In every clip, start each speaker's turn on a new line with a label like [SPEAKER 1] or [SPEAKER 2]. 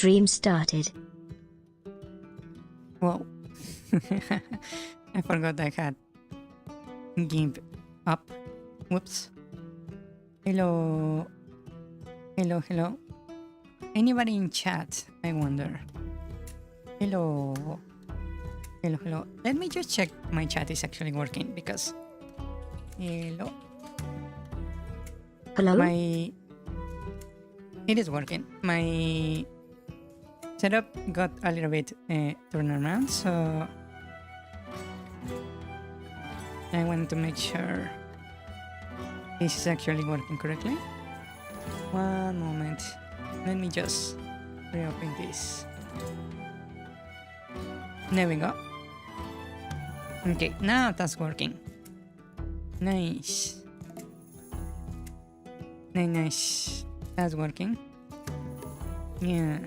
[SPEAKER 1] stream started.
[SPEAKER 2] Whoa. I forgot I had give up. Whoops. Hello. Hello, hello. Anybody in chat, I wonder. Hello. Hello, hello. Let me just check my chat is actually working because... Hello.
[SPEAKER 1] Hello?
[SPEAKER 2] It is working. My setup got a little bit turned around, so I wanted to make sure this is actually working correctly. One moment. Let me just reopen this. There we go. Okay, now that's working. Nice. Nice. That's working. Yeah.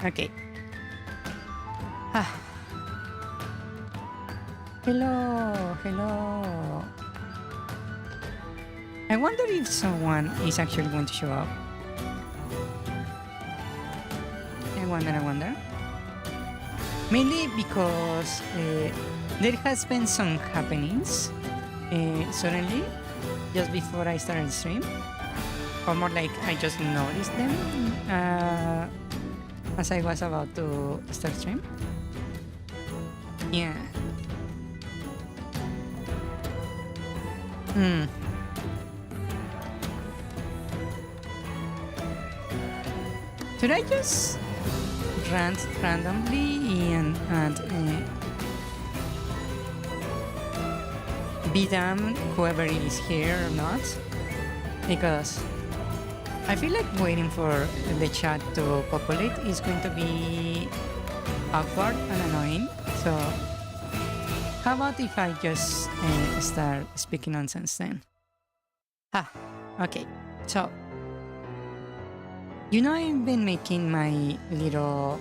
[SPEAKER 2] Okay. Hello. I wonder if someone is actually going to show up. I wonder. Mainly because there has been some happenings suddenly, just before I started the stream. Or more like I just noticed them as I was about to start stream. Yeah. Should I just rant randomly and be damn whoever is here or not? Because I feel like waiting for the chat to populate is going to be awkward and annoying. So how about if I just start speaking nonsense then? Okay. So, you know, I've been making my little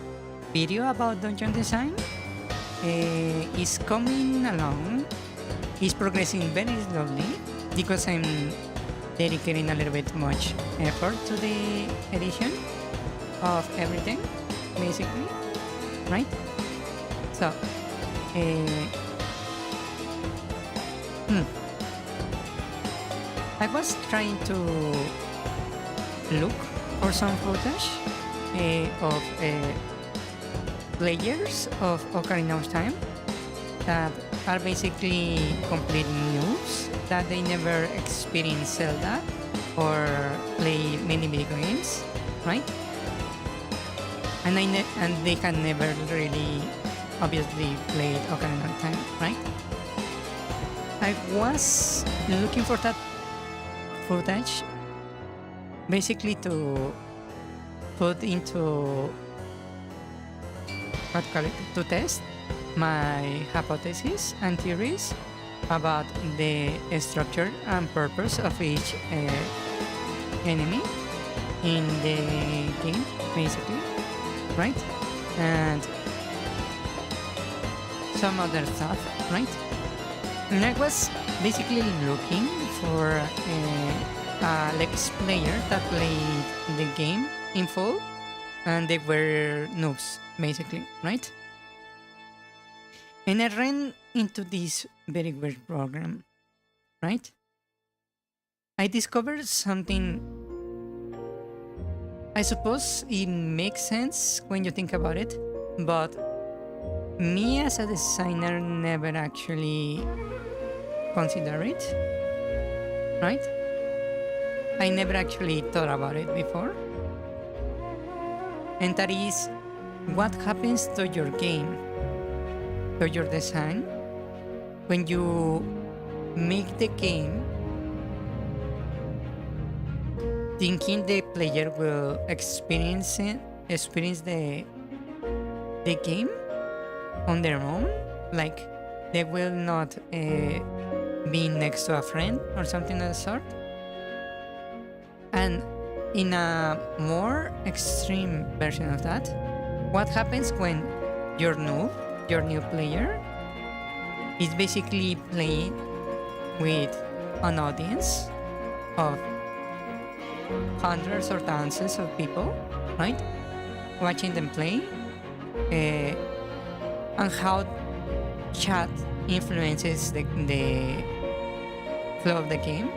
[SPEAKER 2] video about dungeon design. It's coming along. It's progressing very slowly because I'm dedicating a little bit much effort to the edition of everything, basically, right? So, I was trying to look for some footage of players of Ocarina of Time that are basically complete noobs, that they never experienced Zelda or play many video games, right? And they had never really obviously played Ocarina of Time, right? I was looking for that footage basically to put into to test my hypothesis and theories about the structure and purpose of each enemy in the game, basically, right? And some other stuff, right? And I was basically looking for a Lex player that played the game in full, and they were noobs, basically, right? And I ran into this very weird program, right? I discovered something. I suppose it makes sense when you think about it, but me as a designer never actually consider it, right? I never actually thought about it before. And that is what happens to your game, to your design, when you make the game thinking the player will experience the game on their own, like they will not be next to a friend or something of the sort. And in a more extreme version of that, what happens when your noob, your new player, is basically playing with an audience of hundreds or thousands of people, right? Watching them play, and how chat influences the flow of the game,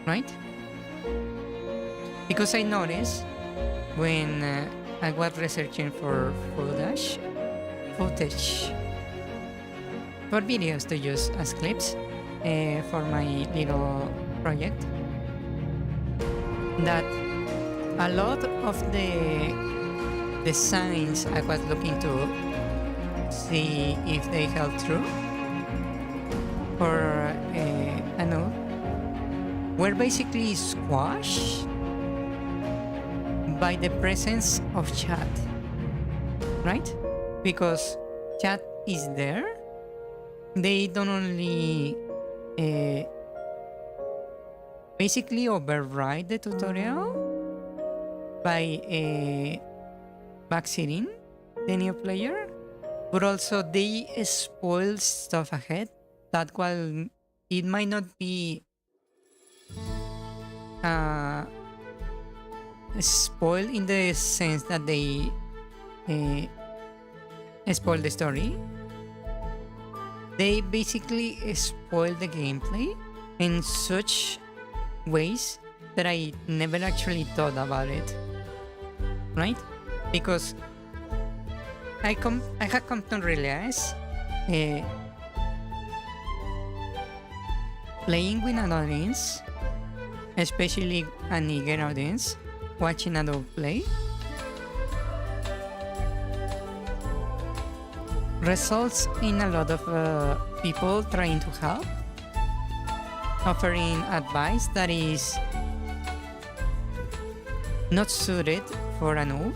[SPEAKER 2] right? Because I noticed when I was researching for footage for videos to use as clips for my little project, that a lot of the signs I was looking to see if they held true, or I know, were basically squashed by the presence of chat, right? Because chat is there. They don't only basically override the tutorial by backseating the new player, but also they spoil stuff ahead that, while it might not be spoiled in the sense that they spoil the story, they basically spoil the gameplay in such ways that I never actually thought about it, right? Because I had come to realize playing with an audience, especially an eager audience, watching a dog play, results in a lot of people trying to help, offering advice that is not suited for a noob,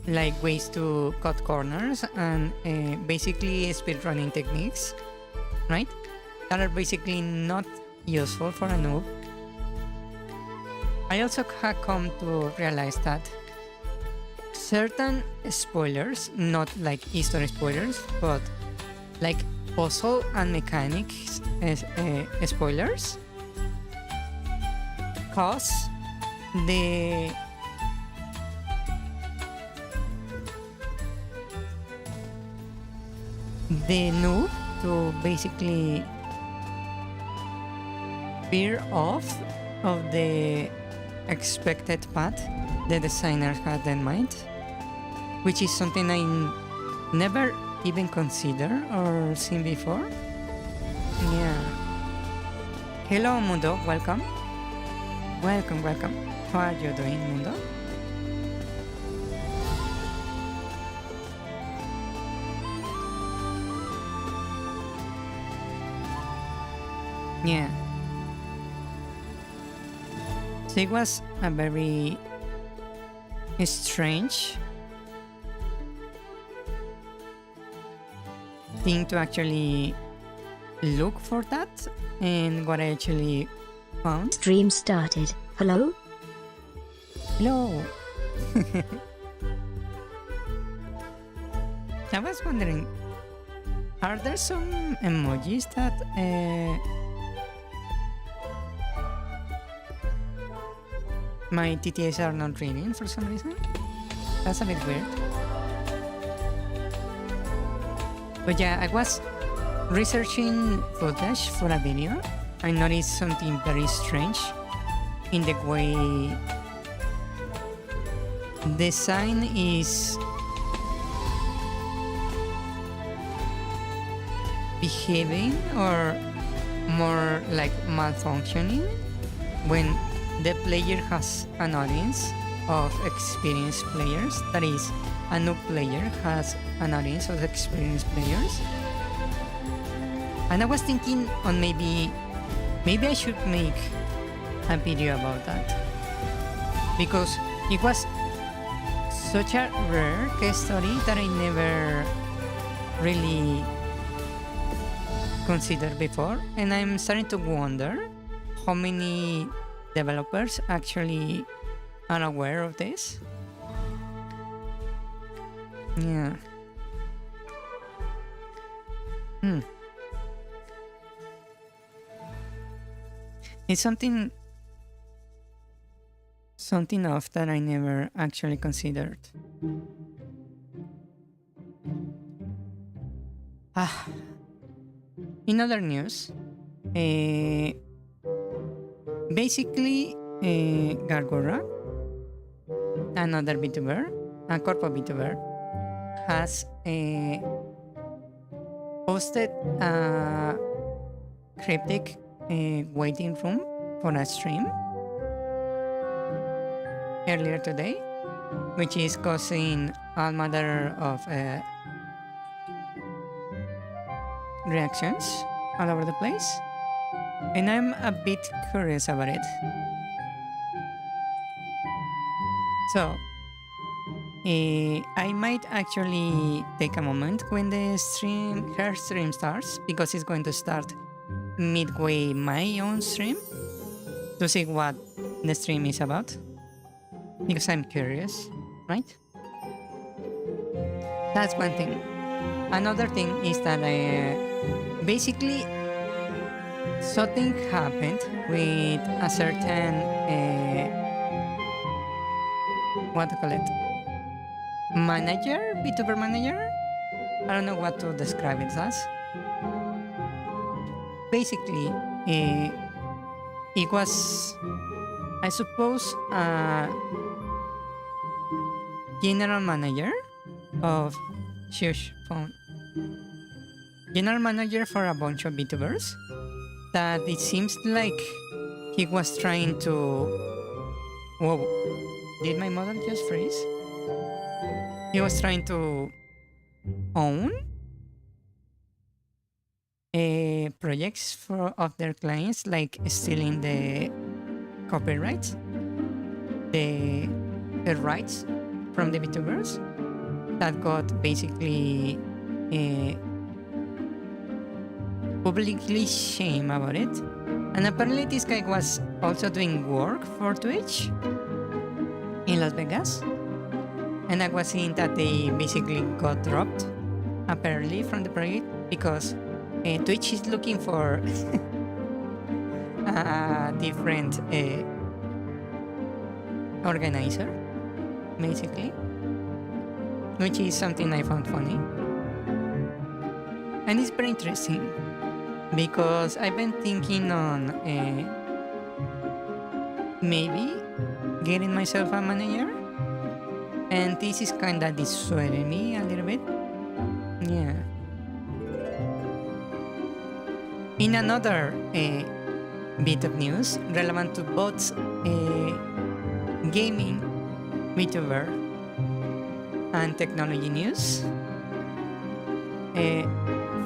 [SPEAKER 2] like ways to cut corners and basically speedrunning techniques, right? That are basically not useful for a noob. I also have come to realize that certain spoilers, not like history spoilers, but like puzzle and mechanics spoilers, cause the noob to basically veer off of the expected path the designer had in mind, which is something I never even considered or seen before. Yeah. Hello, Mundo. Welcome. Welcome, welcome. How are you doing, Mundo? Yeah. So it was a very strange thing to actually look for that, and what I actually found.
[SPEAKER 1] Stream started. Hello?
[SPEAKER 2] Hello. I was wondering, are there some emojis that my TTS are not reading for some reason? That's a bit weird. But yeah, I was researching footage for a video. I noticed something very strange in the way the sign is behaving, or more like malfunctioning, when the player has an audience of experienced players. That is, a new player has an audience of experienced players. And I was thinking on maybe I should make a video about that, because it was such a rare case study that I never really considered before, and I'm starting to wonder how many developers actually are aware of this. Yeah. It's something off that I never actually considered. In other news, basically, Gargora, another VTuber, a corpo VTuber, has posted a cryptic waiting room for a stream earlier today, which is causing all manner of reactions all over the place, and I'm a bit curious about it. So, I might actually take a moment when her stream starts, because it's going to start midway my own stream, to see what the stream is about, because I'm curious, right? That's one thing. Another thing is that basically something happened with a certain what to call it, manager, VTuber manager. I don't know what to describe it as. Basically, it was, I suppose, general manager of Shush Phone. General manager for a bunch of VTubers that it seems like he was trying to... Whoa, did my model just freeze? He was trying to own projects of their clients, like stealing the copyrights, the rights from the VTubers that got basically publicly shamed about it. And apparently this guy was also doing work for Twitch in Las Vegas, and I was seeing that they basically got dropped apparently from the project because Twitch is looking for a different organizer, basically, which is something I found funny. And it's very interesting because I've been thinking on maybe getting myself a manager, and this is kind of dissuading me a little bit. Yeah. In another bit of news relevant to both gaming, VTuber, and technology news,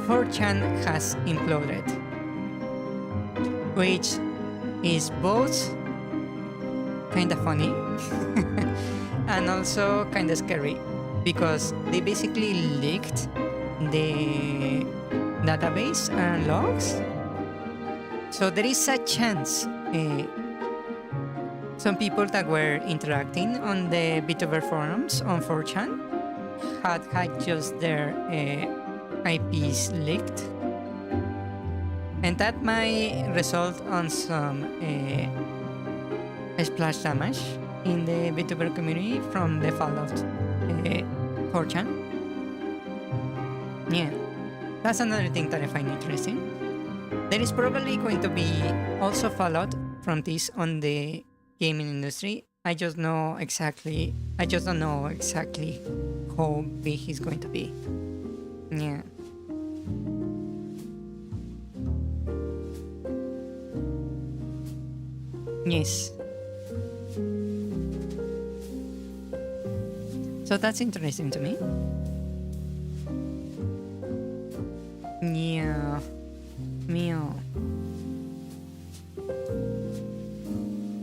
[SPEAKER 2] 4chan has imploded, which is both kind of funny and also kind of scary, because they basically leaked the database and logs. So there is a chance some people that were interacting on the VTuber forums on 4chan had just their IPs leaked, and that might result on some splash damage in the VTuber community from the fallout 4chan. Yeah, that's another thing that I find interesting. There is probably going to be also fallout from this on the gaming industry. I just don't know exactly how big it's going to be. Yeah. Yes. So that's interesting to me. Yeah. Meow.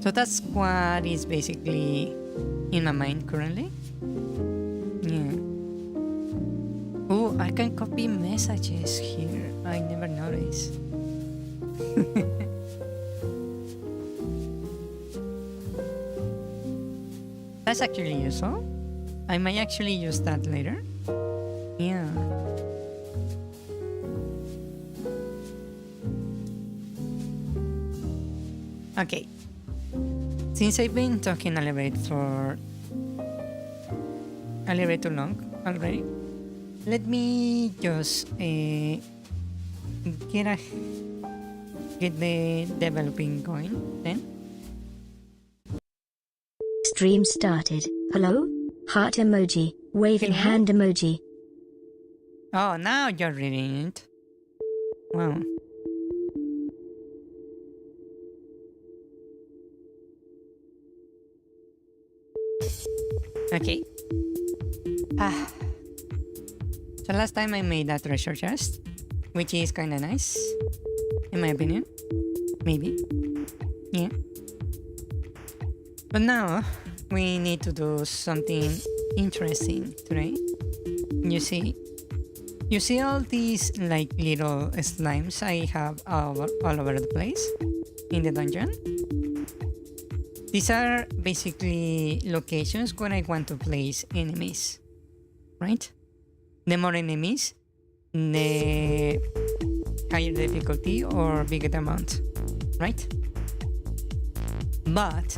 [SPEAKER 2] So that's what is basically in my mind currently. Yeah. Oh, I can copy messages here. I never noticed. That's actually useful. I might actually use that later. Yeah. Okay. Since I've been talking a little bit too long already, let me just get the developing going then.
[SPEAKER 1] Stream started. Hello? Heart emoji. Waving
[SPEAKER 2] Hello?
[SPEAKER 1] hand emoji.
[SPEAKER 2] Oh, now you're reading it. Wow. Okay. So last time I made that treasure chest, which is kinda nice, in my opinion. Maybe. Yeah. But now, we need to do something interesting today. You see all these like little slimes I have all over the place in the dungeon? These are basically locations where I want to place enemies, right? The more enemies, the higher difficulty or bigger the amount, right? But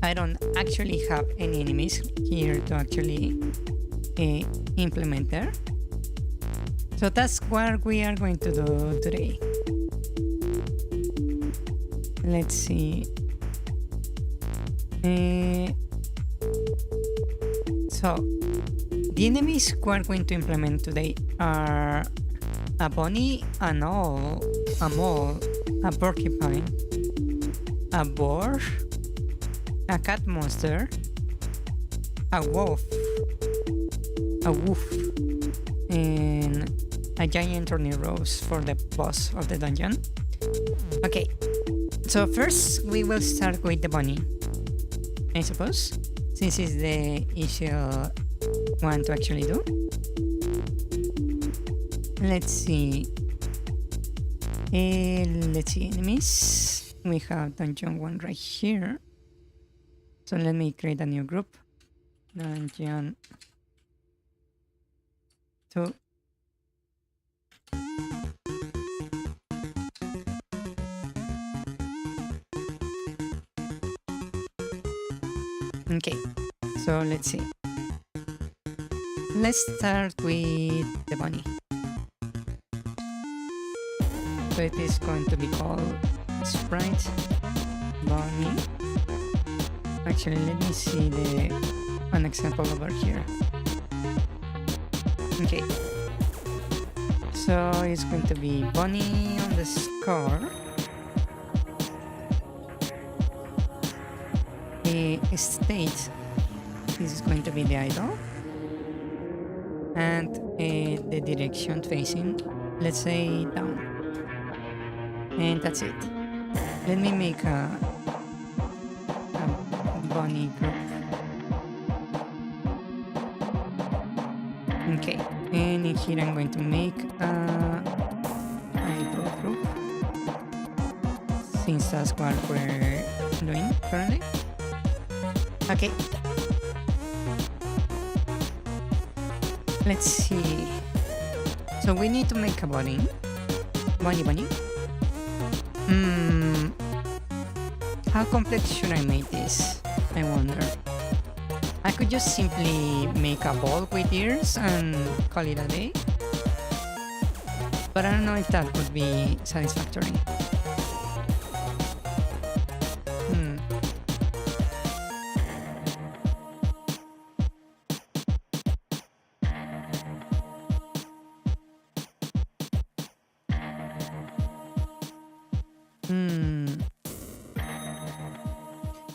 [SPEAKER 2] I don't actually have any enemies here to actually implement there. So that's what we are going to do today. Let's see. So the enemies we're going to implement today are a bunny, an owl, a mole, a porcupine, a boar, a cat monster, a wolf, and a giant rose for the boss of the dungeon. Okay, so first we will start with the bunny, I suppose, since it's the easier one to actually do. Let's see. Enemies. We have dungeon 1 right here. So let me create a new group. Dungeon 2. Okay, so let's see. Let's start with the bunny. So it is going to be called Sprite Bunny. Actually, let me see an example over here. Okay. So it's going to be bunny on the score. The state, this is going to be the idol. And the direction facing, let's say down. And that's it. Let me make a bunny group. Okay, and in here I'm going to make a idol group, since that's what we're doing currently. Okay. Let's see. So we need to make a bunny. Bunny. How complex should I make this? I wonder. I could just simply make a ball with ears and call it a day. But I don't know if that would be satisfactory.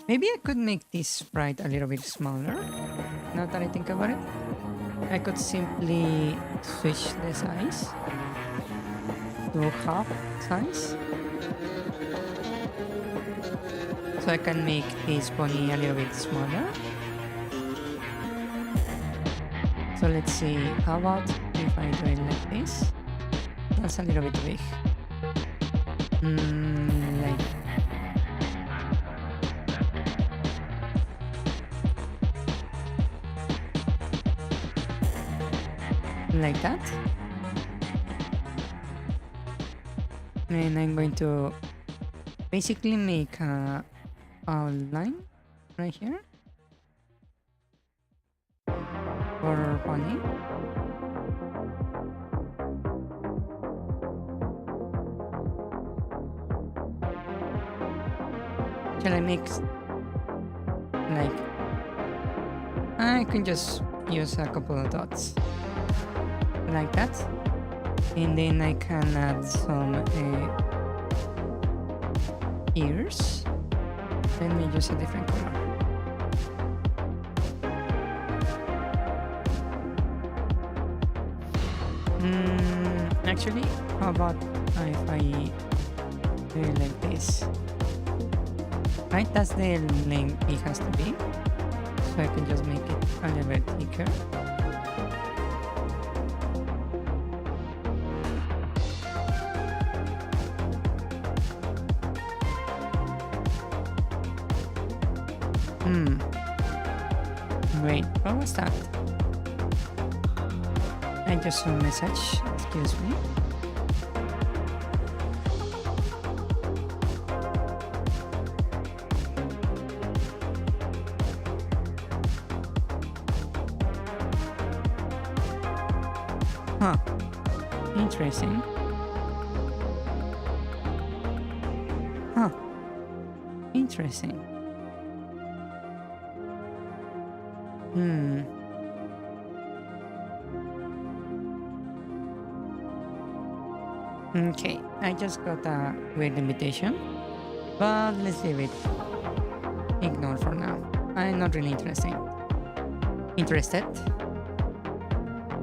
[SPEAKER 2] Maybe I could make this sprite a little bit smaller, now that I think about it. I could simply switch the size to half size. So I can make this pony a little bit smaller. So let's see, how about if I do it like this? That's a little bit big. Like like that. And I'm going to basically make a outline right here for pony. Shall I make like I can just use a couple of dots like that, and then I can add some ears. Let me use a different color. Actually, how about if I do it like this? Right, that's the length it has to be. So I can just make it a little bit thicker. Wait, what was that? I just saw a message. Excuse me. Huh. Interesting. Huh. Interesting. Okay, I just got a weird invitation, but let's leave it. Ignore for now. I'm not really interested.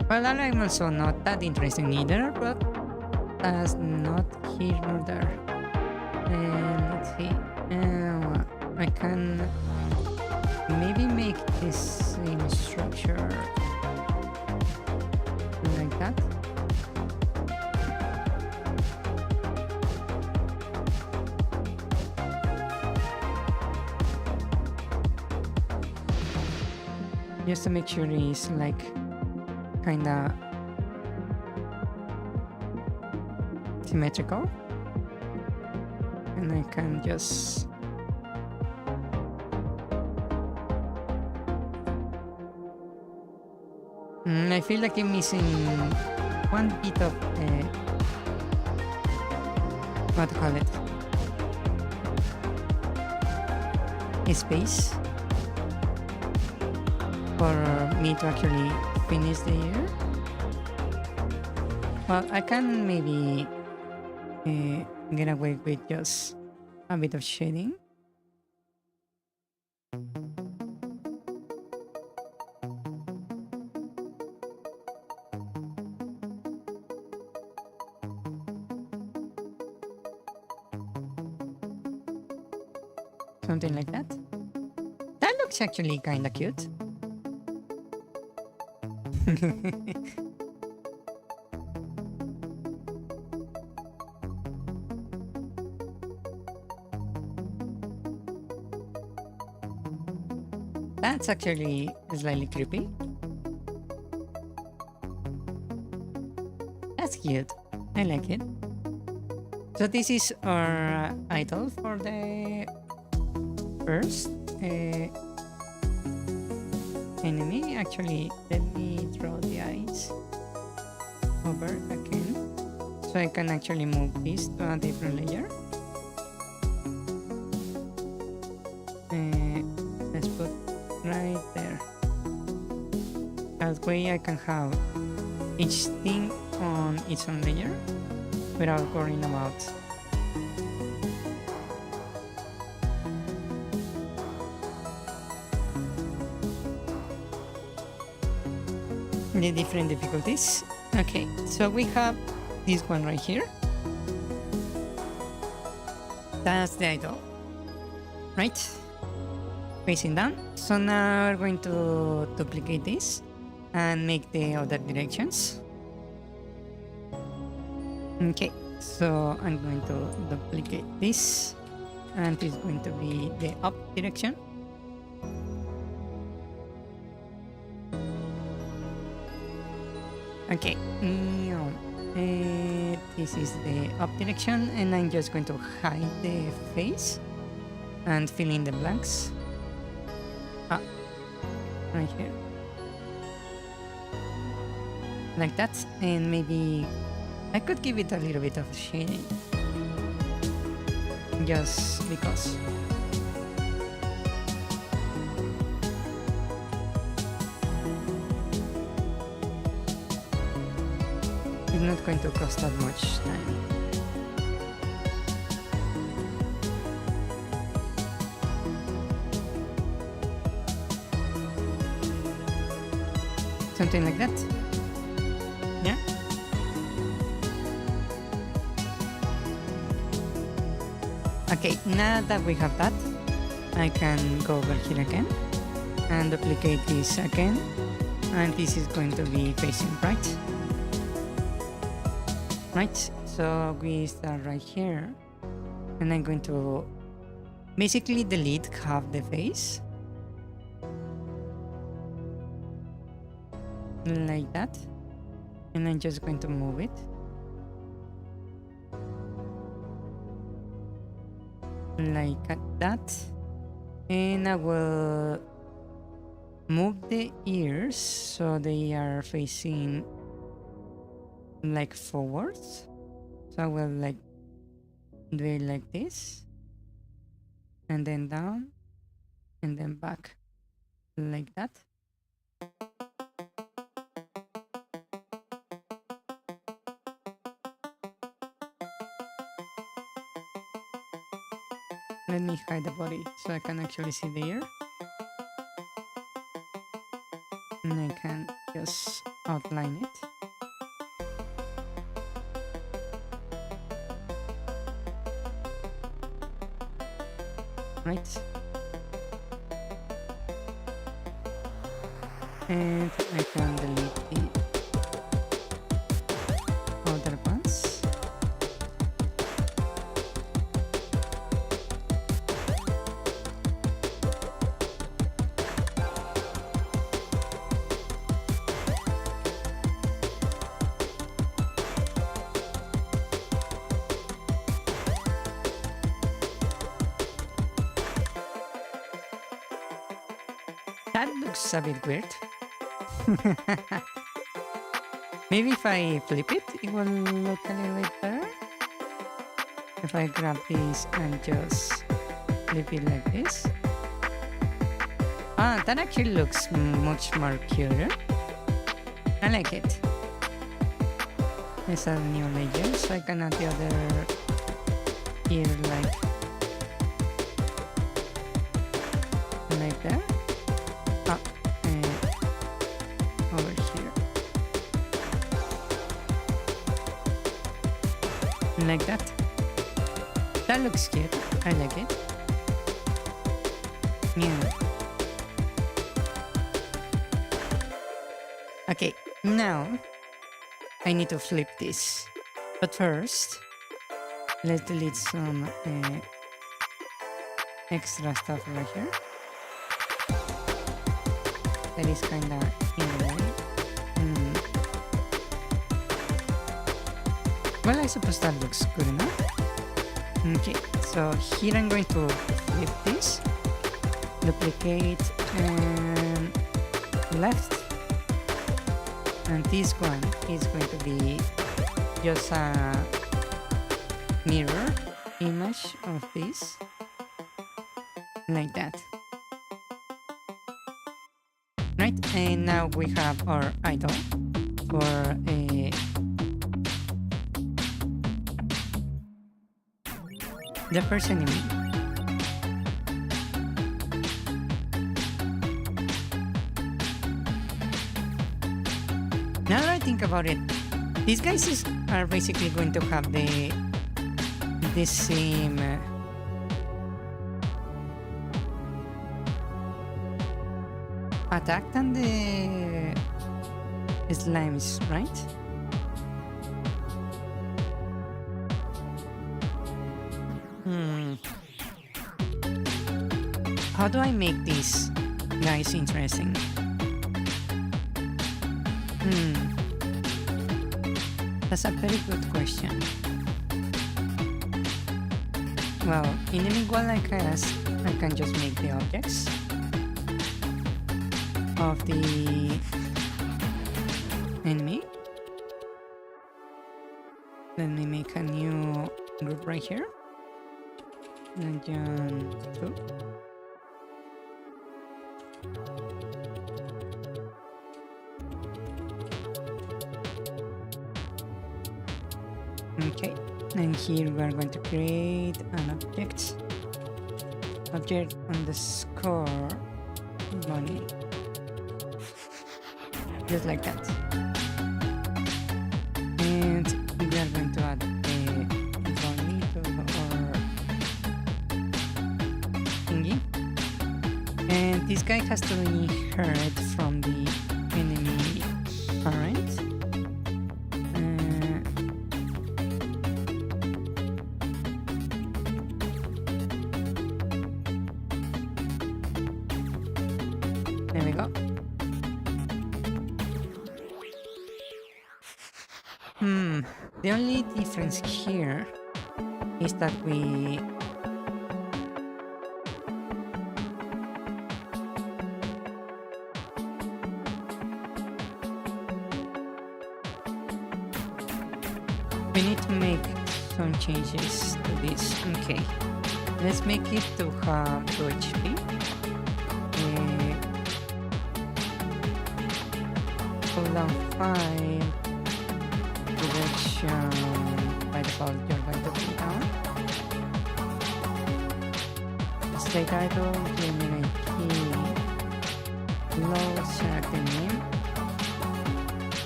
[SPEAKER 2] Well, I'm also not that interested either, but that's not here nor there. And let's see. I can maybe make this same structure like that. Just to make sure it's like kinda symmetrical, and I can just I feel like I'm missing one bit of what to call it, space for me to actually finish the ear. Well, I can maybe get away with just a bit of shading. Something like that. That looks actually kind of cute. That's actually slightly creepy. That's cute. I like it. So this is our idol for the first enemy. Actually, let me draw the eyes over again, so I can actually move this to a different layer. Let's put right there. That way I can have each thing on its own layer without worrying about the different difficulties. Okay, so we have this one right here. That's the idol, right? Facing down. So now we're going to duplicate this and make the other directions. Okay, so I'm going to duplicate this, and this is going to be the up direction. Okay, this is the up direction, and I'm just going to hide the face and fill in the blanks. Right here. Like that, and maybe I could give it a little bit of shading. Just because. It's not going to cost that much time. Something like that. Yeah. Okay, now that we have that, I can go over here again and duplicate this again, and this is going to be facing right. Right, so we start right here, and I'm going to basically delete half the face. Like that, and I'm just going to move it like that, and I will move the ears so they are facing like forwards. So I will like do it like this, and then down, and then back like that. Let me hide the body so I can actually see the ear. And I can just outline it. Right. And I can delete the other ones. That looks a bit weird. Maybe if I flip it, it will look a little bit better. If I grab this and just flip it like this. Ah, that actually looks much more cuter. I like it. There's a new layer, so I can add the other ear like that. Over here. Like that. That looks good. I like it. Yeah. Okay, now I need to flip this. But first, let's delete some extra stuff right here. That is kinda in the way. Well, I suppose that looks good enough. Okay, so here I'm going to flip this, duplicate, and left. And this one is going to be just a mirror image of this, like that. Right, and now we have our idol for the first enemy. Now that I think about it, these guys are basically going to have the same attack than the slimes, right? How do I make these guys interesting? That's a very good question. Well, in the meanwhile, like I asked, I can just make the objects of the enemy. Let me make a new group right here. Legend 2. Okay, and here we are going to create an object underscore money, just like that. And we are going to add a money to our thingy, and this guy has to inherit from the enemy parent. There we go. The only difference here is that we need to make some changes to this. Okay, let's make it to have 2 HP. Cooldown 5. Direction by default you're going to be down. State title, generate key, low character name,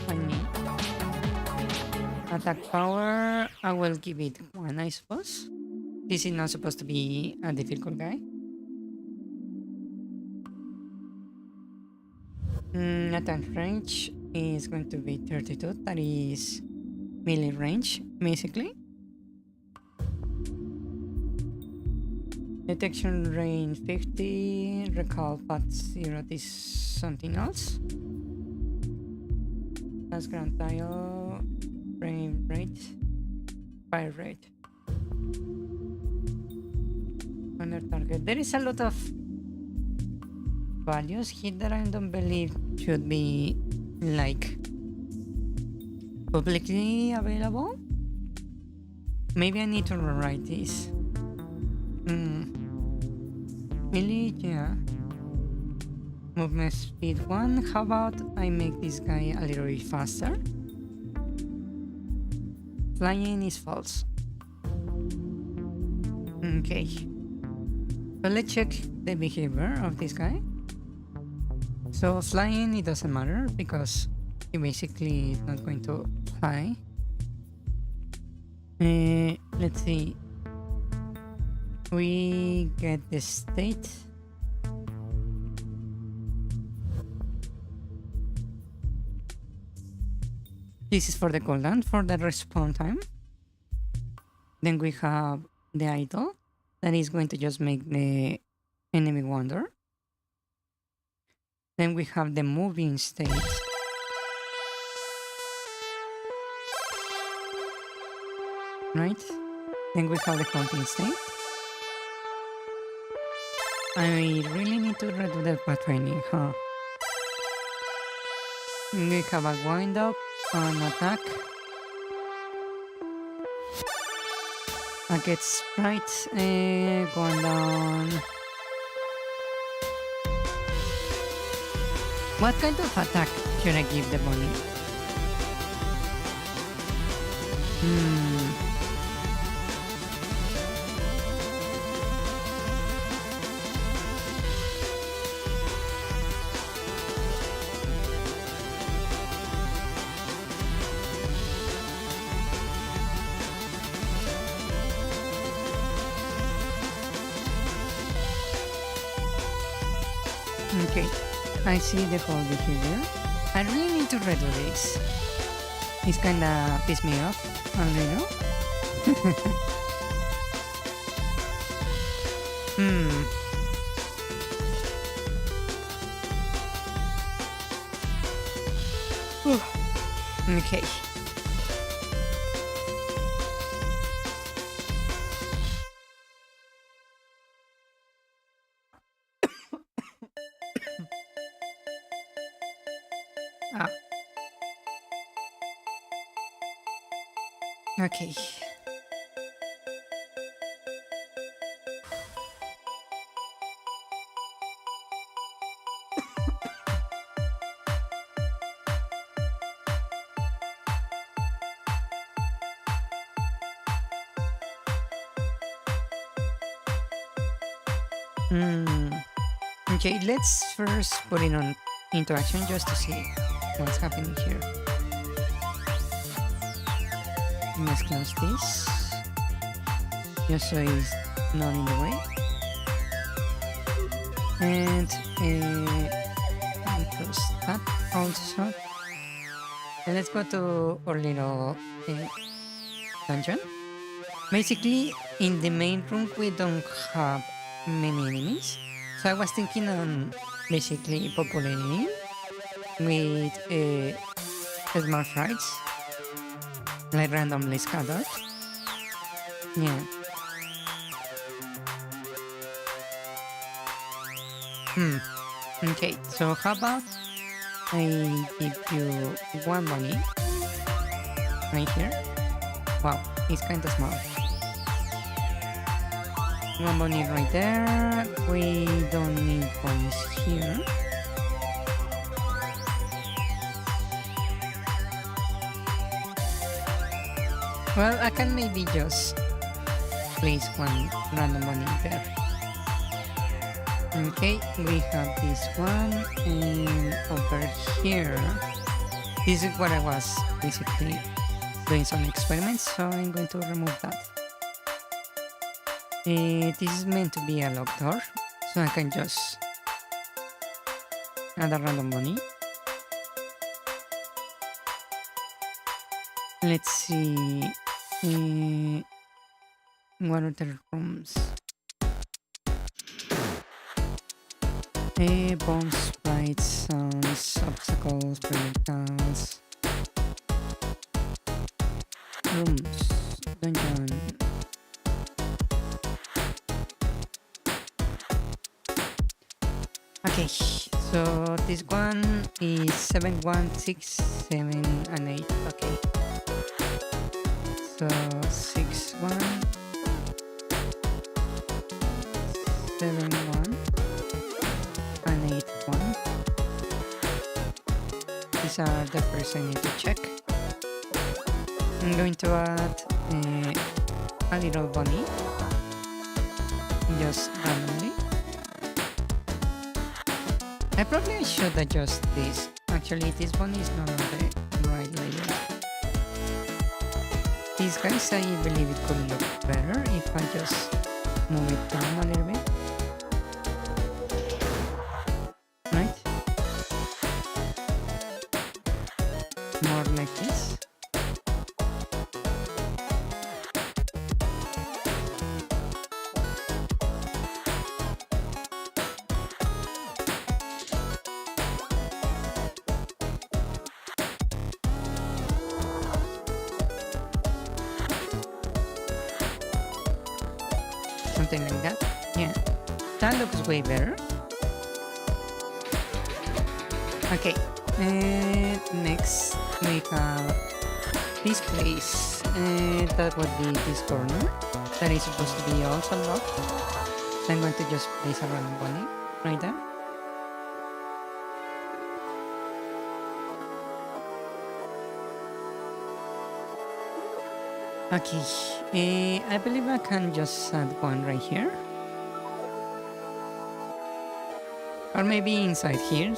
[SPEAKER 2] funny. Attack power, I will give it 1, I suppose. This is not supposed to be a difficult guy. Attack range is going to be 32, that is melee range, basically. Detection range 50, recall path 0, this is something else. That's ground tile, frame rate, fire rate. Under target. There is a lot of values here that I don't believe should be like publicly available. Maybe I need to rewrite this. Really, yeah. Movement speed 1. How about I make this guy a little bit faster? Flying is false. Okay. So let's check the behavior of this guy. So flying, it doesn't matter because he basically is not going to fly. Let's see. We get the state. This is for the cooldown, for the respawn time. Then we have the idle, that is going to just make the enemy wander. Then we have the moving state. Right? Then we have the counting state. I really need to redo the path training, huh? We have a wind up, an attack. I get sprites going down. What kind of attack should I give the bunny? Okay, I see the whole behavior. I really need to redo this. It's kinda pissed me off a little. Okay. up. Okay. Okay, let's first put it on into action just to see what's happening here. Let's close this, just so it's not in the way. And close that also. And let's go to our little dungeon. Basically, in the main room we don't have many enemies, so I was thinking on basically populating with smart rides, like randomly scattered. Yeah. Okay, so how about I give you one money right here? Wow, it's kind of small. One money right there. We don't need points here. Well, I can maybe just place one random money there. Okay, we have this one, and over here, this is what I was basically doing some experiments, so I'm going to remove that. This is meant to be a locked door, so I can just add a random money. Let's see, what other rooms? Bombs, sprites, sounds, obstacles, projectiles, rooms, dungeon. Okay, so this one is 7, 1, 6, 7, and 8. Okay, so 6, 1, 7, 1. And 8, 1. These are the first I need to check. I'm going to add a little bunny, just randomly. I probably should adjust this. Actually, this bunny is not on the right layer. These guys, I believe it could look better if I just move it down a little bit. More like this. Something like that. Yeah, that looks way better. Okay, and next we have this place. That would be this corner. That is supposed to be also locked. So I'm going to just place a random bunny right there. Okay, I believe I can just add one right here. Or maybe inside here.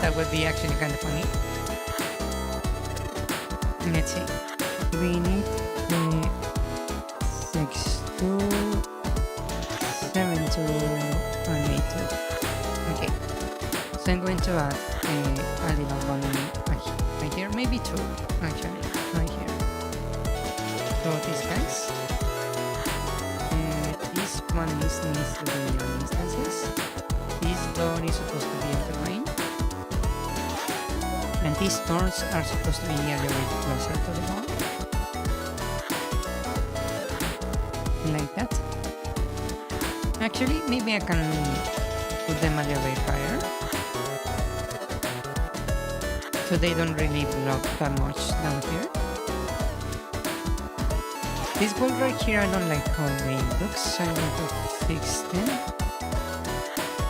[SPEAKER 2] That would be actually kind of funny. Let's see. We need 6, 2, 7, 2, and 8, 2. Okay. So I'm going to add a little bunny right here. Maybe 2, actually, right here. So these guys. This one needs to be on instances. This door is supposed to be on the rain. And these doors are supposed to be a little bit closer to the wall. Like that. Actually, maybe I can put them a little bit higher. so they don't really block that much down here. This wall right here, I don't like how they look, so I'm going to fix them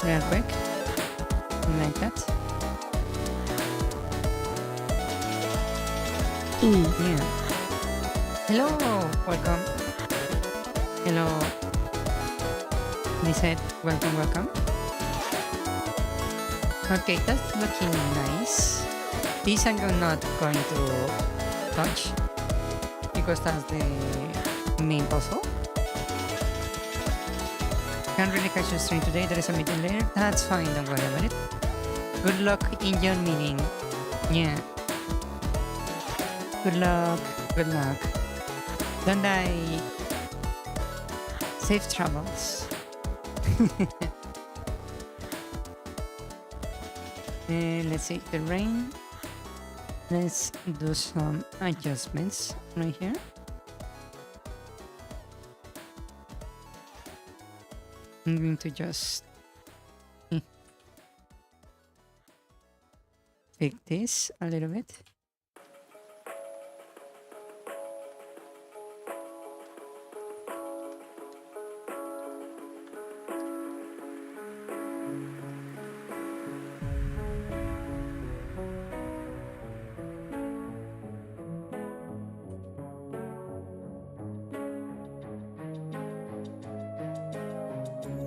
[SPEAKER 2] real quick, like that. Yeah. Hello, welcome. Hello. They said welcome, welcome. Okay, that's looking nice. These I'm not going to touch because that's the main puzzle. Can't really catch your stream today. There is a meeting later. That's fine. Don't worry about it. Good luck in your meeting. Yeah. Good luck. Good luck. Don't die. Safe travels. Let's see the rain. Let's do some adjustments right here. I'm going to just fix this a little bit.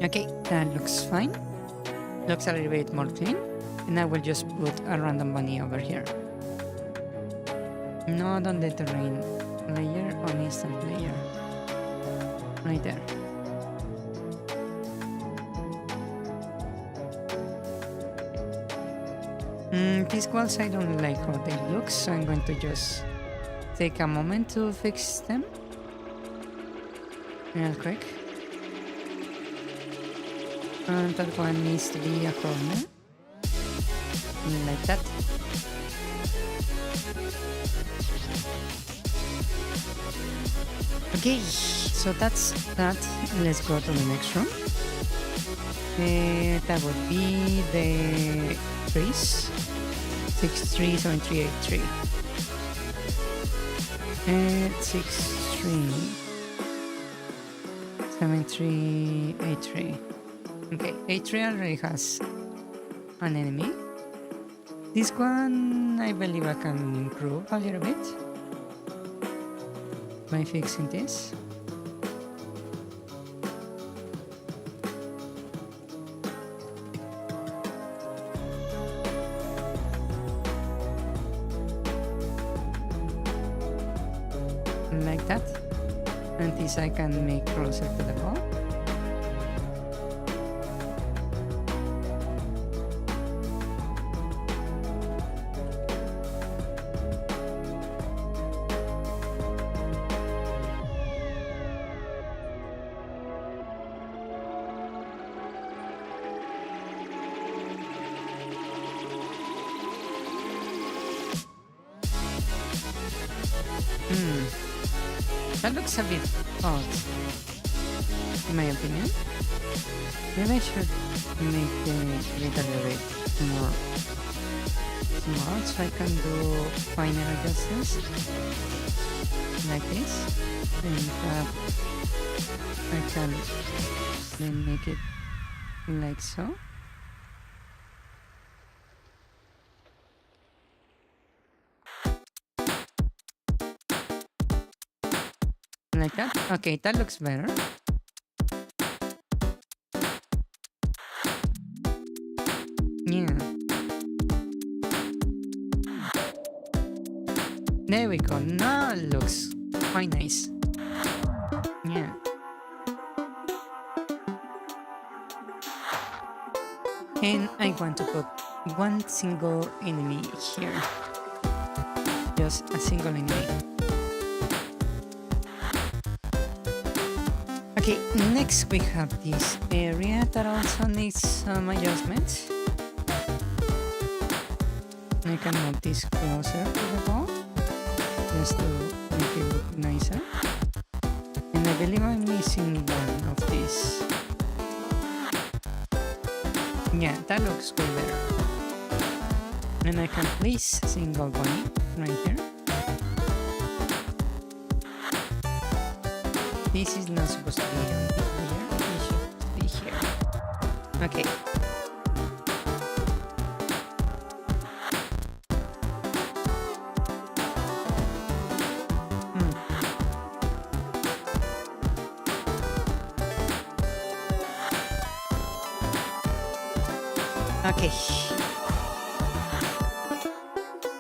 [SPEAKER 2] Okay, that looks fine. Looks a little bit more clean. And I will just put a random bunny over here. Not on the terrain layer, on instant layer. Right there. These walls, I don't like how they look, so I'm going to just take a moment to fix them. Real quick. And that one needs to be a corner. Like that. Okay, so that's that. Let's go to the next room. That would be the trees. 637383. 637383. Okay, 83 already has an enemy. This one, I believe I can improve a little bit by fixing this. Like that. And this I can make closer to the wall. That looks a bit odd, in my opinion. Maybe I should make the grid a little bit more small so I can do finer adjustments like this. And I can then make it like so. Like that. Okay, that looks better. Yeah. There we go. Now it looks quite nice. Yeah. And I want to put one single enemy here. Just a single enemy. Okay, next we have this area that also needs some adjustments. I can move this closer to the wall, just to make it look nicer. And I believe I'm missing one of these. Yeah, that looks way better. And I can place a single bunny right here. This is not supposed to be on here. It should be here. Okay. Okay.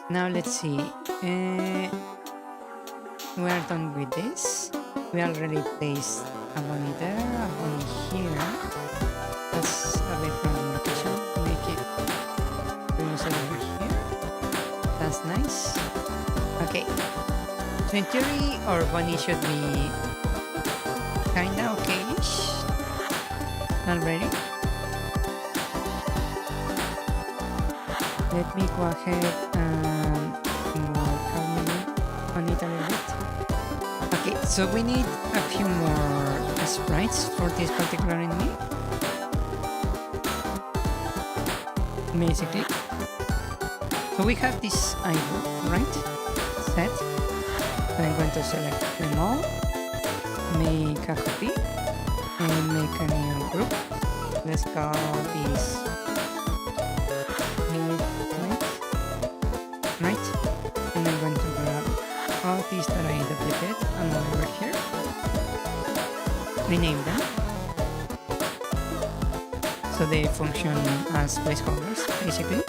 [SPEAKER 2] Now let's see. We are done with this. We already placed a bunny there, a bunny here. That's a bit from the location. Make it close over here. That's nice. Okay. So in theory, our bunny should be kinda okay-ish already. Let me go ahead and work on it a little bit. Okay, so we need a few more sprites for this particular enemy. Basically. So we have this idol, right? Set. So I'm going to select them all, make a copy, and make a new group. Let's call this right? And I'm going to grab all these that I duplicated and over here. Rename them. So they function as placeholders, basically.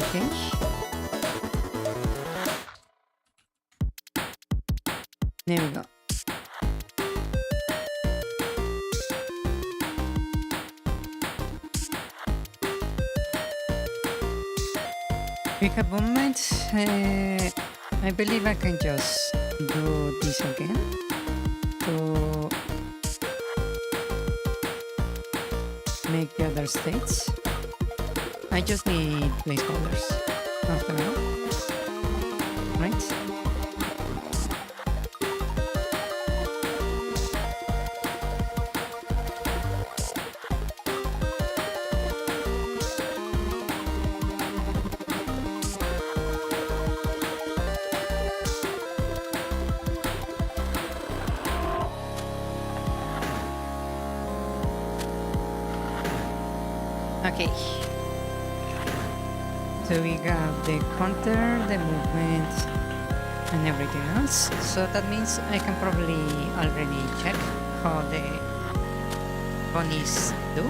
[SPEAKER 2] Okay. There we go. Quick a moment. I believe I can just do this again to make the other states. I just need placeholders after all, right? Okay. So we got the counter, the movement, and everything else. So that means I can probably already check how the bunnies do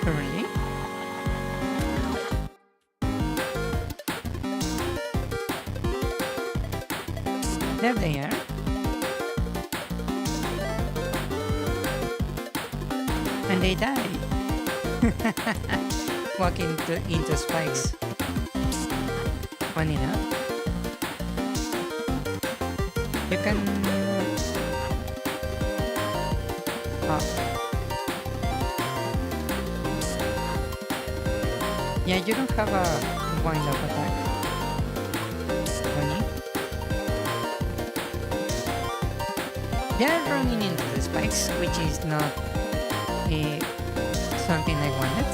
[SPEAKER 2] currently. There they are. And they die. Walk into spikes. Funny enough. You can... Yeah, you don't have a wind-up attack. Funny. They are running into the spikes, which is not something I wanted.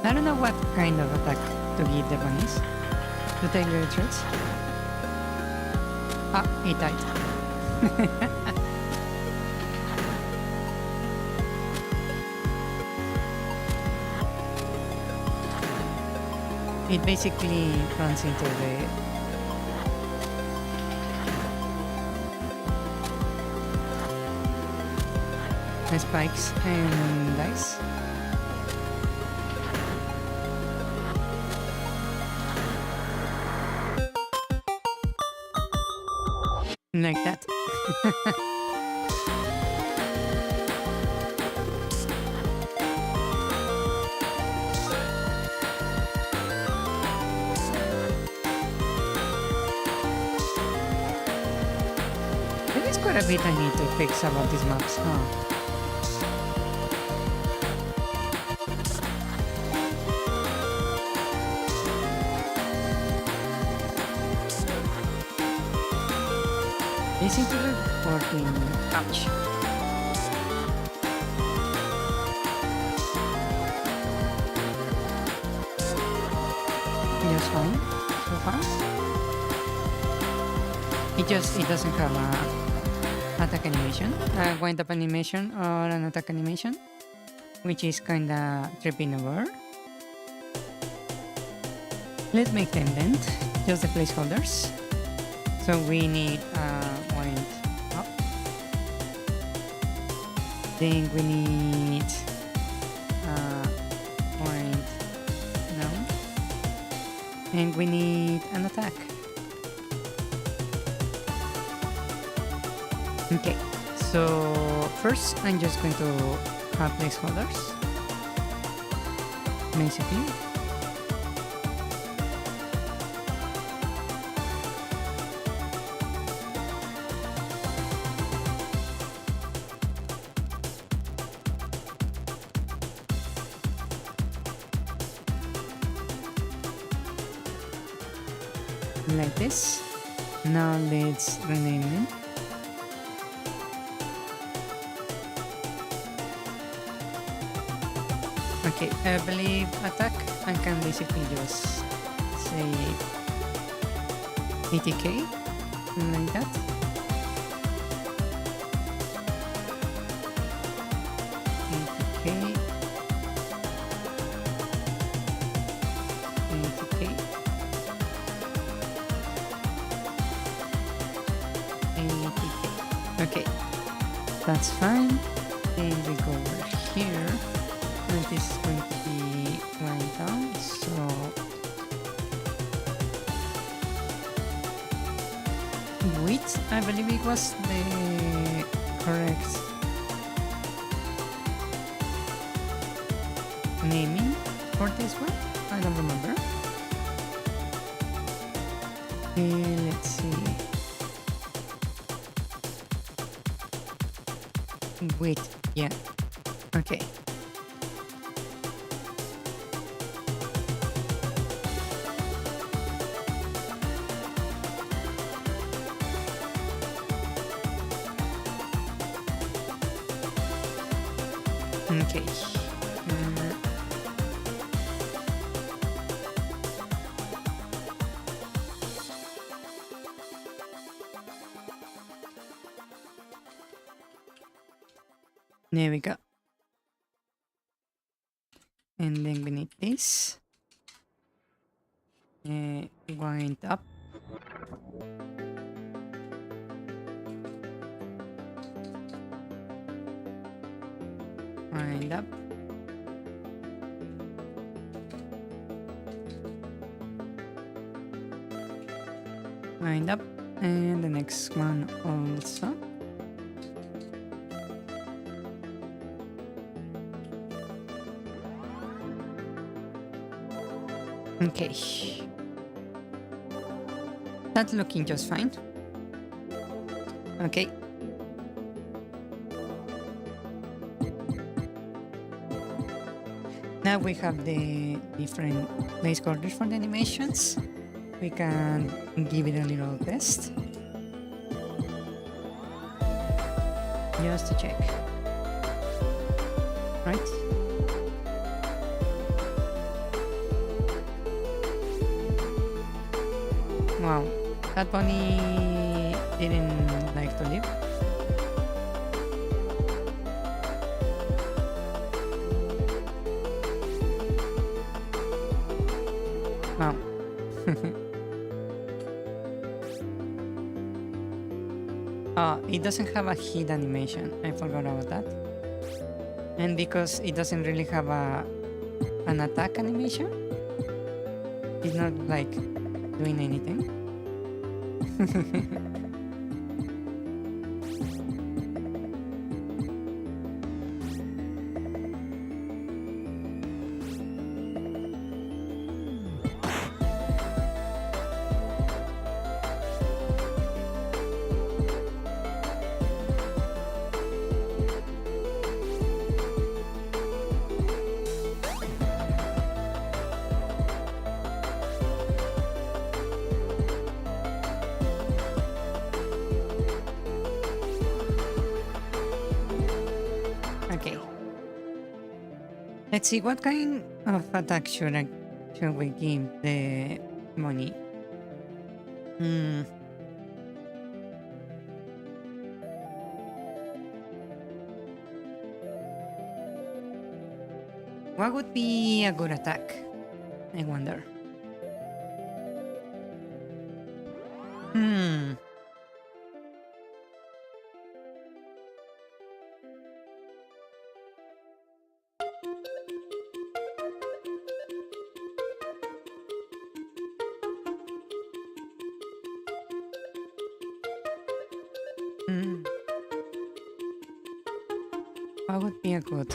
[SPEAKER 2] I don't know what kind of attack to give the bunnies. To take their threats. Ah, he died. It basically runs into the spikes and dice. Like that. There is quite a bit I need to fix about these maps, huh? Is it recording? Ouch. Just fine so far. It doesn't have a attack animation, a wind up animation or an attack animation, which is kinda tripping over. Let's make them then, just the placeholders. So we need wind up. Then we need wind down. And we need an attack. Okay, so first I'm just going to have placeholders. Basically. Like this. Now let's rename it. Okay, I believe attack. I can basically just say 80k, like that. Okay, that's fine. Then we go over here, and this is going to be right down. So width, I believe it was the correct naming for this one. I don't remember. Let's see. Wait, yeah. Okay. Okay. There we go. And then we need this. Wind up. Wind up. Wind up. And the next one also. Okay. That's looking just fine. Okay. Now we have the different placeholders for the animations. We can give it a little test. Just to check. Right? Wow, that bunny didn't like to live. Wow. It doesn't have a hit animation. I forgot about that. And because it doesn't really have an attack animation, it's not like doing anything. Let's see, what kind of attack should we give the money? What would be a good attack? I wonder. What would be a good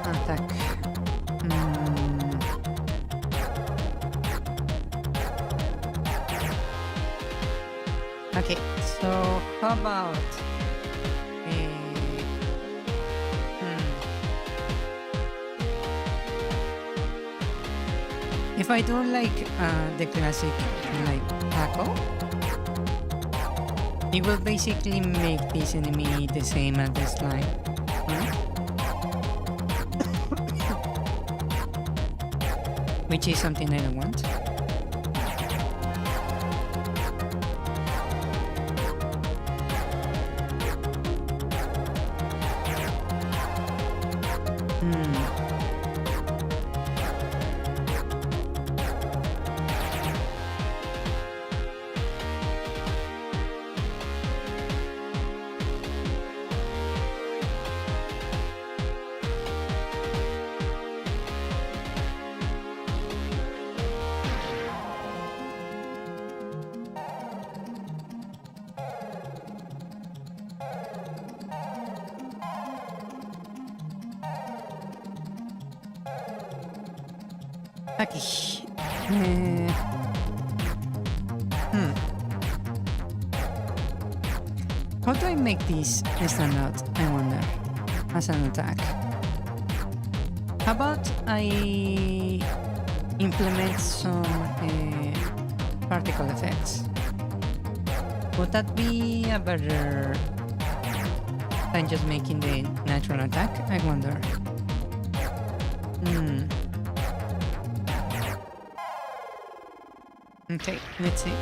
[SPEAKER 2] attack? Okay, so how about if I do like the classic like tackle, it will basically make this enemy the same as the slime. Which is something I don't want. Okay. How do I make this stand out, I wonder, as an attack? How about I implement some particle effects? Would that be a better than just making the natural attack, I wonder? Okay, let's see.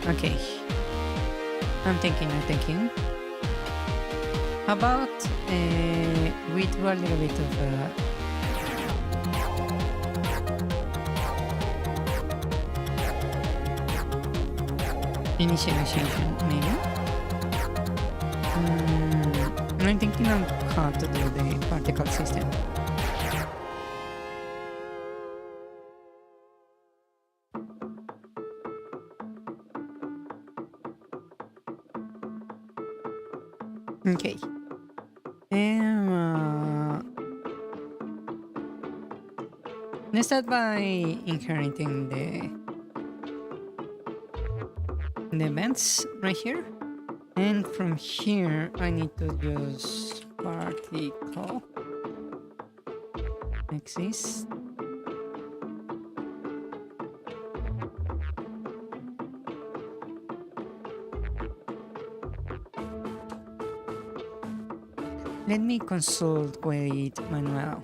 [SPEAKER 2] Okay. I'm thinking. How about we do a little bit of initialization, maybe? I'm thinking of how to do the particle system. Okay. Let's start by inheriting the events right here, and from here I need to use particle exist. Let me consult with Manuel.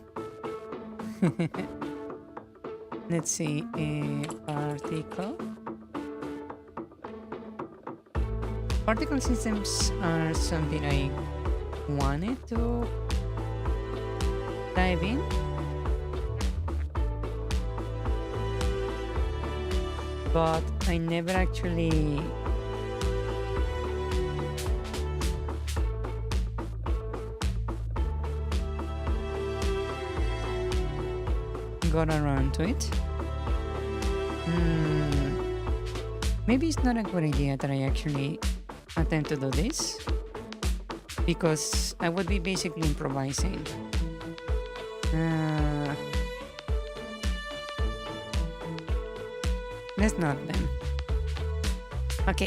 [SPEAKER 2] Let's see, particle. Particle systems are something I wanted to dive in. But I never actually got around to it. Maybe it's not a good idea that I actually attempt to do this, because I would be basically improvising. Let's not then. Okay,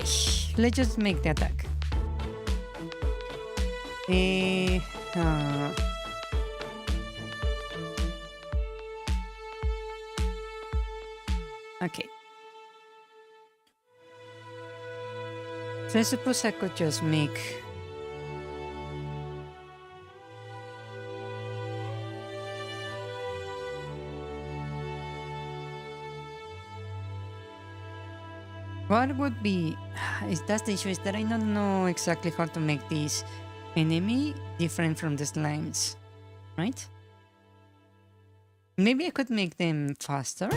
[SPEAKER 2] let's just make the attack. Okay. So I suppose I could just make... What would be... That's the issue, is that I don't know exactly how to make this enemy different from the slimes, right? Maybe I could make them faster,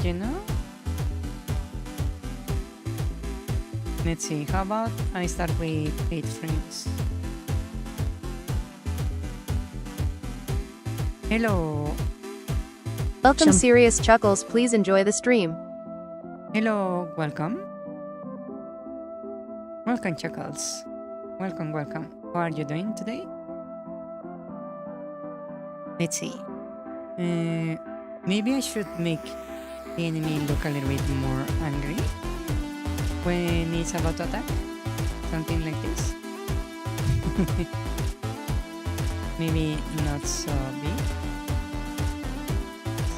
[SPEAKER 2] you know? Let's see, how about I start with 8 frames? Hello.
[SPEAKER 3] Welcome, Serious Chuckles. Please enjoy the stream.
[SPEAKER 2] Hello, welcome. Welcome, Chuckles. Welcome, welcome. How are you doing today? Let's see. Maybe I should make the enemy look a little bit more angry when it's about to attack. Something like this. Maybe not so big.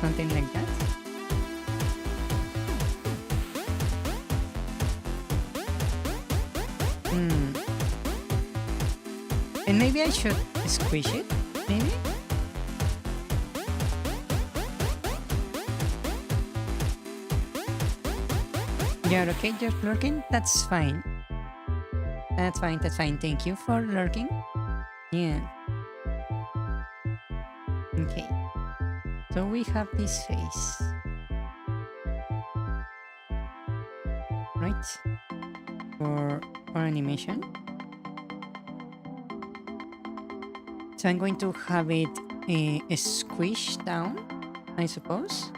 [SPEAKER 2] Something like that. And maybe I should squish it, maybe? You're okay, just lurking? That's fine. That's fine, that's fine. Thank you for lurking. Yeah. Okay. So we have this face. Right? For our animation. So I'm going to have it squish down, I suppose.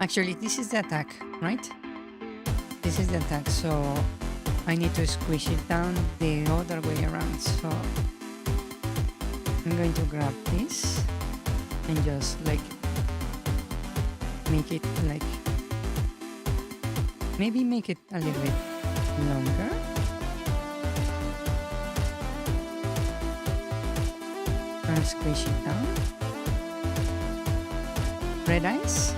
[SPEAKER 2] Actually, this is the attack, right? This is the attack, so I need to squish it down the other way around. So I'm going to grab this and just like make it like, maybe make it a little bit longer. And squish it down. Red eyes.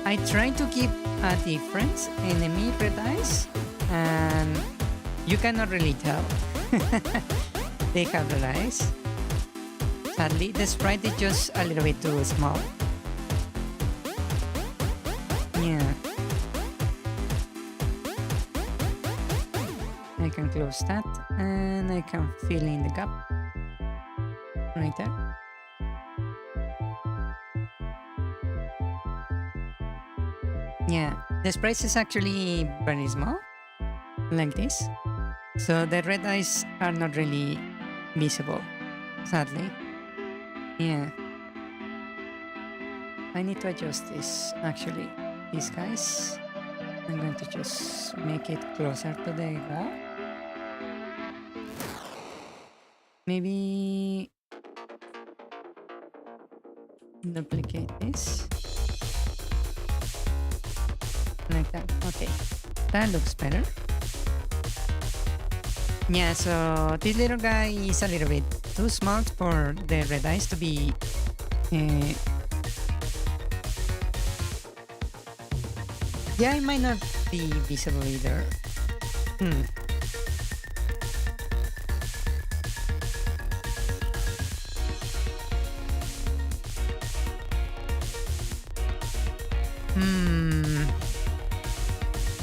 [SPEAKER 2] I try to keep a different enemy red eyes, and you cannot really tell. They have red eyes. Sadly, the sprite is just a little bit too small. Yeah. I can close that, and I can fill in the gap. Right there. Yeah, the sprite is actually very small, like this. So the red eyes are not really visible, sadly. Yeah. I need to adjust this, actually. These guys. I'm going to just make it closer to the wall. Maybe duplicate this. Like that. Okay. That looks better. Yeah, so this little guy is a little bit too smart for the red eyes to be yeah, it might not be visible either.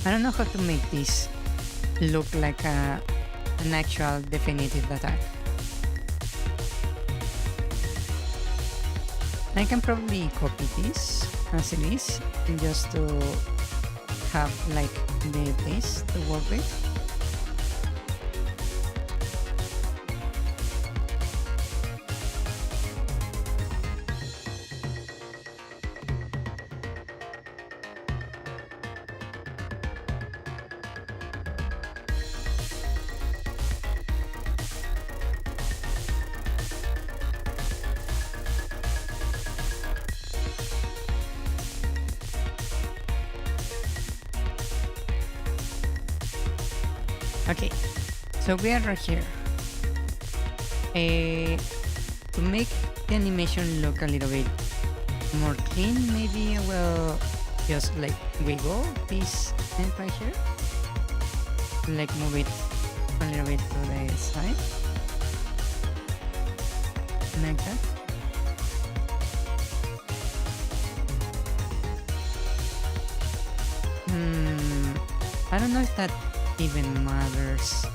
[SPEAKER 2] I don't know how to make this look like an actual definitive attack. I can probably copy this as it is, just to have like the base to work with. Okay, so we are right here. To make the animation look a little bit more clean, maybe I will just like wiggle this end right here. Like move it a little bit to the side. Like that. I don't know if that even matters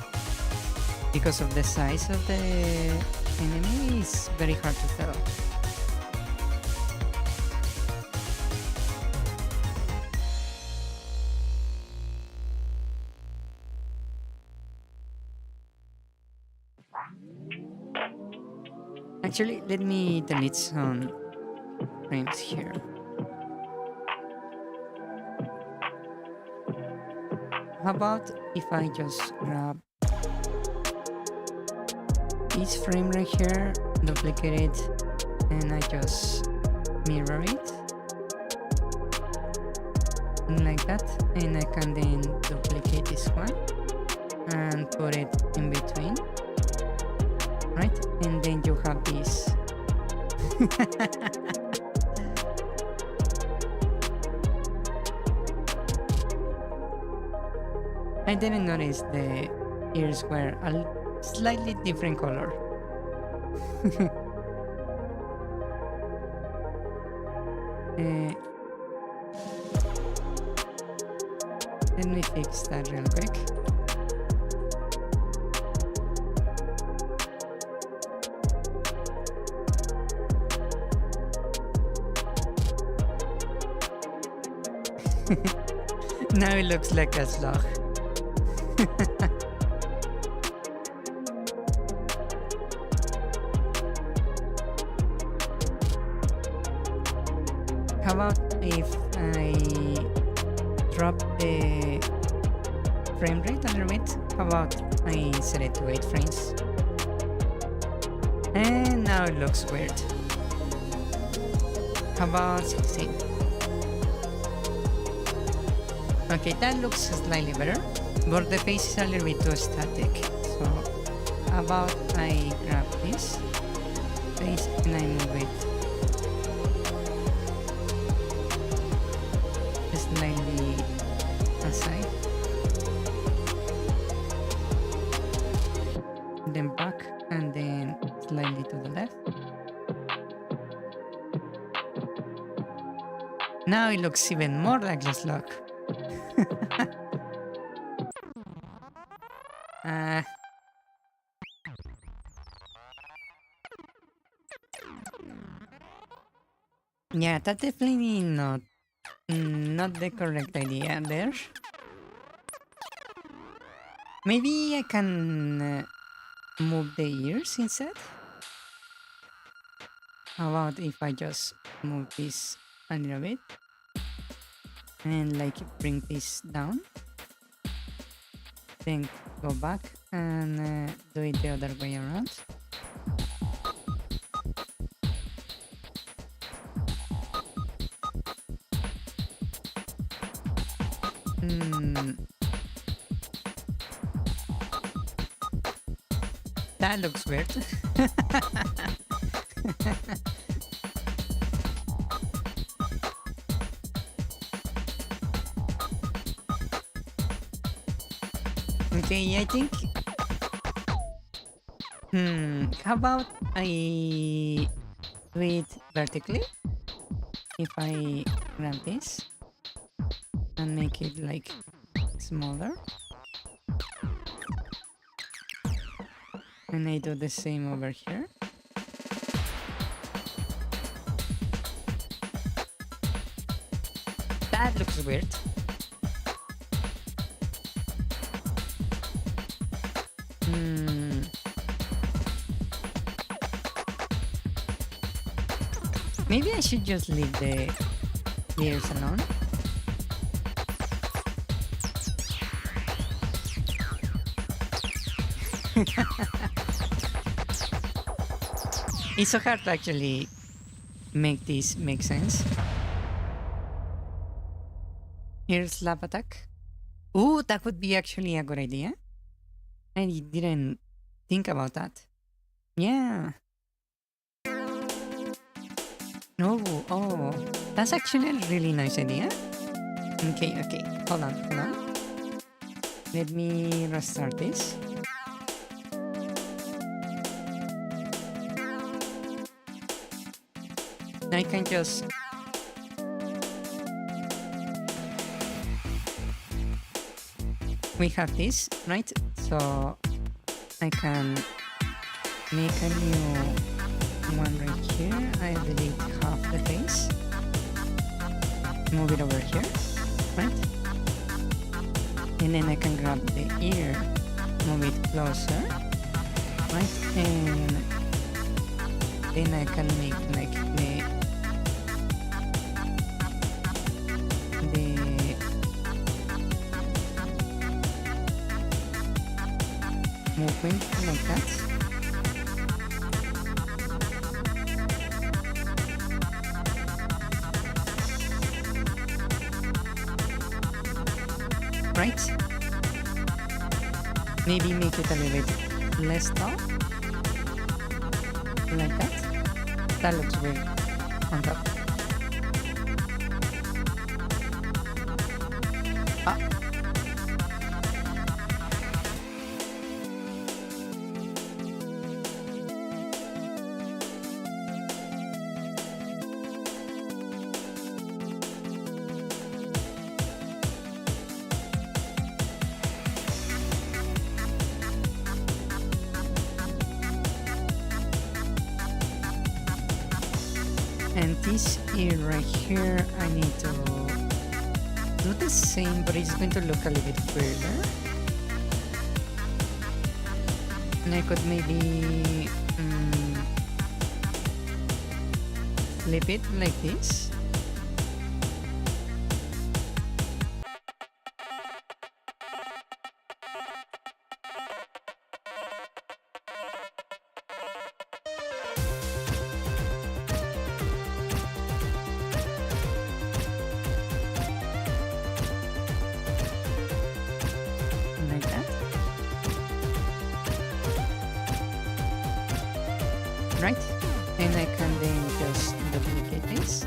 [SPEAKER 2] because of the size of the enemy. It's very hard to tell. Actually, let me delete some frames here. How about if I just grab this frame right here, duplicate it, and I just mirror it like that, and I can then duplicate this one and put it in between, right? And then you have this. I didn't notice the ears were a slightly different color. Let me fix that real quick. Now it looks like a slug. How about if I drop the frame rate a little bit? How about I set it to 8 frames? And now it looks weird. How about 16? Okay, that looks slightly better, but the face is a little bit too static. So, how about I grab this face and I move it slightly aside, then back, and then slightly to the left. Now it looks even more like a slug. Yeah, that's definitely not the correct idea there. Maybe I can move the ears instead. How about if I just move this a little bit and like bring this down, then go back and do it the other way around. That looks weird. Okay, I think. How about I do it vertically? If I grab this and make it like smaller. And I do the same over here. That looks weird. Maybe I should just leave the ears alone. It's so hard to actually make this make sense. Here's slap attack. Ooh, that would be actually a good idea. I didn't think about that. Yeah. No, oh, that's actually a really nice idea. Okay, okay, hold on, hold on. Let me restart this. I can just we have this, right? So I can make a new one right here. I delete half the face. Move it over here, right? And then I can grab the ear, move it closer, right? And then I can make like the movement like that. Right? Maybe make it a little bit less tall. Like that. That looks great on top. Ah. And this ear right here, I need to do the same, but it's going to look a little bit further. And I could maybe flip it like this. Like that. Right? And I can then just duplicate this,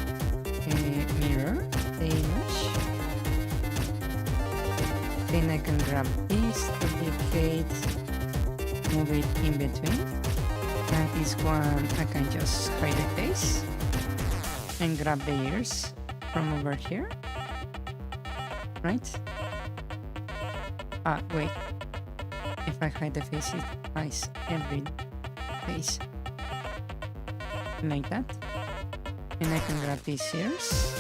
[SPEAKER 2] mirror the image. Then I can grab this, duplicate, move it in between. And this one I can just hide the face and grab the ears from over here. Right? Ah, wait. If I hide the face, it hides every face. Like that. And I can grab these ears.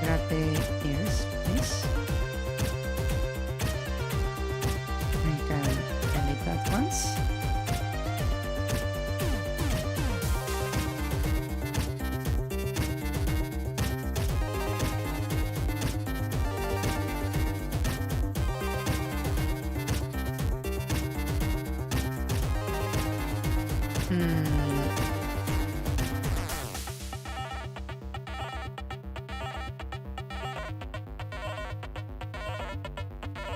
[SPEAKER 2] Grab the ears, please. I can delete that once.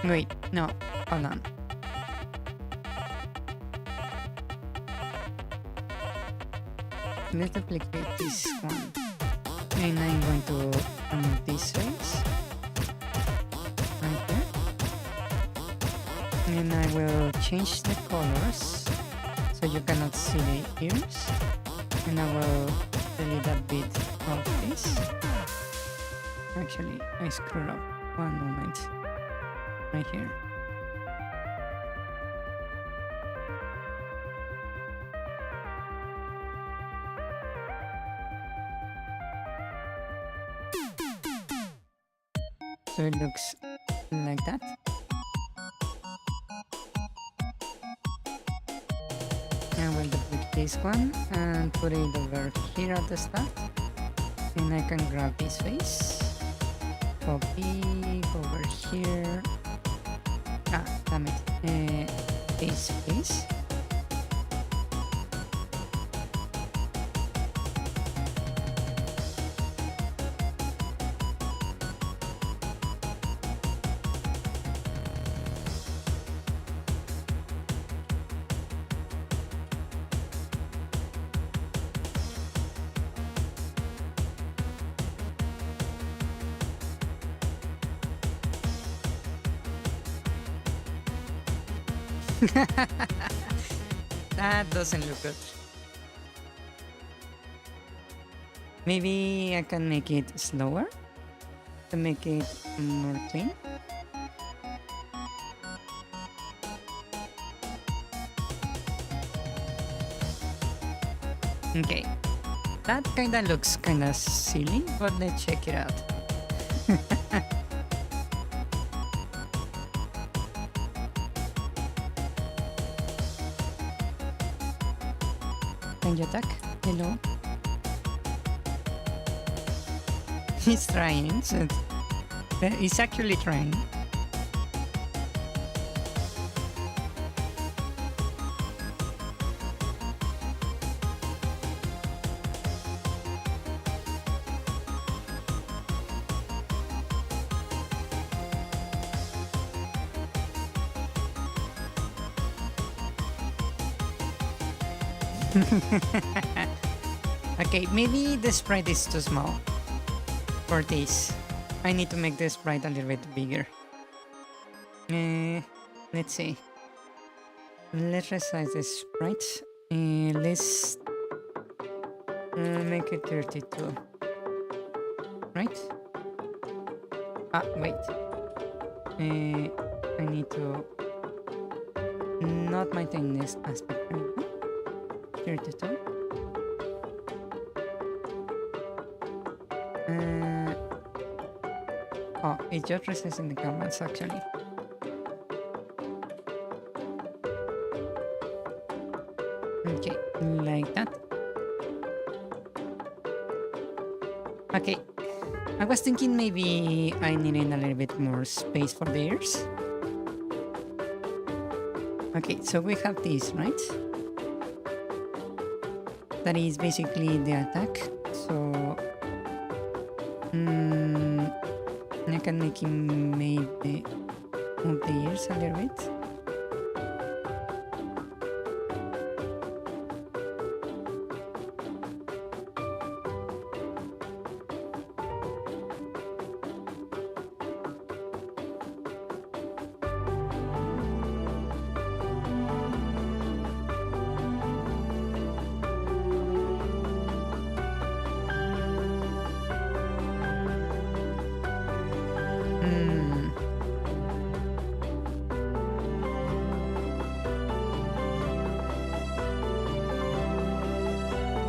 [SPEAKER 2] Wait, no, hold on. Let's duplicate this one. And I'm going to remove this face. Right there. And I will change the colors so you cannot see the ears. And I will delete a bit of this. Actually, I screwed up. One moment. Right here. So it looks like that. I will duplicate this one and put it over here at the start. And I can grab this face. Copy over here. Ah, damn it. This face. That doesn't look good. Maybe I can make it slower to make it more clean. Okay, that kinda looks kinda silly, but let's check it out. Can you attack? Hello? He's trying. So he's actually trying. Okay, maybe the sprite is too small for this. I need to make the sprite a little bit bigger. Let's see. Let's resize the sprite. Let's make it 32. Right? Ah, wait. I need to not maintain this aspect right now. 32. Oh, it just resides in the comments actually. Okay, like that. Okay, I was thinking maybe I needed a little bit more space for the ears. Okay, so we have this, right? That is basically the attack. So I can make him maybe move the ears a little bit.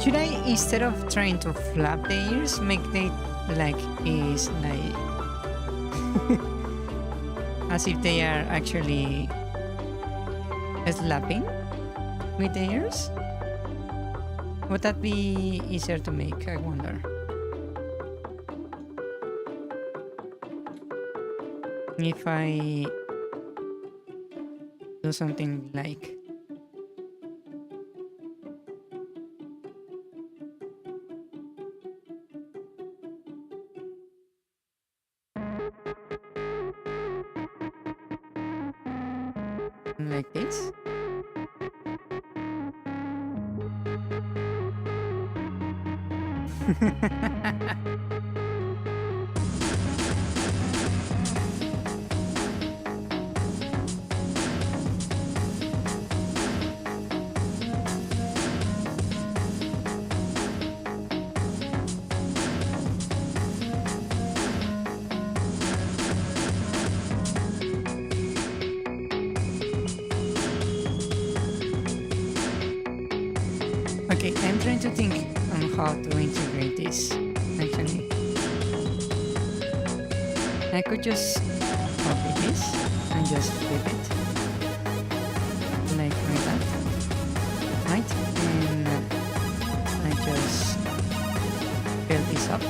[SPEAKER 2] Should I, instead of trying to flap the ears, make they like is like as if they are actually slapping with the ears? Would that be easier to make, I wonder? If I do something like this. Okay, I'm trying to think on how to integrate this, actually. I could just copy this and just flip it. Like that. Right? And I just build this up.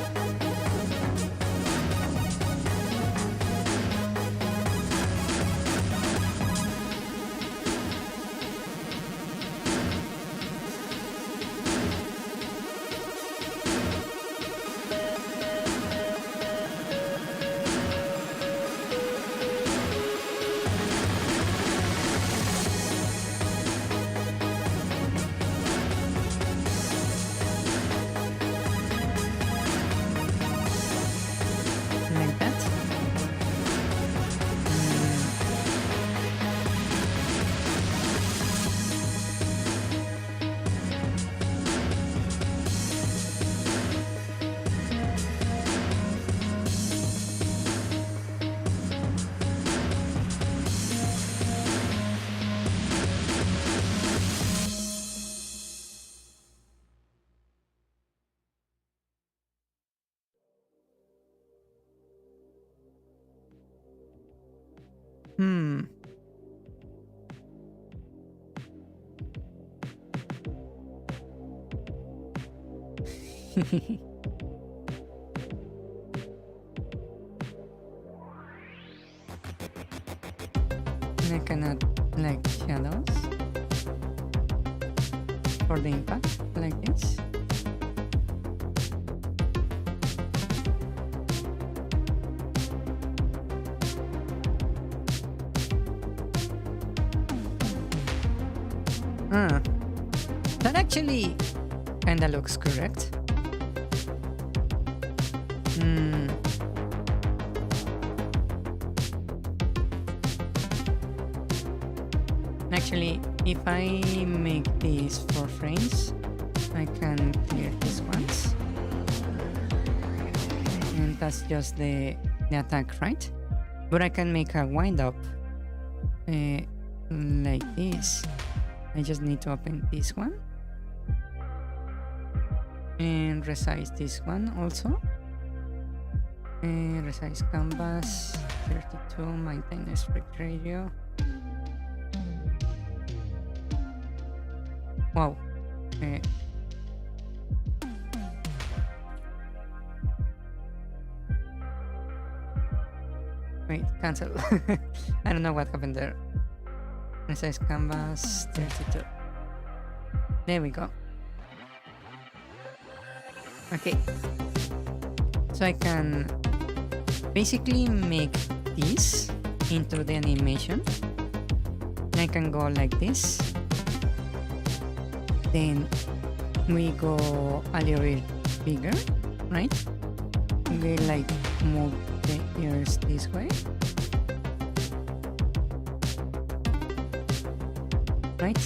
[SPEAKER 2] Hmm. I cannot like shadows for the impact like this. That actually kinda looks correct. Actually, if I make these 4 frames, I can clear these ones. And that's just the attack, right? But I can make a wind up like this. I just need to open this one. And resize this one also. And resize canvas, 32, maintain aspect ratio. Wow. Wait, cancel. I don't know what happened there. Resize canvas, 32. There we go. Okay. So I can basically make this into the animation. I can go like this. Then we go a little bit bigger, right? We like move the ears this way. Right?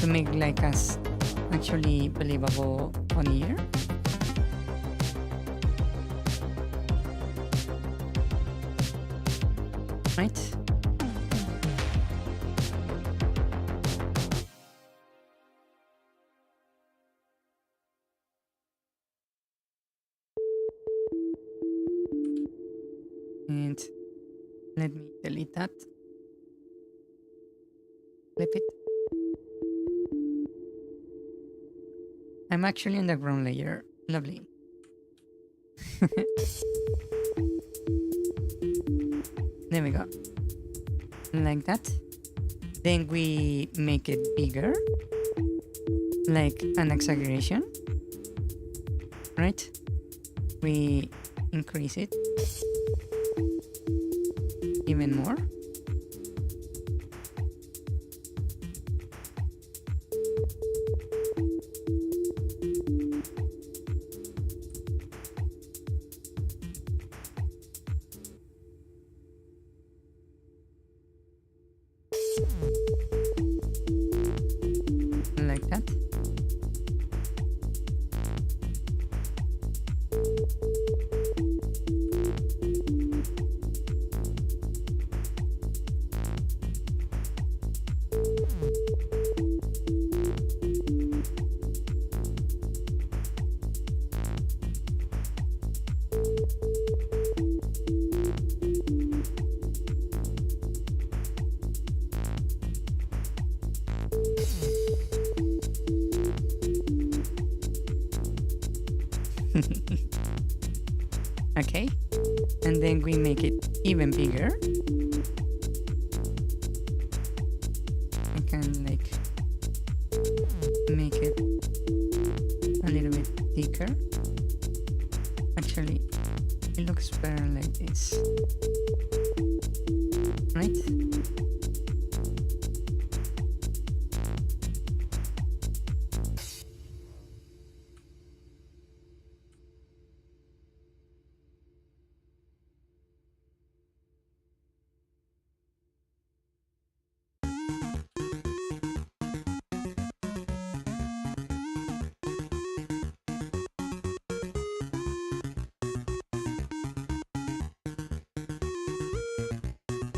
[SPEAKER 2] To make like us actually believable on ear. Right? And let me delete that. Flip it. I'm actually in the ground layer. Lovely. There we go. Like that. Then we make it bigger. Like an exaggeration. Right? We increase it even more. Like that. Okay, and then we make it even bigger. I can like make it a little bit thicker. Actually, it looks better like this, right?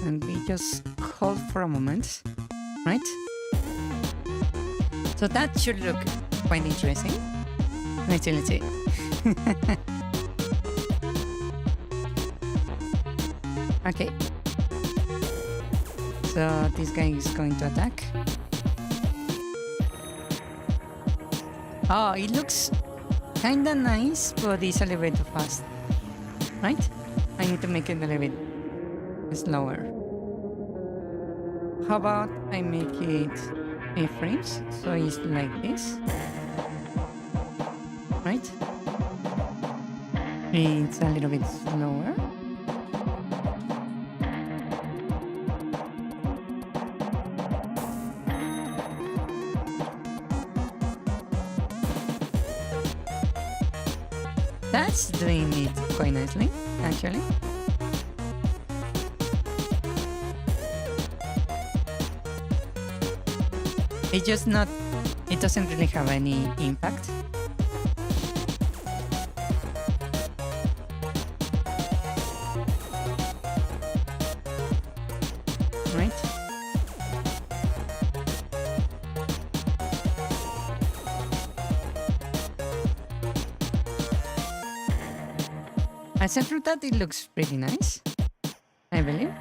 [SPEAKER 2] And we just hold for a moment, right? So that should look quite interesting. Let's see. Okay. So this guy is going to attack. Oh, it looks kinda nice, but it's a little bit too fast. Right? I need to make it a little bit slower. How about I make it frames? So it's like this. Right? It's a little bit slower. That's doing it quite nicely, actually. It's just not, it doesn't really have any impact. Right? Aside from that, it looks pretty nice, I believe.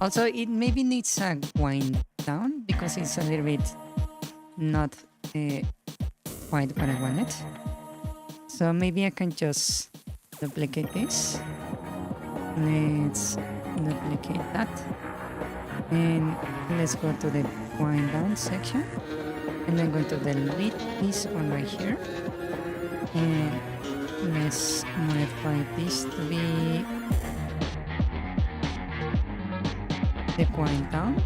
[SPEAKER 2] Also, it maybe needs a wind down because it's a little bit not quite what I wanted. So maybe I can just duplicate this. Let's duplicate that. And let's go to the wind down section. And I'm going to delete this one right here. And let's modify this to be the wind down.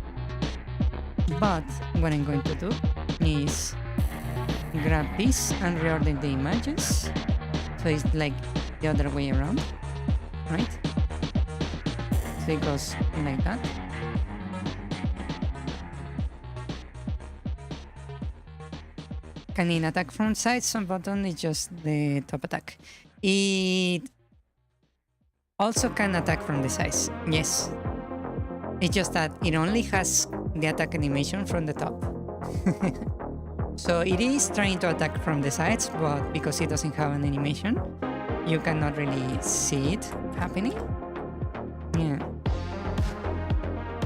[SPEAKER 2] But what I'm going to do is grab this and reorder the images. So it's like the other way around, right? So it goes like that. Can attack from sides on button is just the top attack. It also can attack from the sides, yes. It's just that it only has the attack animation from the top. So it is trying to attack from the sides, but because it doesn't have an animation, you cannot really see it happening. Yeah.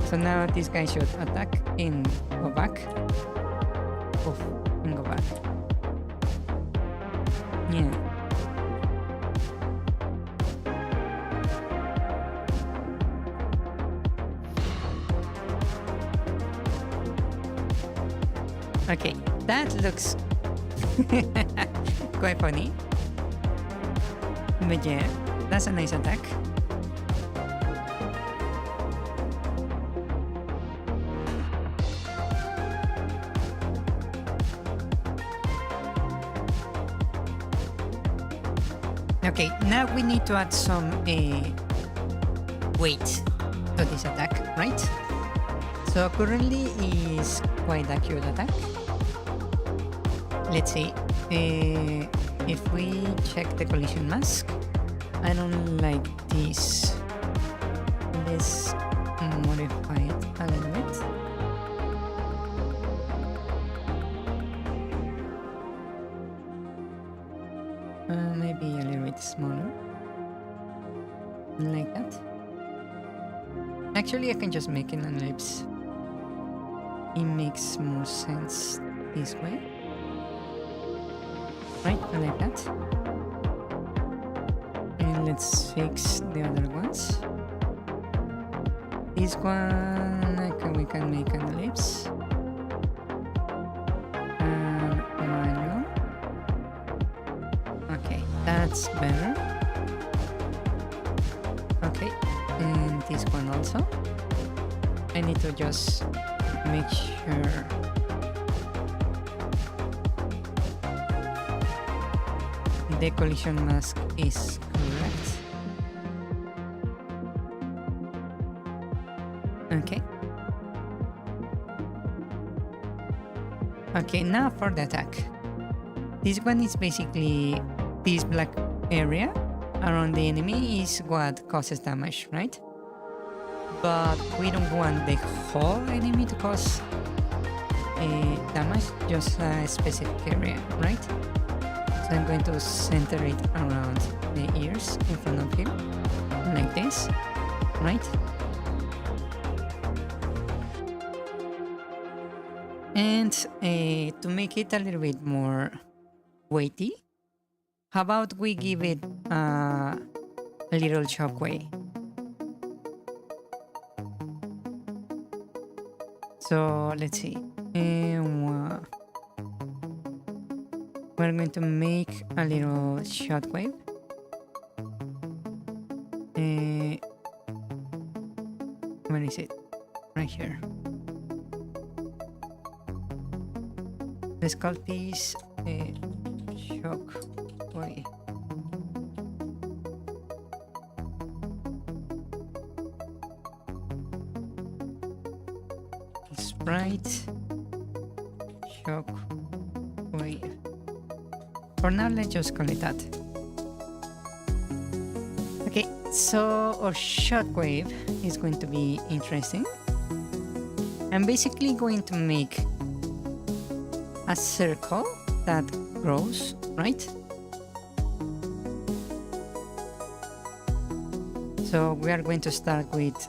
[SPEAKER 2] So now this guy should attack and go back. Oof, and go back. Yeah. Okay, that looks quite funny. But yeah, that's a nice attack. Okay, now we need to add some weight to this attack, right? So currently is quite a cute attack. Let's see. If we check the collision mask, I don't like this. Let's modify it a little bit. Maybe a little bit smaller. Like that. Actually, I can just make an ellipse. It makes more sense this way. Right, like that. And let's fix the other ones. This one, we can make an ellipse. Manual. Okay, that's better. Okay, and this one also. I need to just make sure the collision mask is correct. Okay. Okay, now for the attack. This one is basically this black area around the enemy is what causes damage, right? But we don't want the whole enemy to cause damage, just a specific area, right? So I'm going to center it around the ears in front of him, like this, right? And to make it a little bit more weighty, how about we give it a little shockwave? So let's see. We're going to make a little shockwave. Where is it? Right here. Let's call this shockwave. Sprite shockwave. For now, let's just call it that. Okay, so our shockwave is going to be interesting. I'm basically going to make a circle that grows, right? So we are going to start with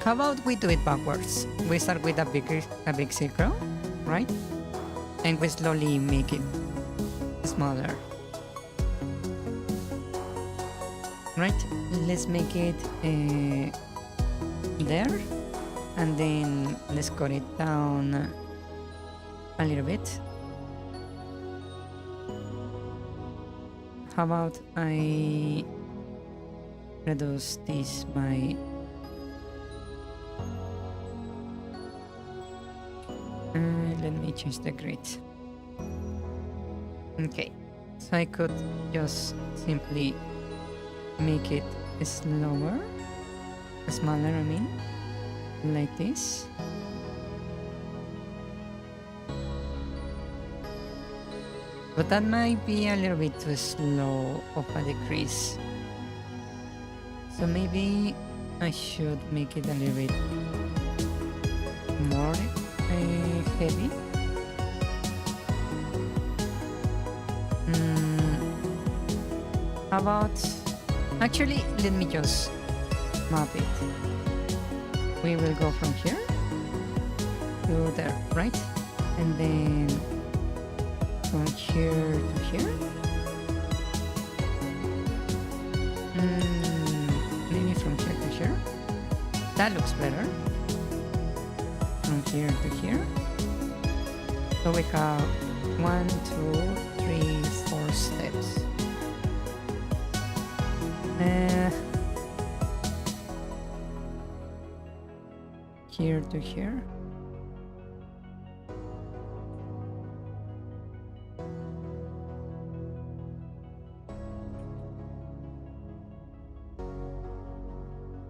[SPEAKER 2] how about we do it backwards? We start with a big circle, right? And we slowly make it smaller. Right? Let's make it there. And then let's cut it down a little bit. How about I reduce this by let me change the grid. Okay, so I could just simply make it smaller, I mean, like this. But that might be a little bit too slow of a decrease. So maybe I should make it a little bit more heavy. How about... Actually, let me just map it. We will go from here to there, right? And then from here to here. Maybe from here to here. That looks better. From here to here. So we have 1, 2, 3, 4 steps. Here to here.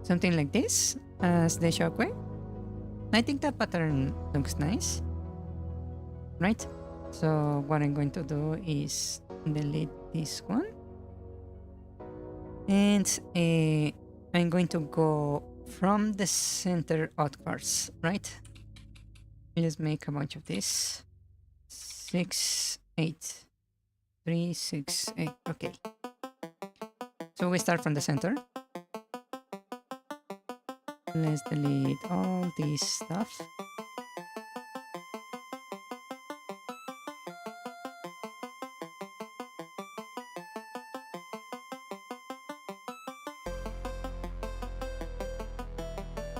[SPEAKER 2] Something like this as the shockwave. I think that pattern looks nice, right? So what I'm going to do is delete this one, and I'm going to go from the center outwards, right? Let's make a bunch of this. 6, 8, 3, 6, 8. Okay. So we start from the center. Let's delete all this stuff.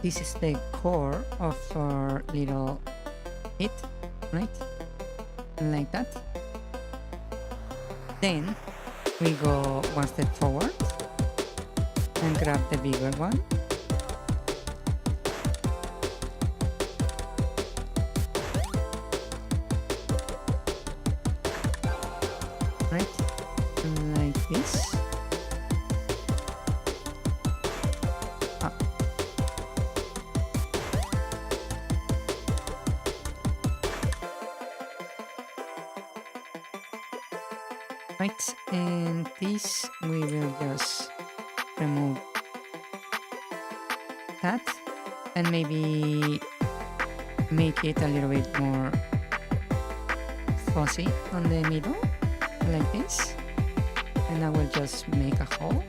[SPEAKER 2] This is the core of our little hit, right? Like that. Then we go one step forward and grab the bigger one. Right? Like this. Right, and this we will just remove that and maybe make it a little bit more fuzzy on the middle, like this, and I will just make a hole.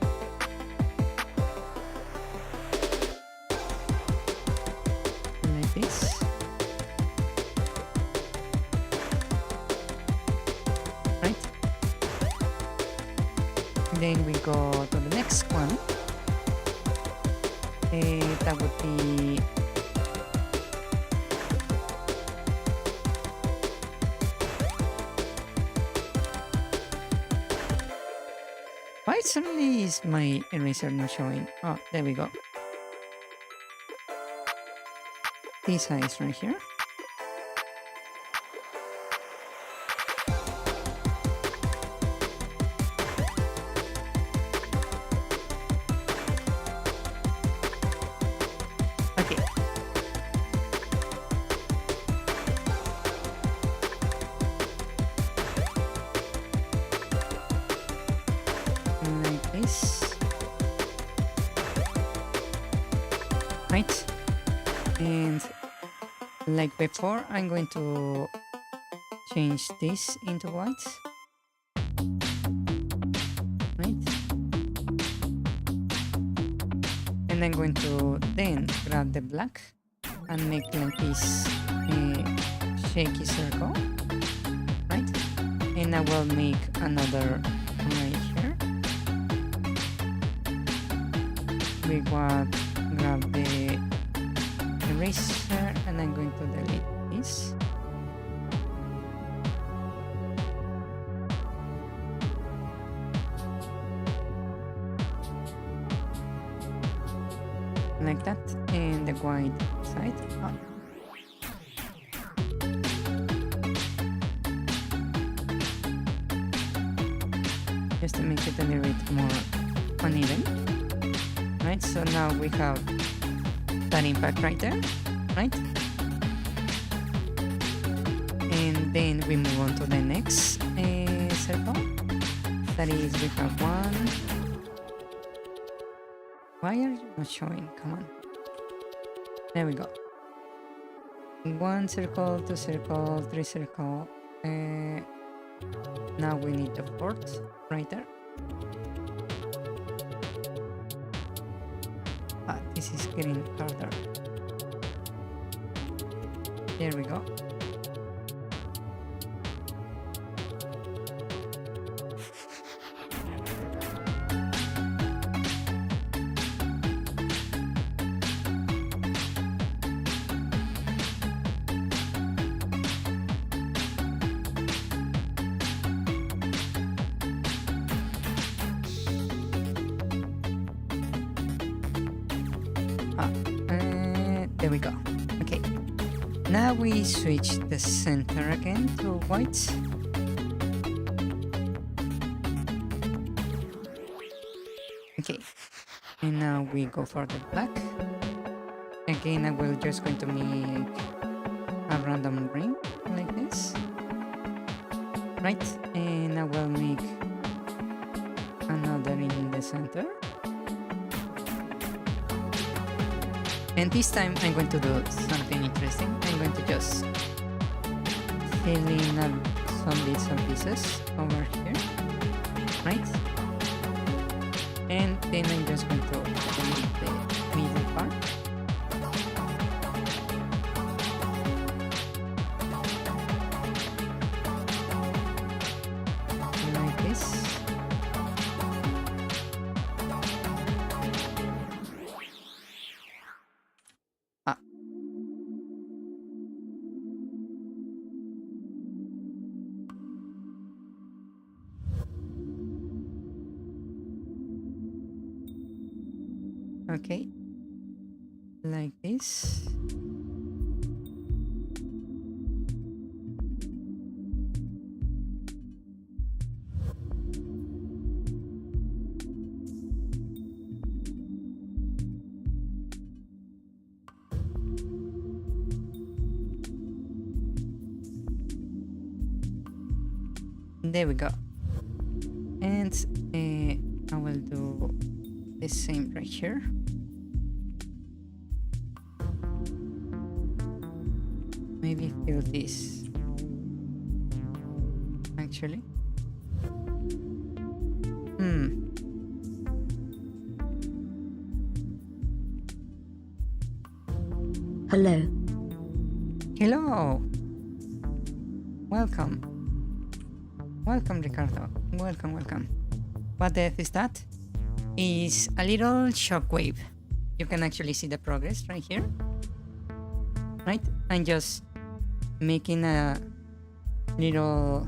[SPEAKER 2] this. Right? Then we go to the next one. That would be why suddenly is my eraser not showing? Oh, there we go. This size right here. Okay. Like this. Right. And like before, I'm going to change this into white. Right. And I'm going to then grab the black and make like this shaky circle. Right. And I will make another right here. We will grab the eraser and I'm going to delete this. Like that, and the white side up. Just to make it a little bit more uneven. Right, so now we have that impact right there, right? And then we move on to the next circle. That is, we have one. Why are you not showing? Come on. There we go. One circle, two circle, three circle. Now we need the fourth right there. This is getting harder. There we go. There we go. Okay. Now we switch the center again to white. Okay. And now we go for the black. Again, I will just going to make a random ring like this. Right? And I will make another in the center. And this time I'm going to do something interesting. I'm going to just fill in some bits and pieces over here, right? And then I'm just going to delete the middle part. Like this. Okay, like this. There we go. And I will do the same right here. Maybe fill this. Actually.
[SPEAKER 1] Hello.
[SPEAKER 2] Hello. Welcome. Welcome, Ricardo. Welcome, welcome. What the F is that? Is a little shockwave. You can actually see the progress right here. Right? I'm just making a little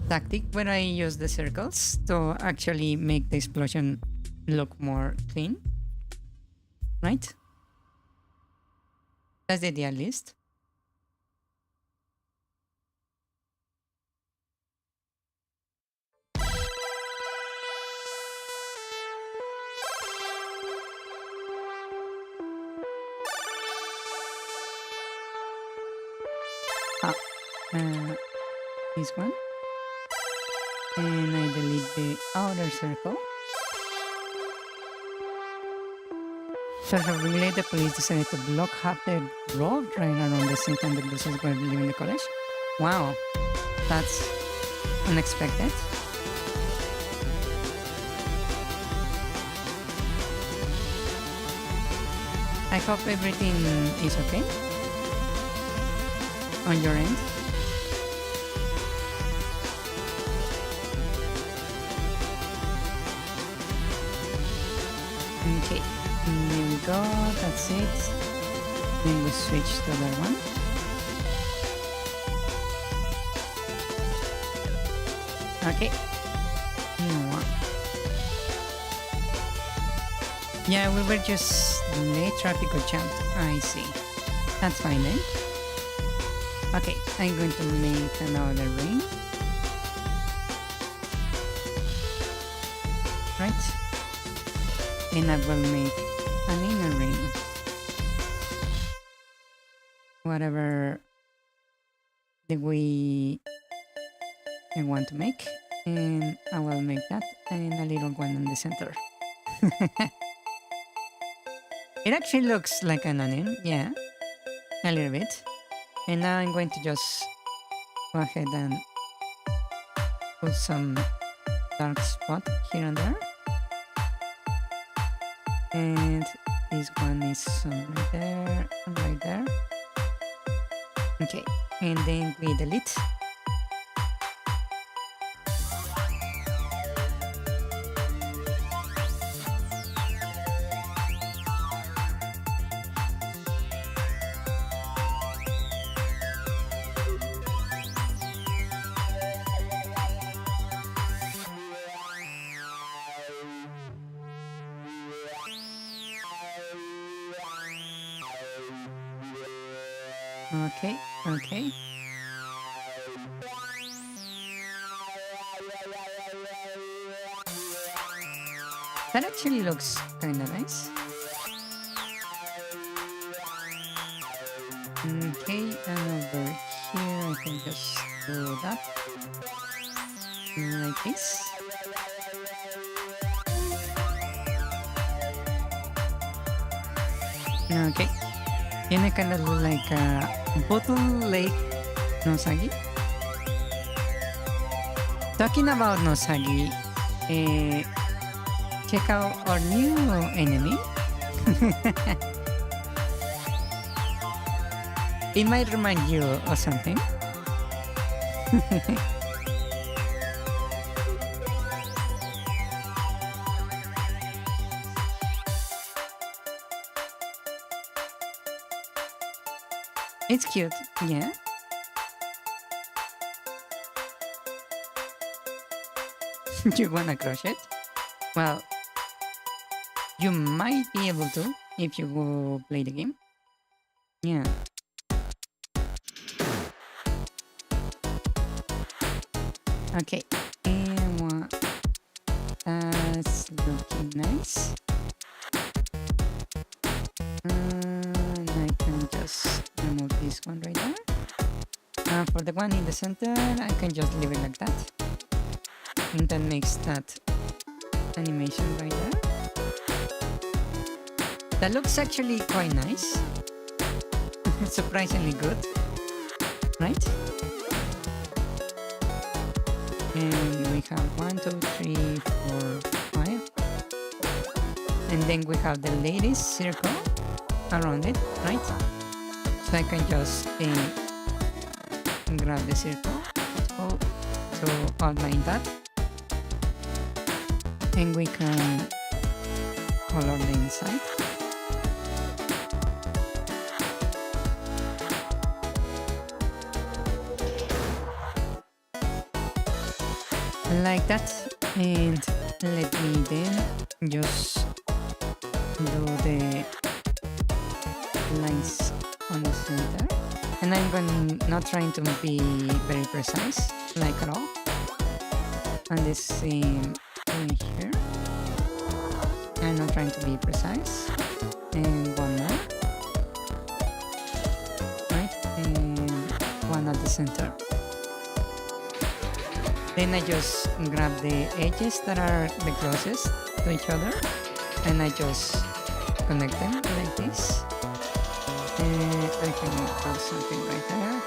[SPEAKER 2] tactic where I use the circles to actually make the explosion look more clean. Right? That's the idea, at least. This one. And I delete the outer circle. Shockingly, the police decided to block half the road right around the same time the buses were leaving the college. Wow, that's unexpected. I hope everything is okay on your end. Okay, here we go, that's it. Then we switch to the other one. Okay, new one. Yeah, we were just late, traffic got jammed. I see. That's fine then. Okay, I'm going to make another ring. Right? And I will make an inner ring. Whatever the way I want to make. And I will make that and a little one in the center. It actually looks like an onion, yeah, a little bit. And now I'm going to just go ahead and put some dark spot here and there. And this one is right there, and right there. Okay, and then we delete. Okay, okay. That actually looks kind of nice. Okay, and over here I can just do that. Like this. Okay. Tiene kind of like a bottle lake Nosagi. Talking about Nosagi, check out our new enemy. It might remind you of something. It's cute, yeah. You wanna crush it? Well, you might be able to if you go play the game. Yeah. Okay, and that's looking nice. And I can just remove this one right there. For the one in the center, I can just leave it like that. And that makes that animation right there. That looks actually quite nice. Surprisingly good, right? And we have 1, 2, 3, 4, 5. And then we have the latest circle around it, right? So I can just grab the circle to outline that, and we can color the inside. Like that, and let me then just do the lines on the center, and I'm not trying to be very precise, like at all. And the same thing here, I'm not trying to be precise. And one more, right, and one at the center. Then I just grab the edges that are the closest to each other, and I just connect them like this. And I can do something right there,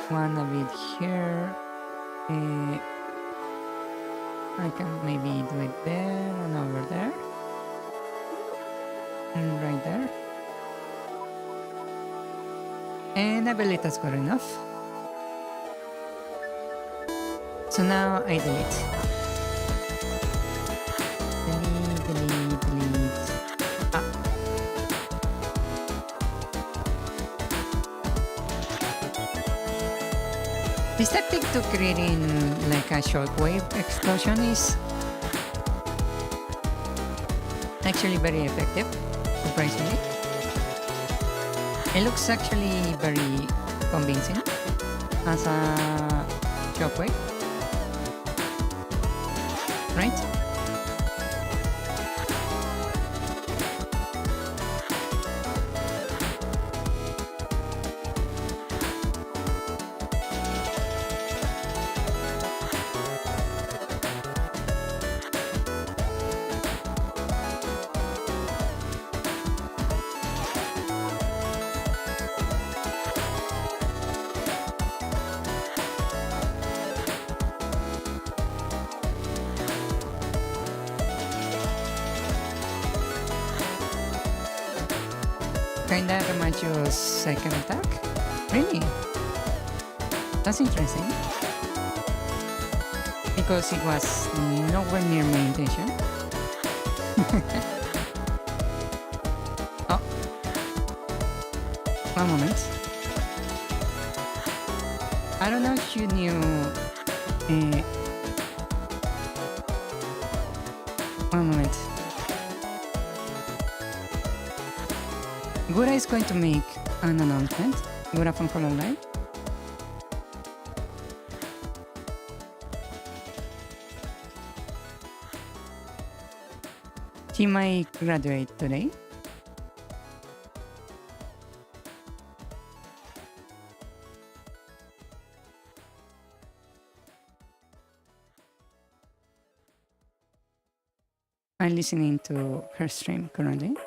[SPEAKER 2] one a bit here. I can maybe do it there and over there, and right there. And I believe that's good enough. So now I delete. Delete. Ah. This tactic to creating like a shockwave explosion is actually very effective, surprisingly. It looks actually very convincing as a shockwave. Right? Kinda reminds you of second attack? Really? That's interesting. Because it was nowhere near my intention. Oh. One moment. I don't know if you knew... one moment. Gura is going to make an announcement. Gura from Color Live. She might graduate today. I'm listening to her stream currently.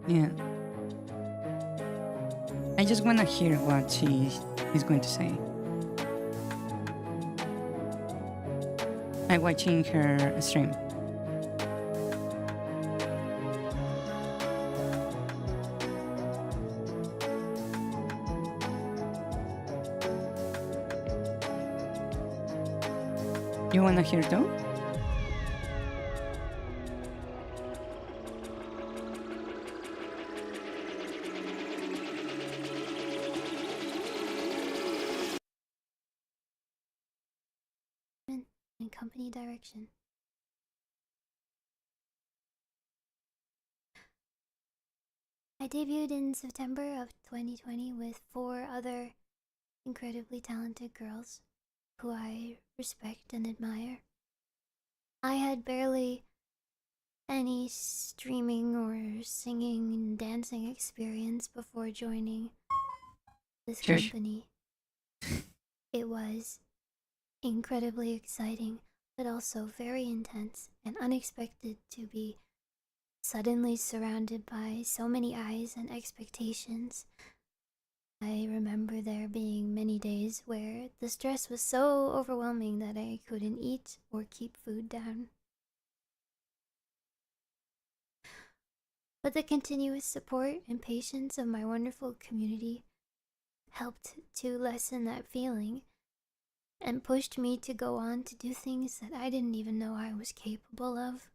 [SPEAKER 2] Yeah. I just want to hear what she is going to say. I'm watching her stream. You want to hear too?
[SPEAKER 4] And company direction. I debuted in September of 2020 with 4 other incredibly talented girls who I respect and admire. I had barely any streaming or singing and dancing experience before joining this company. It was incredibly exciting, but also very intense and unexpected to be suddenly surrounded by so many eyes and expectations. I remember there being many days where the stress was so overwhelming that I couldn't eat or keep food down. But the continuous support and patience of my wonderful community helped to lessen that feeling and pushed me to go on to do things that I didn't even know I was capable of.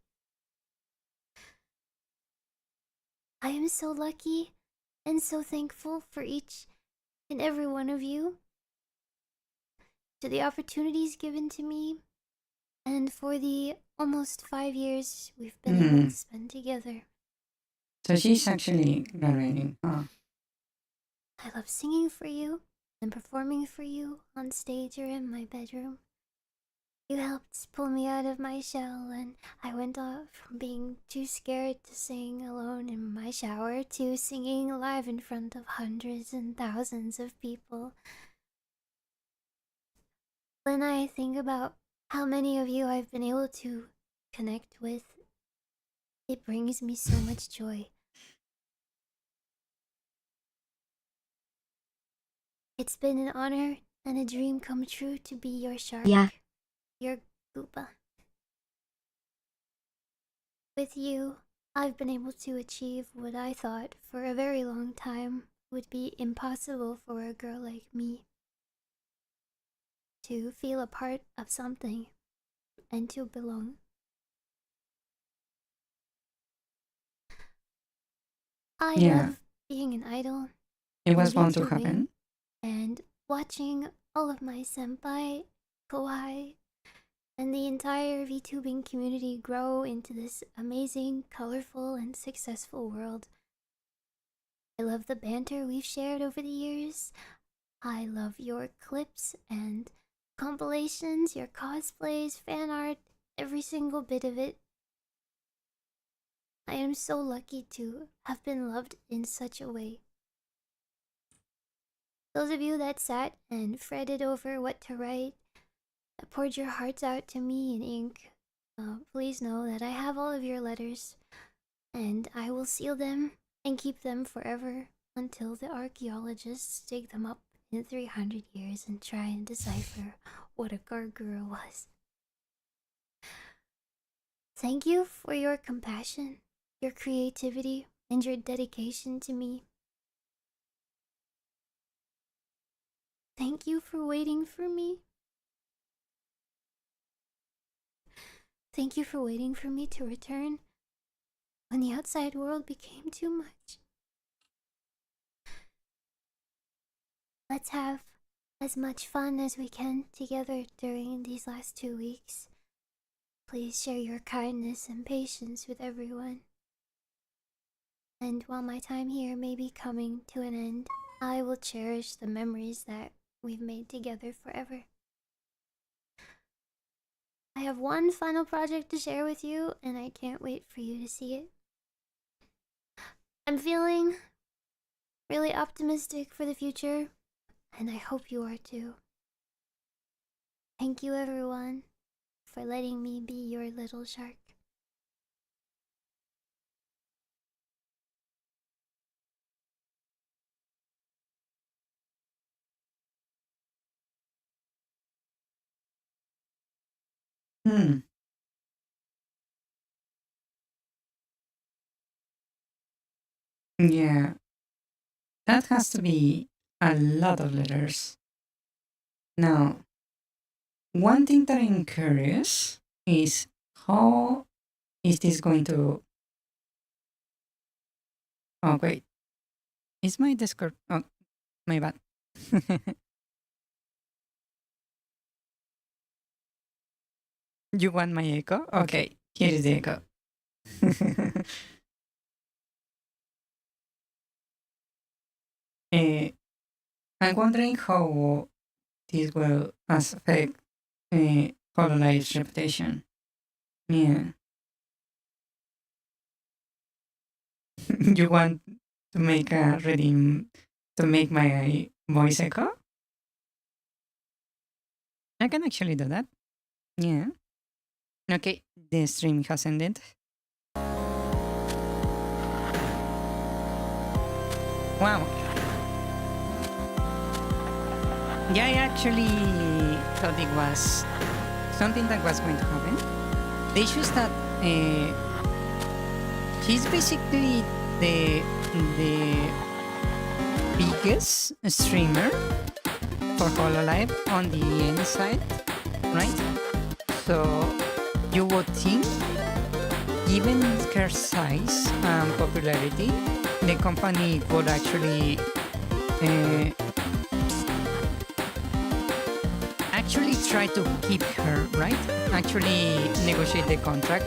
[SPEAKER 4] I am so lucky and so thankful for each and every one of you, to the opportunities given to me, and for the almost 5 years we've been able to spend together.
[SPEAKER 2] So she's actually graduating. Huh?
[SPEAKER 4] I love singing for you and performing for you on stage or in my bedroom. You helped pull me out of my shell, and I went off from being too scared to sing alone in my shower to singing live in front of hundreds and thousands of people. When I think about how many of you I've been able to connect with, it brings me so much joy. It's been an honor and a dream come true to be your shark.
[SPEAKER 1] Yeah.
[SPEAKER 4] Your Goopa. With you, I've been able to achieve what I thought for a very long time would be impossible for a girl like me. To feel a part of something and to belong. I love being an idol.
[SPEAKER 2] It was bound to
[SPEAKER 4] VTubing
[SPEAKER 2] happen.
[SPEAKER 4] And watching all of my senpai, kawaii, and the entire VTubing community grow into this amazing, colorful, and successful world. I love the banter we've shared over the years. I love your clips and compilations, your cosplays, fan art, every single bit of it. I am so lucky to have been loved in such a way. Those of you that sat and fretted over what to write, poured your hearts out to me in ink, please know that I have all of your letters, and I will seal them and keep them forever until the archaeologists dig them up in 300 years and try and decipher what a gargoyle was. Thank you for your compassion, your creativity, and your dedication to me. Thank you for waiting for me. Thank you for waiting for me to return when the outside world became too much. Let's have as much fun as we can together during these last 2 weeks. Please share your kindness and patience with everyone. And while my time here may be coming to an end, I will cherish the memories that we've made together forever. I have one final project to share with you, and I can't wait for you to see it. I'm feeling really optimistic for the future, and I hope you are too. Thank you, everyone, for letting me be your little shark.
[SPEAKER 2] Yeah, that has to be a lot of letters. Now, one thing that I'm curious is how is this going to. Oh, wait. Is my Discord. Oh, my bad. You want my echo? Okay, here is the echo. Eh, I'm wondering how this will affect Hololite's reputation. Yeah. You want to make a reading to make my voice echo? I can actually do that. Yeah. Okay, the stream has ended. Wow. Yeah, I actually thought it was something that was going to happen. The issue is that she's basically the biggest streamer for Hololive on the end side, right? So you would think, given her size and popularity, the company would actually try to keep her, right? Actually negotiate the contract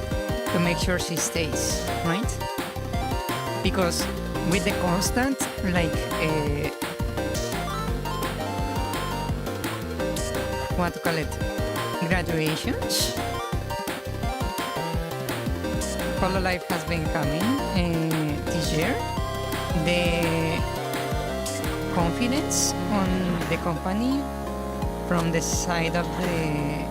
[SPEAKER 2] to make sure she stays, right? Because with the constant, like, what to call it, graduations, Hololive has been coming this year. The confidence on the company from the side of the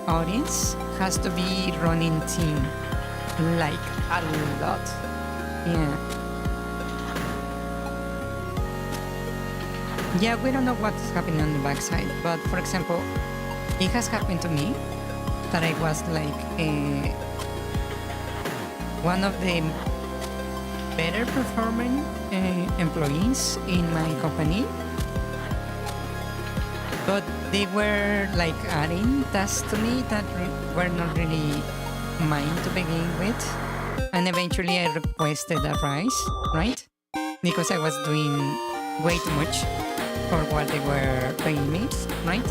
[SPEAKER 2] audience has to be running team, like a lot. Yeah, we don't know what's happening on the backside, but for example, it has happened to me that I was like one of the better performing employees in my company, but they were like adding tasks to me that were not really mine to begin with, and eventually I requested a rise, right? Because I was doing way too much for what they were paying me, right?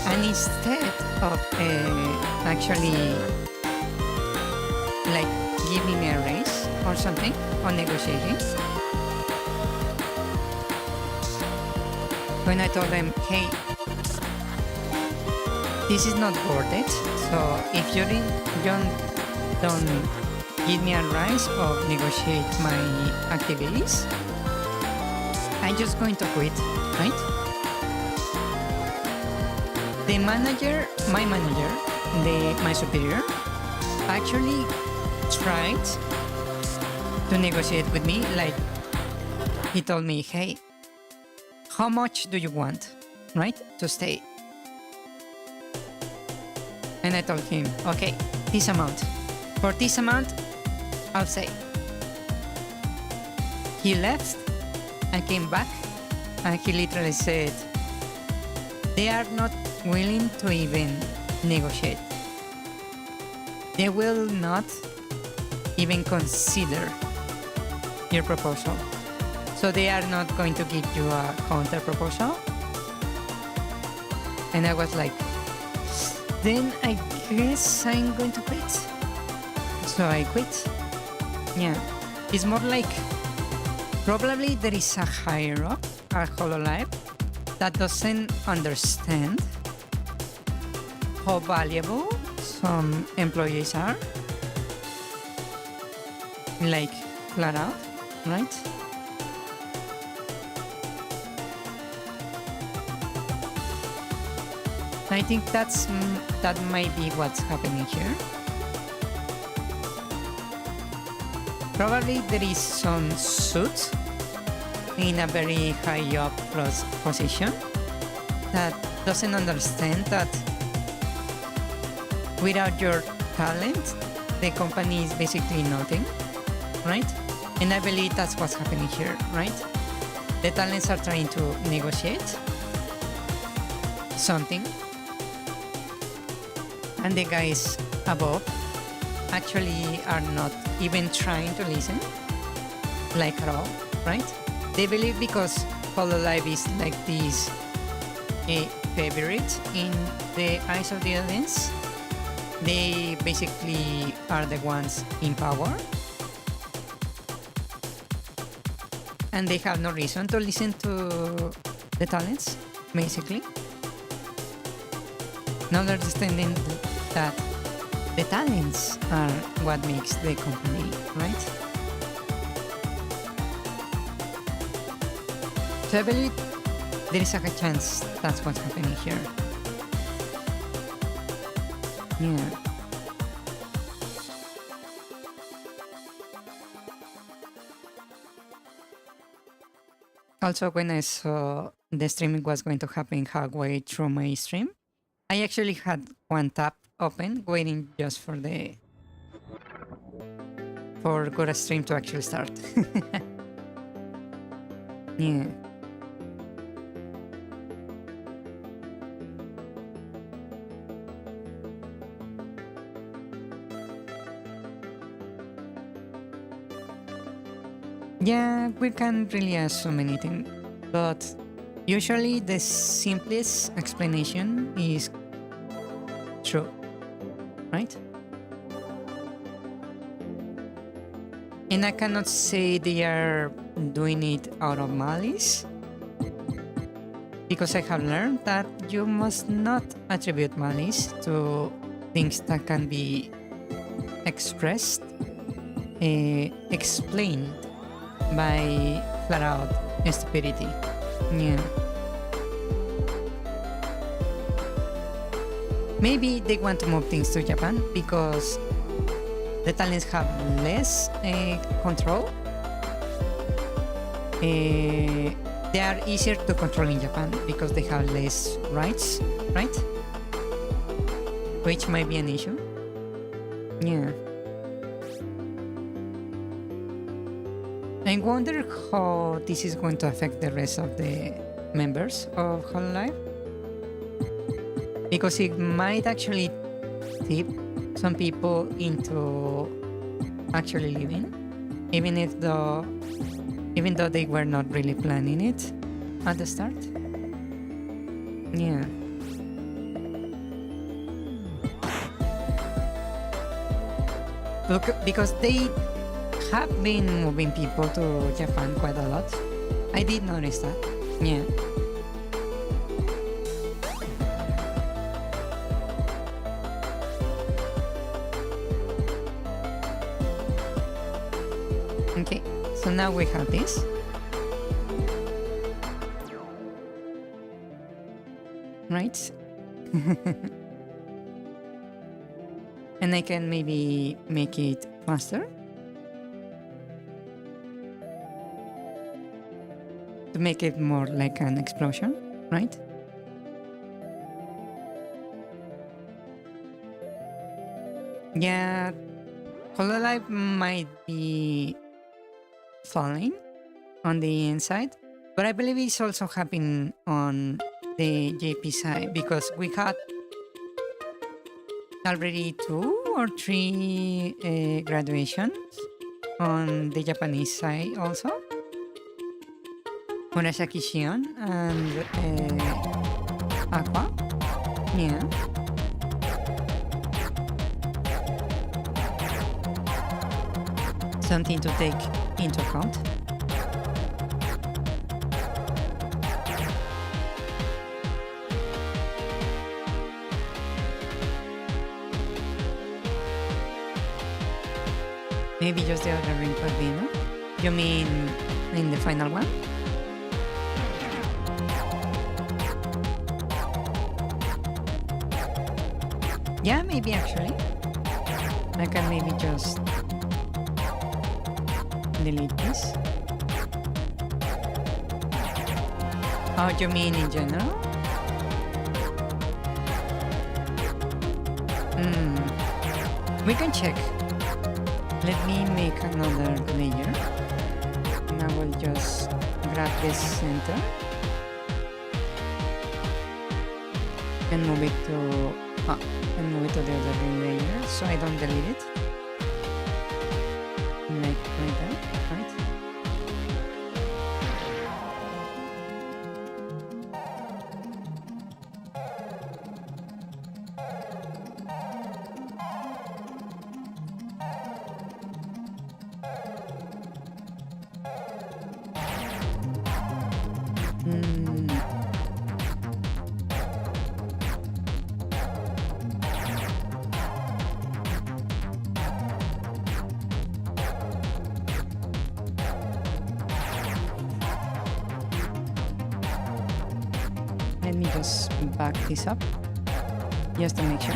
[SPEAKER 2] And instead of actually like giving me a raise or something, or negotiating, when I told them, hey, this is not worth it, so if you don't give me a rise or negotiate my activities, I'm just going to quit, right? The manager, my superior, actually tried to negotiate with me. Like, he told me, hey, how much do you want, right, to stay? And I told him, okay, this amount. For this amount, I'll stay. He left and came back, and he literally said, they are not willing to even negotiate. They will not even consider your proposal. So they are not going to give you a counter proposal. And I was like, then I guess I'm going to quit. So I quit. Yeah. It's more like, probably there is a higher up at Hololive that doesn't understand how valuable some employees are, like flat out, right? I think that might be what's happening here. Probably there is some suit in a very high up position that doesn't understand that without your talent, the company is basically nothing, right? And I believe that's what's happening here, right? The talents are trying to negotiate something, and the guys above actually are not even trying to listen, like at all, right? They believe because Hololive is like this a favorite in the eyes of the audience, they basically are the ones in power, and they have no reason to listen to the talents, basically. Not understanding that the talents are what makes the company, right? So I believe there is a chance that's what's happening here. Yeah. Also, when I saw the streaming was going to happen halfway through my stream, I actually had one tab open, waiting just for Gora stream to actually start. Yeah. Yeah, we can't really assume anything, but usually the simplest explanation is true, right? And I cannot say they are doing it out of malice, because I have learned that you must not attribute malice to things that can be expressed, explained by flat out stupidity. Yeah. Maybe they want to move things to Japan because the talents have less control. They are easier to control in Japan because they have less rights, right? Which might be an issue. Yeah. I wonder how this is going to affect the rest of the members of Hololive, because it might actually tip some people into actually leaving, even though they were not really planning it at the start. Yeah. Look, because they have been moving people to Japan quite a lot. I did notice that. Yeah. Okay, so now we have this. Right? And I can maybe make it faster to make it more like an explosion, right? Yeah, Hololive might be falling on the inside, but I believe it's also happening on the JP side, because we had already 2 or 3 graduations on the Japanese side also. Murasaki Shion and Aqua. Yeah. Something to take into account. Maybe just the other ring could be, no? You mean in the final one? Yeah, maybe actually. I can maybe just delete this. Oh, you mean in general? We can check. Let me make another layer. And I will just grab this center and move it to the other layer so I don't delete it. Like that, right? Let me just back this up just to make sure.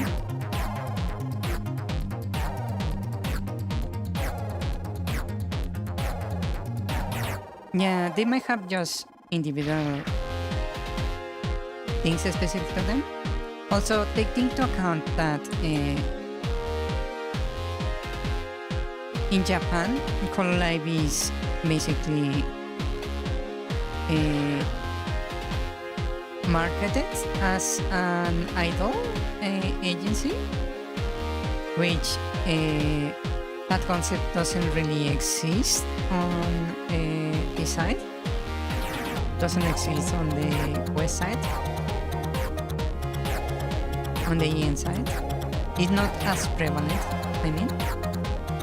[SPEAKER 2] Yeah, they might have just individual things specific to them. Also, take into account that in Japan, Hololive is basically marketed as an idol agency, which that concept doesn't really exist on this side. Doesn't exist on the west side. On the EN side, it's not as prevalent, I mean,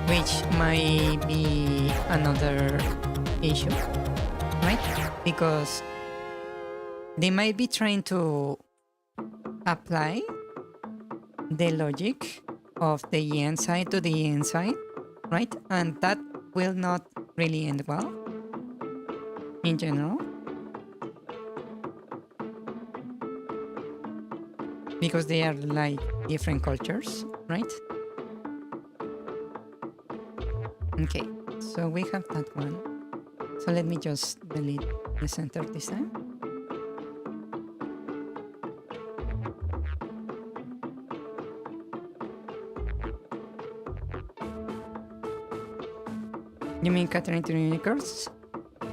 [SPEAKER 2] which might be another issue, right? Because they might be trying to apply the logic of the EN side to the EN side, right? And that will not really end well in general. Because they are like different cultures, right? Okay, so we have that one. So let me just delete the center this time. You mean catering to unicorns?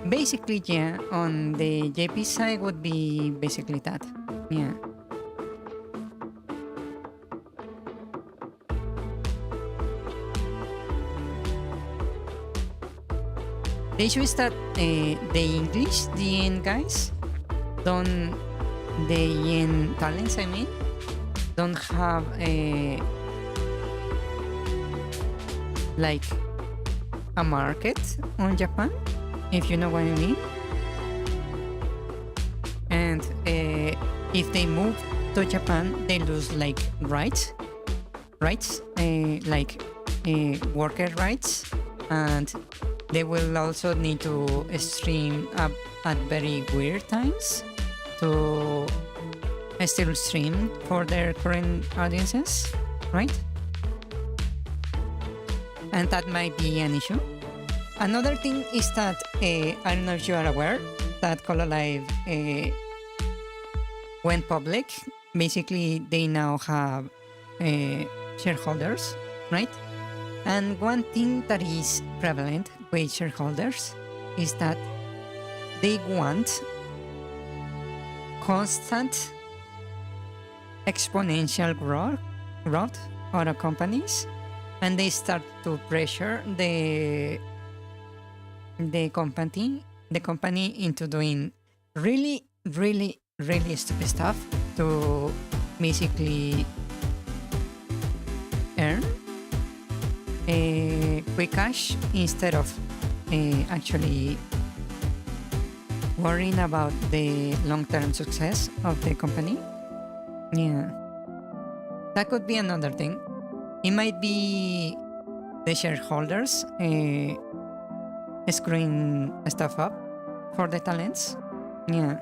[SPEAKER 2] Basically, yeah, on the JP side would be basically that, yeah. The issue is that the English, the EN guys, don't, the EN talents, I mean, don't have like a market on Japan, if you know what I mean. And if they move to Japan, they lose like rights, like worker rights, and they will also need to stream up at very weird times to still stream for their current audiences, right? And that might be an issue. Another thing is that I don't know if you are aware that Hololive went public. Basically, they now have shareholders, right? And one thing that is prevalent with shareholders is that they want constant exponential growth out of companies, and they start to pressure the company into doing really stupid stuff to basically earn quick cash instead of actually worrying about the long-term success of the company. Yeah, that could be another thing. It might be the shareholders screwing stuff up for the talents. Yeah.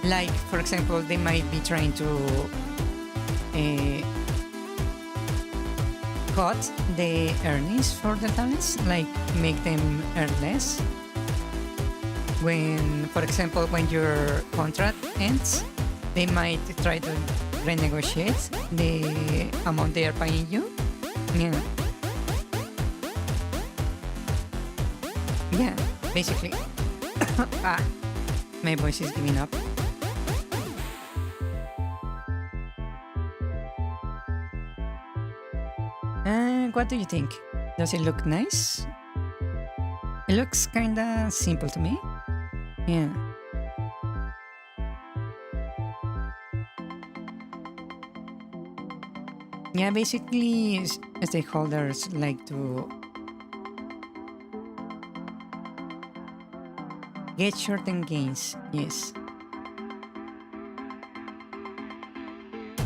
[SPEAKER 2] Like, for example, they might be trying to cut the earnings for the talents, like make them earn less. When, for example, when your contract ends, they might try to renegotiate the amount they are paying you. Yeah. Yeah, basically. My voice is giving up. What do you think? Does it look nice? It looks kinda simple to me. Yeah. Yeah, basically stakeholders like to get short-term gains, yes.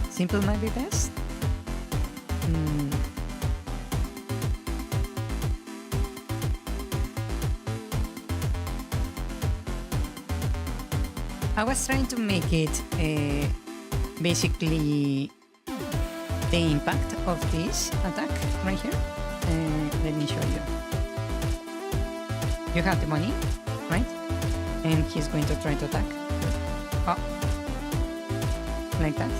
[SPEAKER 2] Simple might be best? I was trying to make it basically the impact of this attack right here. Let me show you. you have the money, right? And he's going to try to attack. Oh. Like that.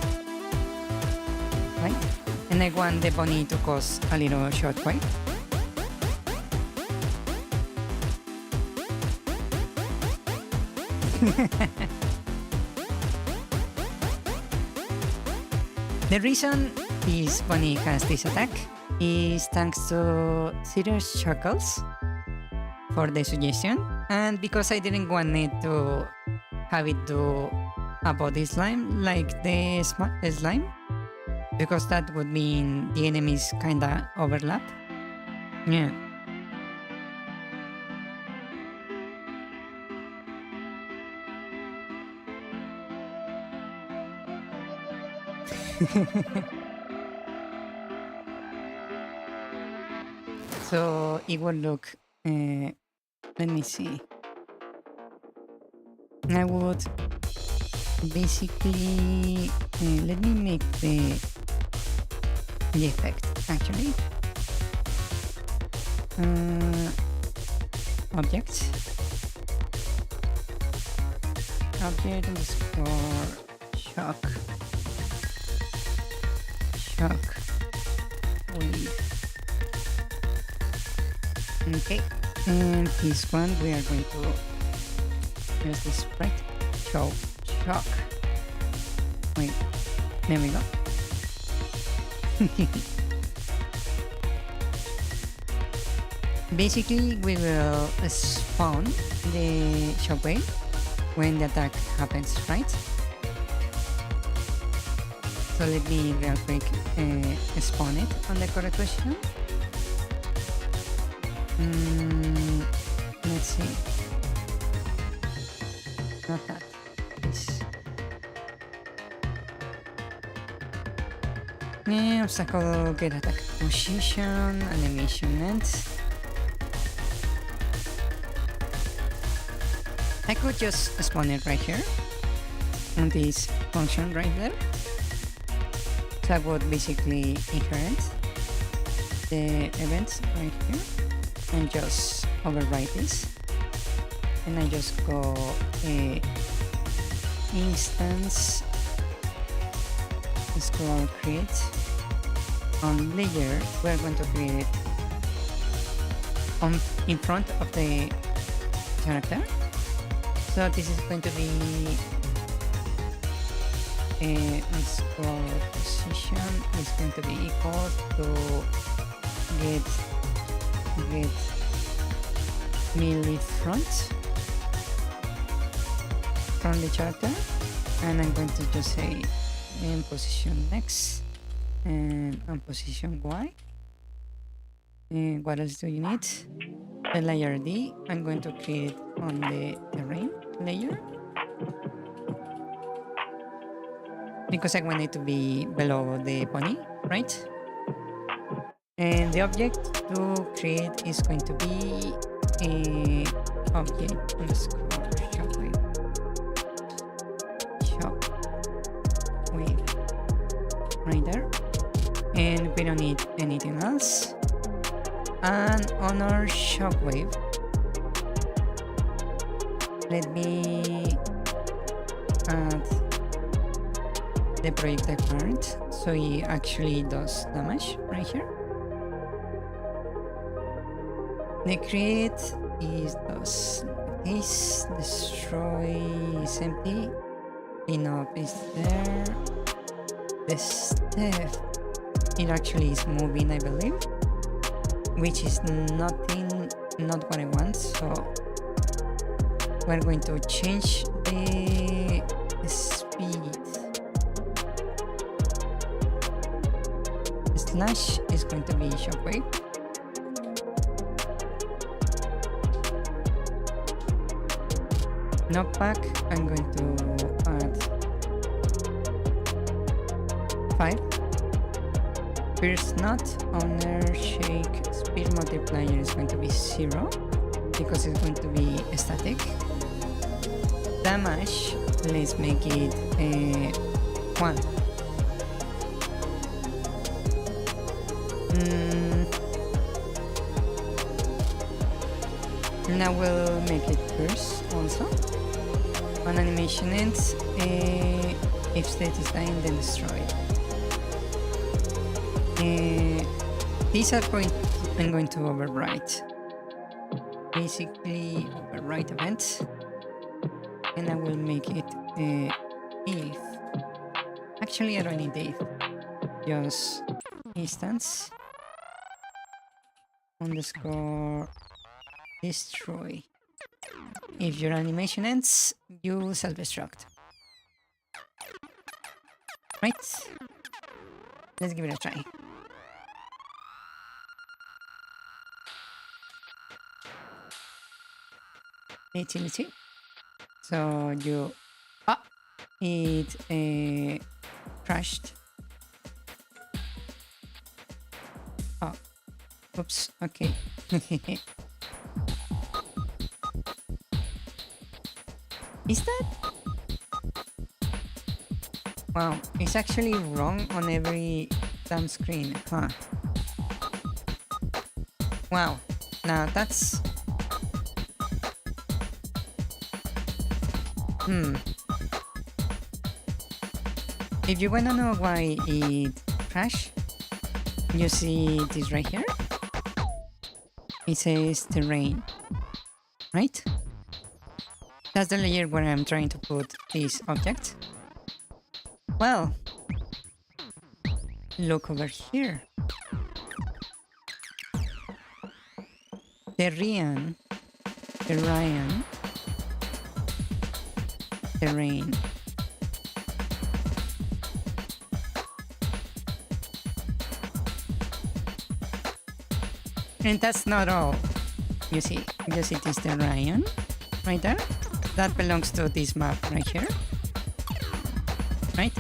[SPEAKER 2] Right? And I want the bunny to cause a little shockwave. The reason this bunny has this attack is thanks to Serious Chuckles for the suggestion, and because I didn't want it to have it do a body slime like the slime, because that would mean the enemies kinda overlap. Yeah. So it would look, let me see. I would basically, let me make the effect actually. Object underscore shock wave. Okay, and this one we are going to use the sprite shock. Wait, there we go. Basically, we will spawn the shockwave when the attack happens, right? So let me real quick spawn it on the correct position. Let's see. Not that. This. Obstacle get attack position, animation end. I could just spawn it right here on this function right there. So I would basically inherit the events right here and just overwrite this, and I just go instance scroll create on layer. We're going to create it on in front of the character. So this is going to be scroll position is going to be equal to get melee front from the character, and I'm going to just say in position X and on position Y. And what else do you need? The layer D, I'm going to create on the terrain layer because I want it to be below the pony, right? And the object to create is going to be a object underscore shockwave right there, and we don't need anything else. And on our shockwave, let me add the projectile parent so he actually does damage right here. The create is does this, destroy is empty, clean up is there. The step, it actually is moving, I believe, which is not what I want, so we're going to change the speed. Slash is going to be shockwave. Knockback, I'm going to add 5. First knot, owner, shake, speed multiplier is going to be 0 because it's going to be static. Damage, let's make it 1. Now we'll make it curse also. When animation ends, if state is dying, then destroy. These are I'm going to overwrite. Basically, overwrite event. And I will make it if. Actually, I don't need if. Just instance underscore destroy. If your animation ends, you self-destruct. Right? Let's give it a try. Utility. So you... it crashed. Oh, oops, okay. Is that? Wow, it's actually wrong on every damn screen, huh? Wow, now that's... If you wanna know why it crashed, you see this right here? It says terrain, right? That's the layer where I'm trying to put this object. Well, look over here. Terrain, and that's not all. You see this terrain right there? That belongs to this map right here. Right?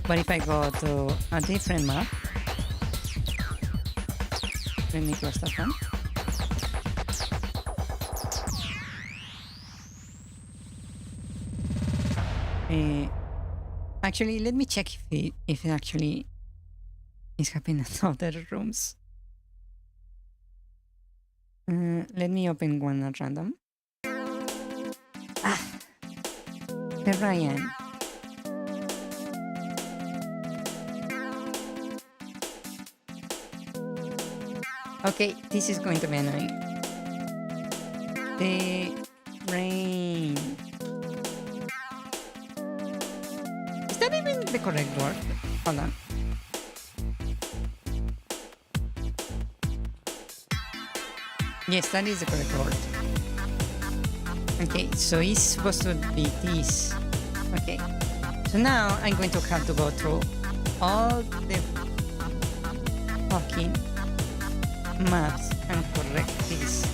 [SPEAKER 2] But if I go to a different map, let me close that one. Actually, let me check if it actually is happening in other rooms. Let me open one at random. Ryan. Okay, this is going to be annoying. The rain. Is that even the correct word? Hold on. Yes, that is the correct word. Okay, so it's supposed to be this. Okay, so now I'm going to have to go through all the fucking maps and correct this.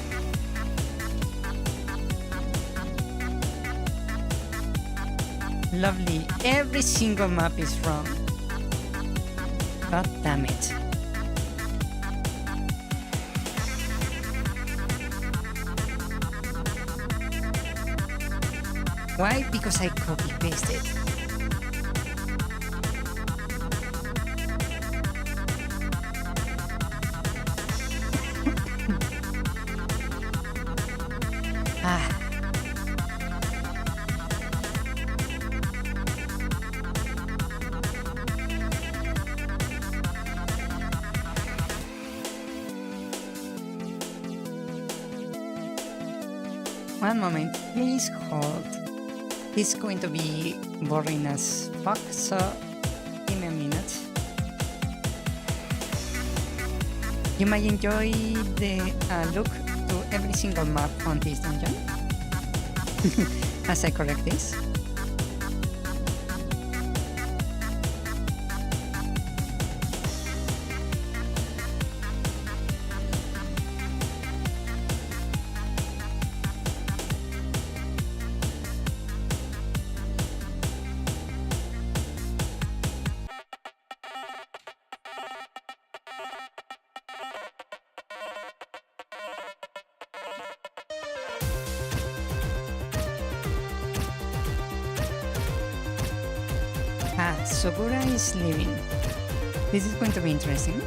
[SPEAKER 2] Lovely, every single map is wrong. God damn it. Why? Because I copy-pasted. One moment, please hold. It's going to be boring as fuck, so give me a minute. You might enjoy the look to every single map on this dungeon as I correct this. Sogura is leaving. This is going to be interesting.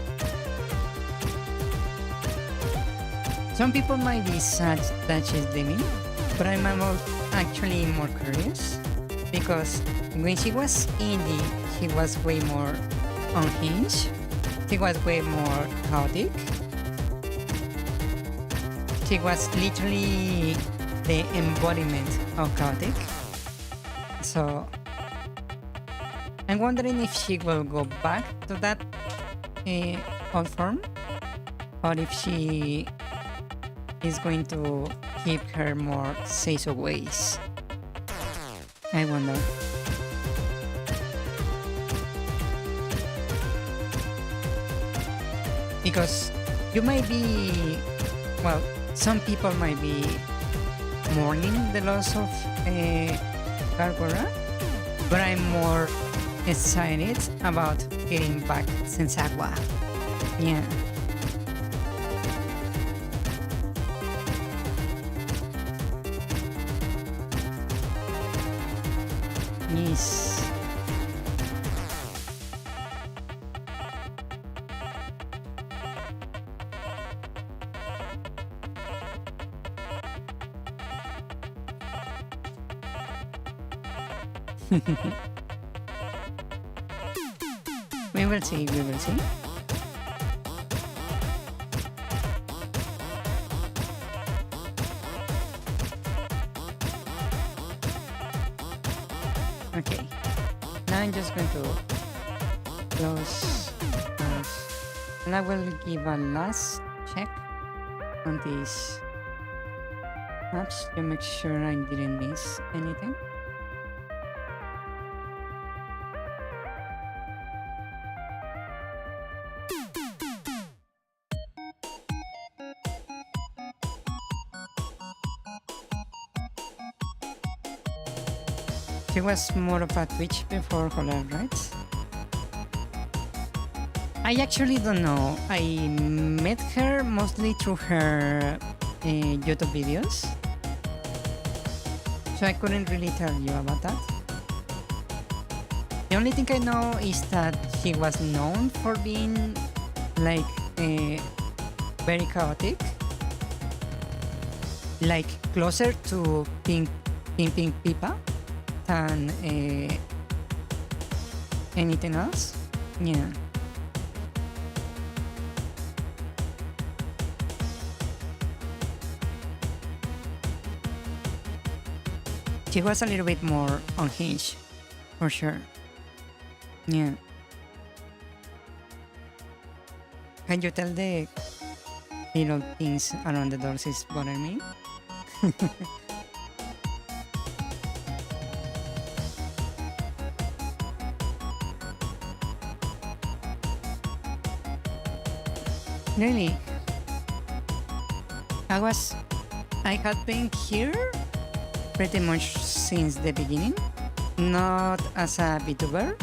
[SPEAKER 2] Some people might be sad that she's leaving, but actually more curious because when she was indie, she was way more unhinged. She was way more chaotic. She was literally the embodiment of chaotic. So I'm wondering if she will go back to that old form, or if she is going to keep her more say-so ways. I wonder. Because you might be, well, some people might be mourning the loss of Gargora, but I'm more excited about getting back Sensagua. Yeah. Yes. We will see, we will see. Okay, now I'm just going to close, and I will give a last check on these maps to make sure I didn't miss anything. She was more of a Twitch before Hollow, right? I actually don't know. I met her mostly through her YouTube videos, so I couldn't really tell you about that. The only thing I know is that she was known for being like very chaotic, like closer to Pink Pipa than anything else. Yeah. She was a little bit more unhinged, for sure. Yeah. Can you tell the little things around the doors is bothering me? Really? I had been here pretty much since the beginning, not as a VTuber,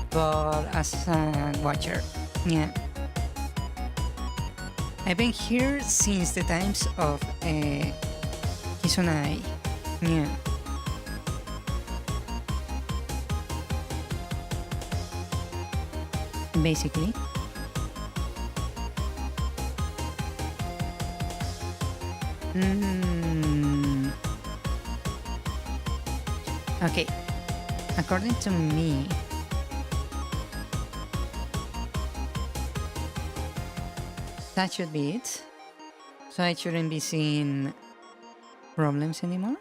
[SPEAKER 2] but as a watcher. Yeah. I've been here since the times of Kizunai. Yeah. Basically. Okay, according to me, that should be it. So I shouldn't be seeing problems anymore.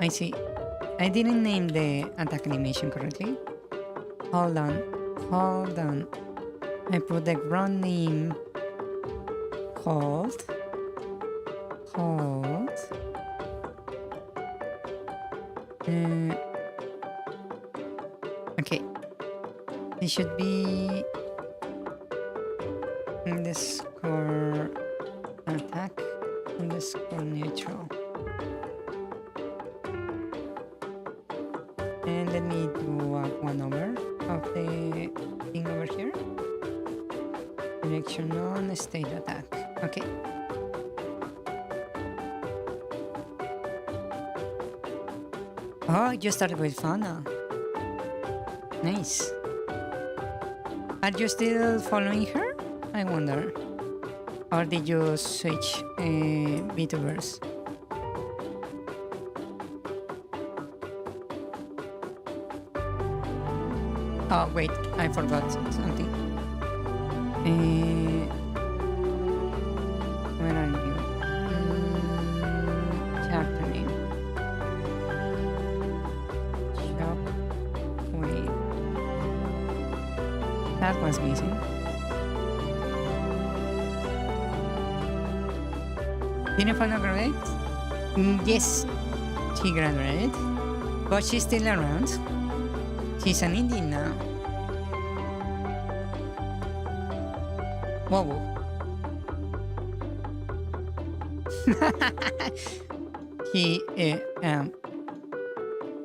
[SPEAKER 2] I see. I didn't name the attack animation correctly. Hold on. I put the wrong name. Hold. Okay. It should be underscore attack underscore neutral. And let me do a one over of the thing over here. Direction on state attack. Okay. Oh, you started with Fauna. Nice. Are you still following her? I wonder. Or did you switch VTubers? Oh, wait, I forgot something. Where are you? Chapter name. Shop. Wait. That was missing. Didn't Fauna graduate? Yes, she graduated. But she's still around. She's an indie now. Whoa. He,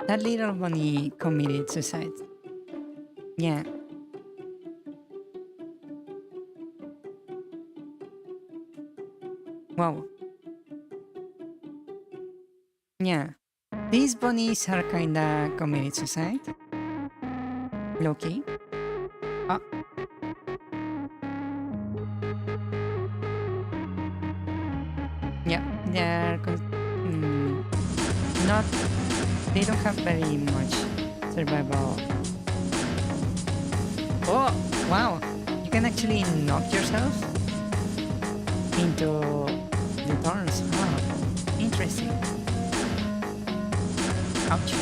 [SPEAKER 2] that little bunny committed suicide. Yeah. Wow. Yeah. These bunnies are kinda committed suicide. Loki. Ah. Yeah, they're not. They don't have very much survival. Oh, wow! You can actually knock yourself into the thorns. Wow, interesting. Ouch.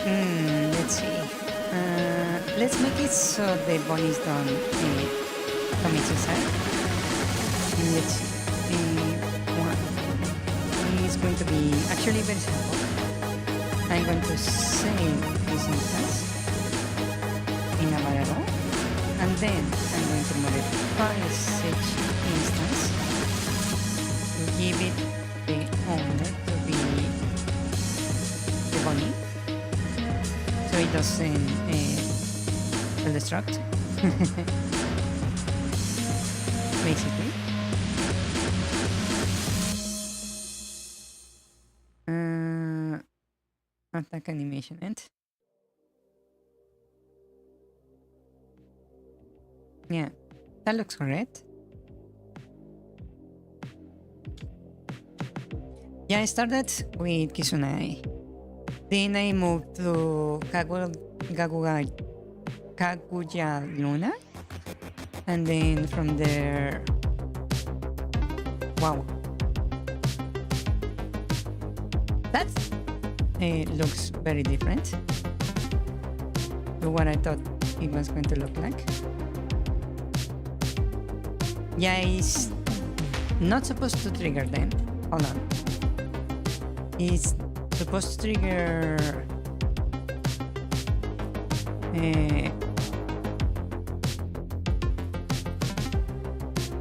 [SPEAKER 2] Let's see. Let's make it so the bunnies don't commit suicide. Let's see. One is going to be actually very simple. I'm going to save this instance in a variable, and then I'm going to modify such instance to give it the owner to be the bunny, so it doesn't self-destruct. Basically. Attack animation end. Yeah, that looks correct. Yeah, I started with Kizunai. Then I moved to Kaguya Luna. And then from there... Wow. That looks very different to what I thought it was going to look like. Yeah, it's not supposed to trigger them. Hold on. It's supposed to trigger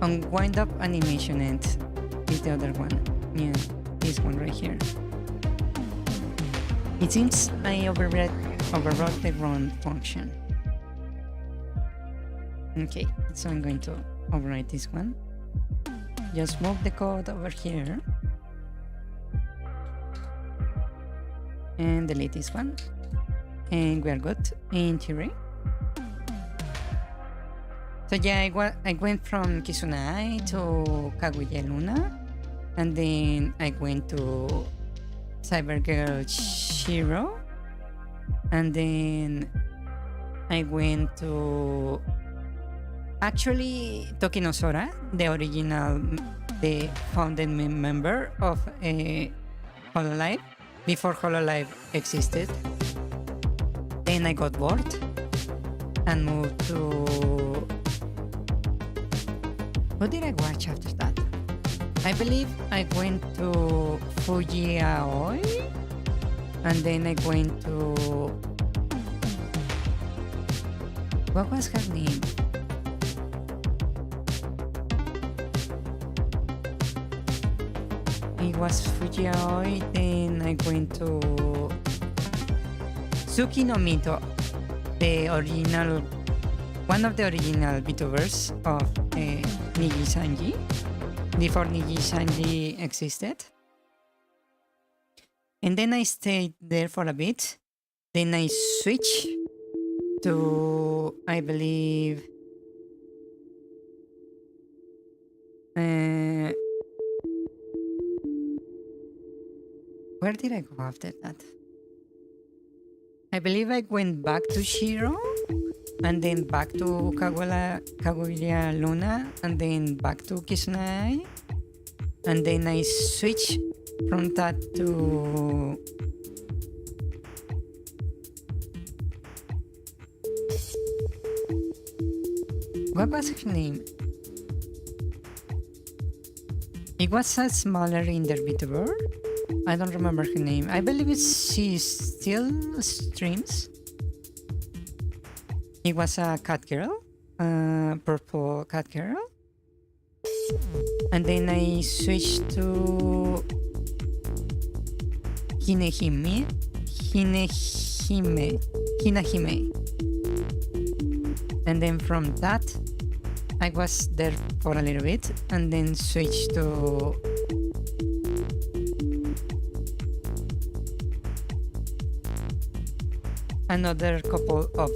[SPEAKER 2] on wind up animation end is the other one. Yeah, this one right here. It seems I overwrote the wrong function. Okay, so I'm going to overwrite this one. Just move the code over here. And delete this one. And we are good in theory. So yeah, I went from Kizunai to Kaguya Luna. And then I went to Cybergirl Shiro. And then I went to... Actually, Tokino Sora, the original, the founding member of Hololive, before Hololive existed. Then I got bored. and moved to... What did I watch after that? I believe I went to Fuji Aoi, and then I went to... What was her name? It was Fuji Aoi, then I went to Suki no Mito, the original, one of the original VTubers of Niji Sanji, before Niji Sanji existed. And then I stayed there for a bit. Then I switched to, I believe, where did I go after that? I believe I went back to Shiro, and then back to Kaguya Luna, and then back to Kisunai, and then I switched from that to... What was her name? It was a smaller VTuber. I don't remember her name. I believe she still streams. It was a cat girl, purple cat girl. And then I switched to Hinehime. And then from that, I was there for a little bit, and then switched to another couple of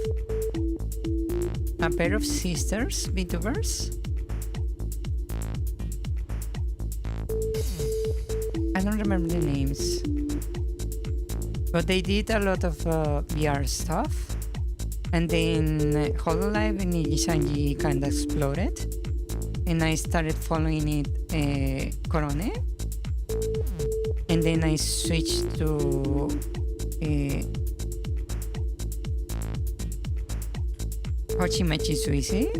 [SPEAKER 2] a pair of sisters VTubers. I don't remember the names, but they did a lot of VR stuff. And then Hololive in Nijisanji kind of exploded, and I started following it, Korone, and then I switched to Hochimachi Suisei.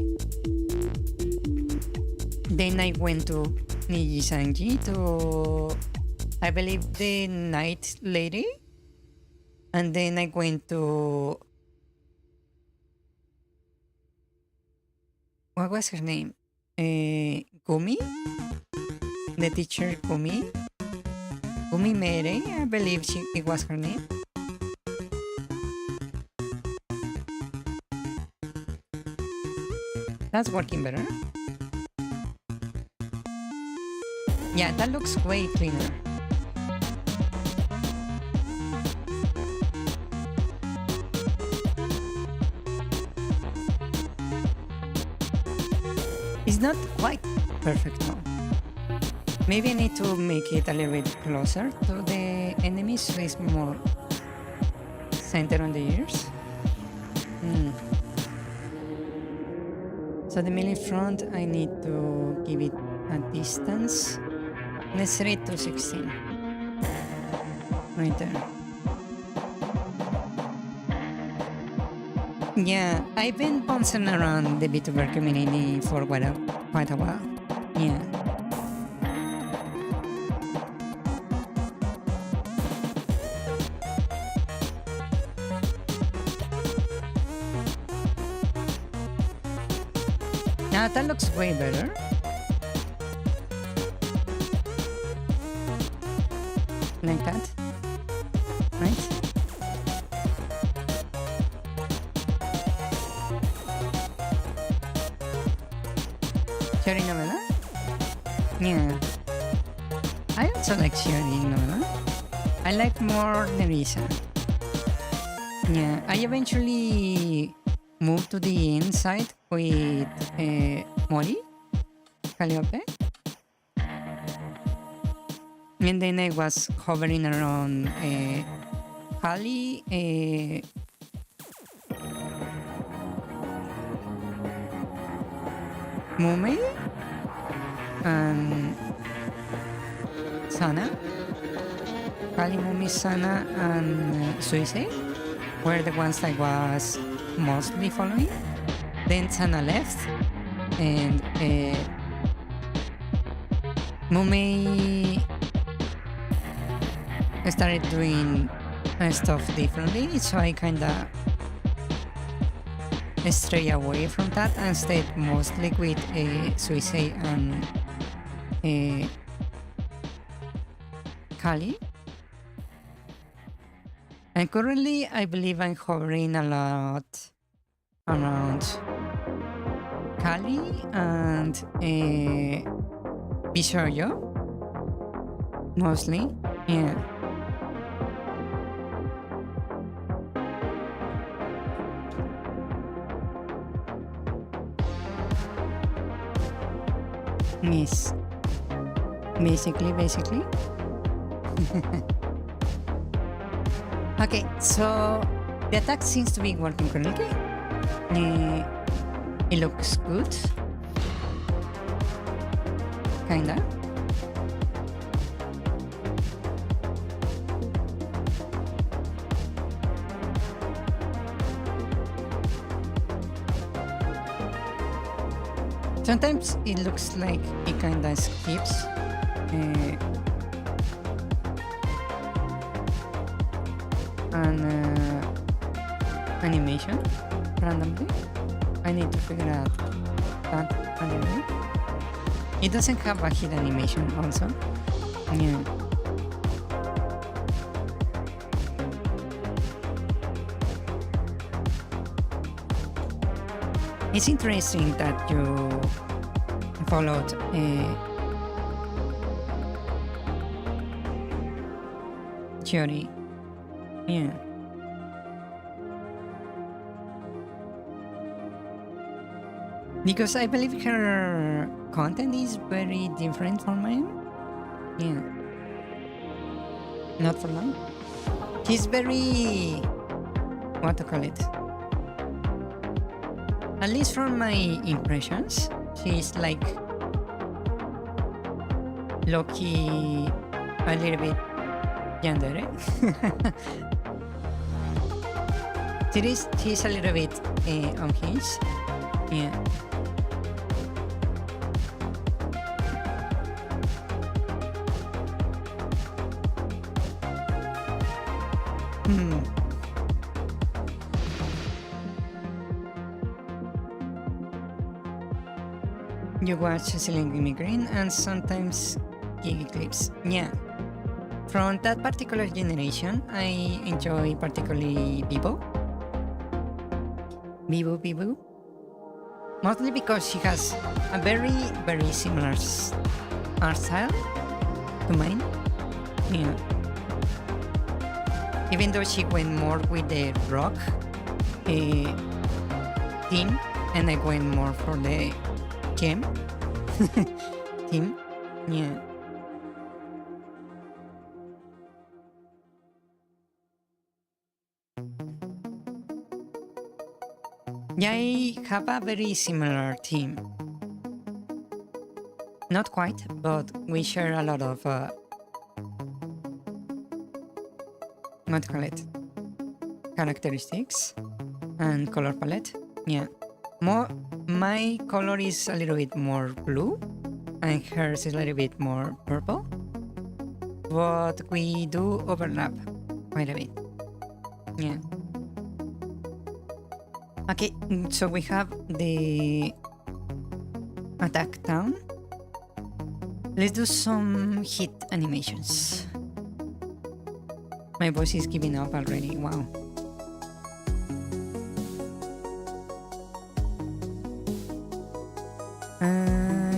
[SPEAKER 2] Then I went to Nijisanji to, I believe, the Night Lady, and then I went to... What was her name? Gumi? The teacher Gumi? Gumi Mere, I believe it was her name. That's working better. Yeah, that looks way cleaner. It's not quite perfect now. Maybe I need to make it a little bit closer to the enemies so it's more centered on the ears. So the melee front, I need to give it a distance. Let's set it to 16. Right there. Yeah, I've been bouncing around the VTuber community for quite a while. Yeah. Now that looks way better. Like that. Right? Cherry novella? Yeah. I also like cherry novella. I like more Nerissa. Yeah, I eventually moved to the inside with Mori, Calliope. And then I was hovering around Kali, Mumei, and Sana. Kali, Mumi, Sana, and Suisei were the ones I was mostly following. Then Sana left, and Mumei started doing stuff differently, so I kinda stray away from that and stayed mostly with Suisei and Kali. And currently, I believe I'm hovering a lot around Kali and Bishoyo, mostly. Yeah. Yes. Basically. Okay, so the attack seems to be working correctly. It looks good. Kinda. Sometimes it looks like it kinda skips an animation randomly. I need to figure out that randomly. It doesn't have a hit animation also. Yeah. It's interesting that you followed Chiori. Yeah. Because I believe her content is very different from mine. Yeah. Not for long. She's very... what to call it? At least from my impressions, she's like low-key a little bit yandere. She's a little bit unhinged. Yeah. You watch Selling Green and sometimes Gigi clips. Yeah. From that particular generation, I enjoy particularly Bibo. Mostly because she has a very, very similar art style to mine. Yeah. Even though she went more with the rock theme, and I went more for the gem theme. Yeah. Yeah, I have a very similar team. Not quite, but we share a lot of what to call it? Characteristics and color palette. Yeah. My color is a little bit more blue and hers is a little bit more purple. But we do overlap quite a bit. Yeah. Okay, so we have the attack down. Let's do some hit animations. My voice is giving up already, wow.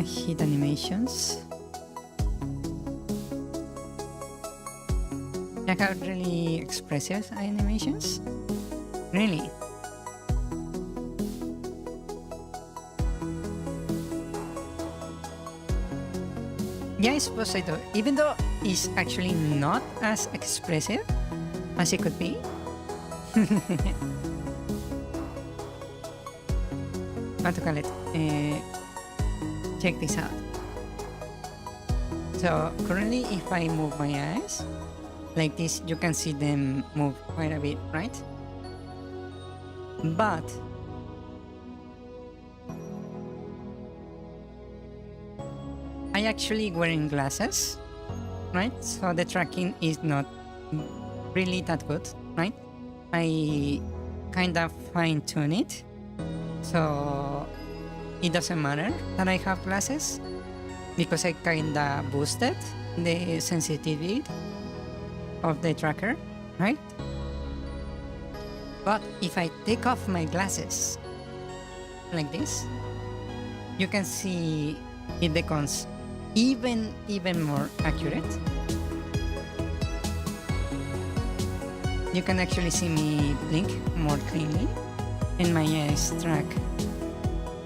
[SPEAKER 2] Hit animations. I have really expressive animations. Really? Yeah, I suppose I do. Even though it's actually not as expressive as it could be. What to call it? Check this out. So currently, if I move my eyes like this, you can see them move quite a bit, right? But I actually wearing glasses, right? So the tracking is not really that good, right? I kind of fine tune it, so it doesn't matter that I have glasses because I kind of boosted the sensitivity of the tracker, right? But if I take off my glasses like this, you can see it becomes even more accurate. You can actually see me blink more cleanly, and my eyes track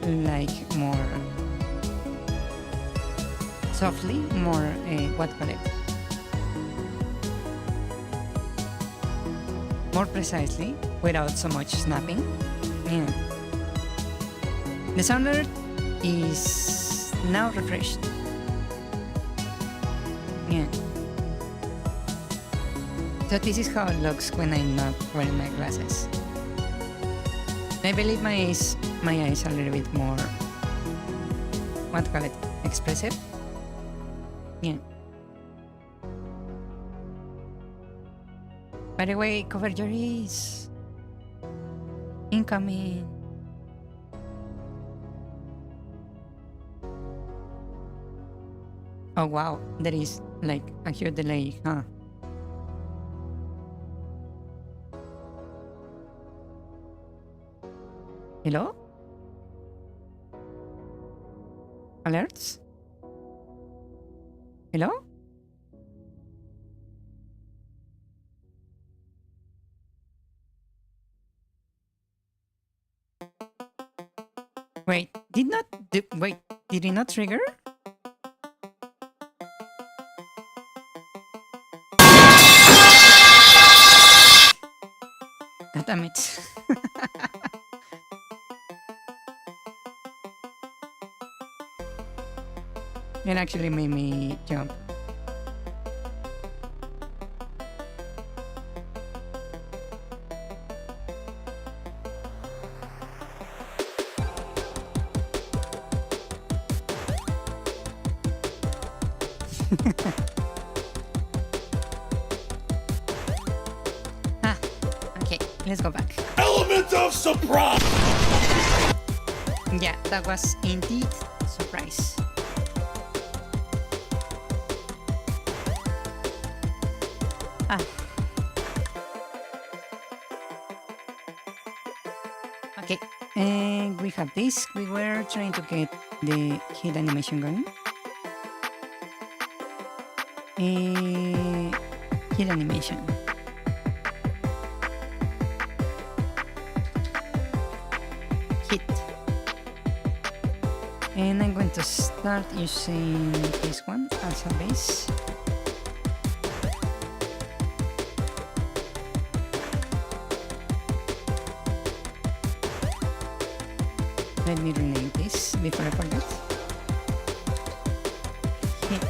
[SPEAKER 2] like more softly, more what call it? More precisely, without so much snapping. Yeah. The sound alert is now refreshed. Yeah. So this is how it looks when I'm not wearing my glasses. I believe my eyes are a little bit more, what call it, expressive. Yeah. By the way, cover your ears. Incoming. Oh wow, there is like a huge delay, huh? Hello? Alerts? Hello? Wait, did it not trigger? God damn it. It actually made me jump. Okay, let's go back.
[SPEAKER 5] Element of surprise!
[SPEAKER 2] Yeah, that was indeed a surprise. Okay, and we have this. We were trying to get the hit animation going. Hit animation. Hit. And I'm going to start using this one as a base. Let me rename this before I forget. Hit.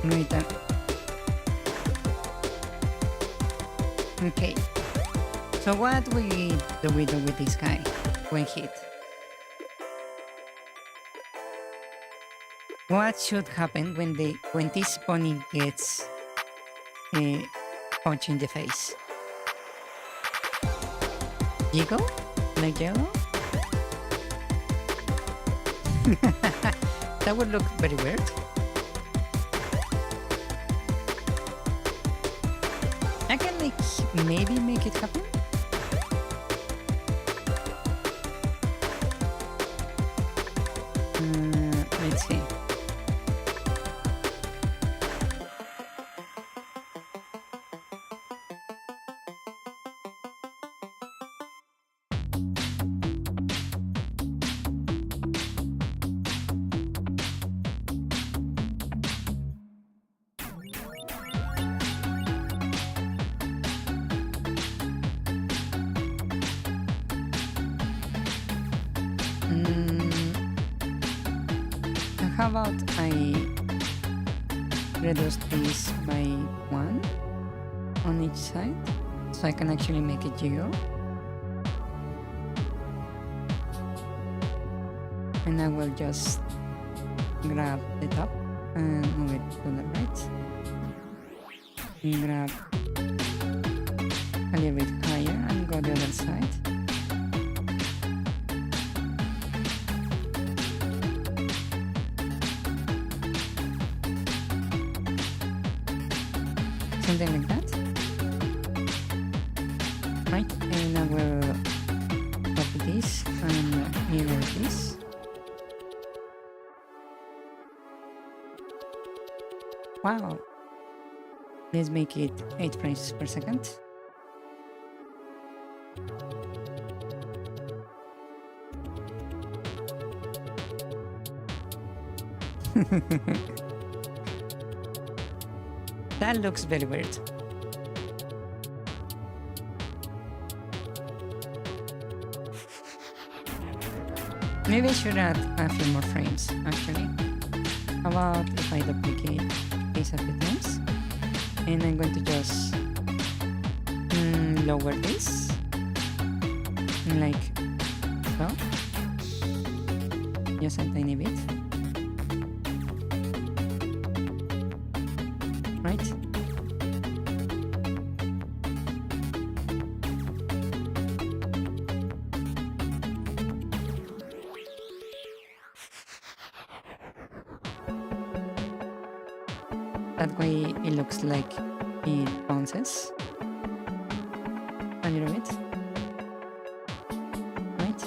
[SPEAKER 2] Right there. Okay. So what do we do with this guy when hit? What should happen when this pony gets a punch in the face? Jiggle? Like yellow? That would look very weird. I can maybe make it happen. Let's see. How about I reduce this by 1 on each side so I can actually make it jiggle? And I will just grab the top and move it to the right. And grab a little bit higher and go the other side. Something like that. Right, and I will copy this and mirror this. Wow. Let's make it 8 frames per second. That looks very weird. Maybe I should add a few more frames, actually. How about if I duplicate this a few times? And I'm going to just lower this. Like so. Just a tiny bit. Right? That way it looks like it bounces a little bit. Right?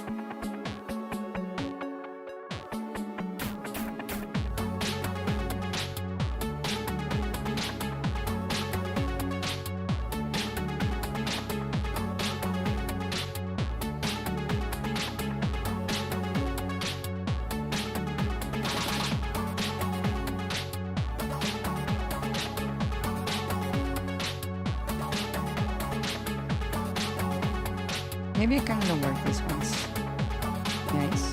[SPEAKER 2] Maybe I can lower this ones. Nice.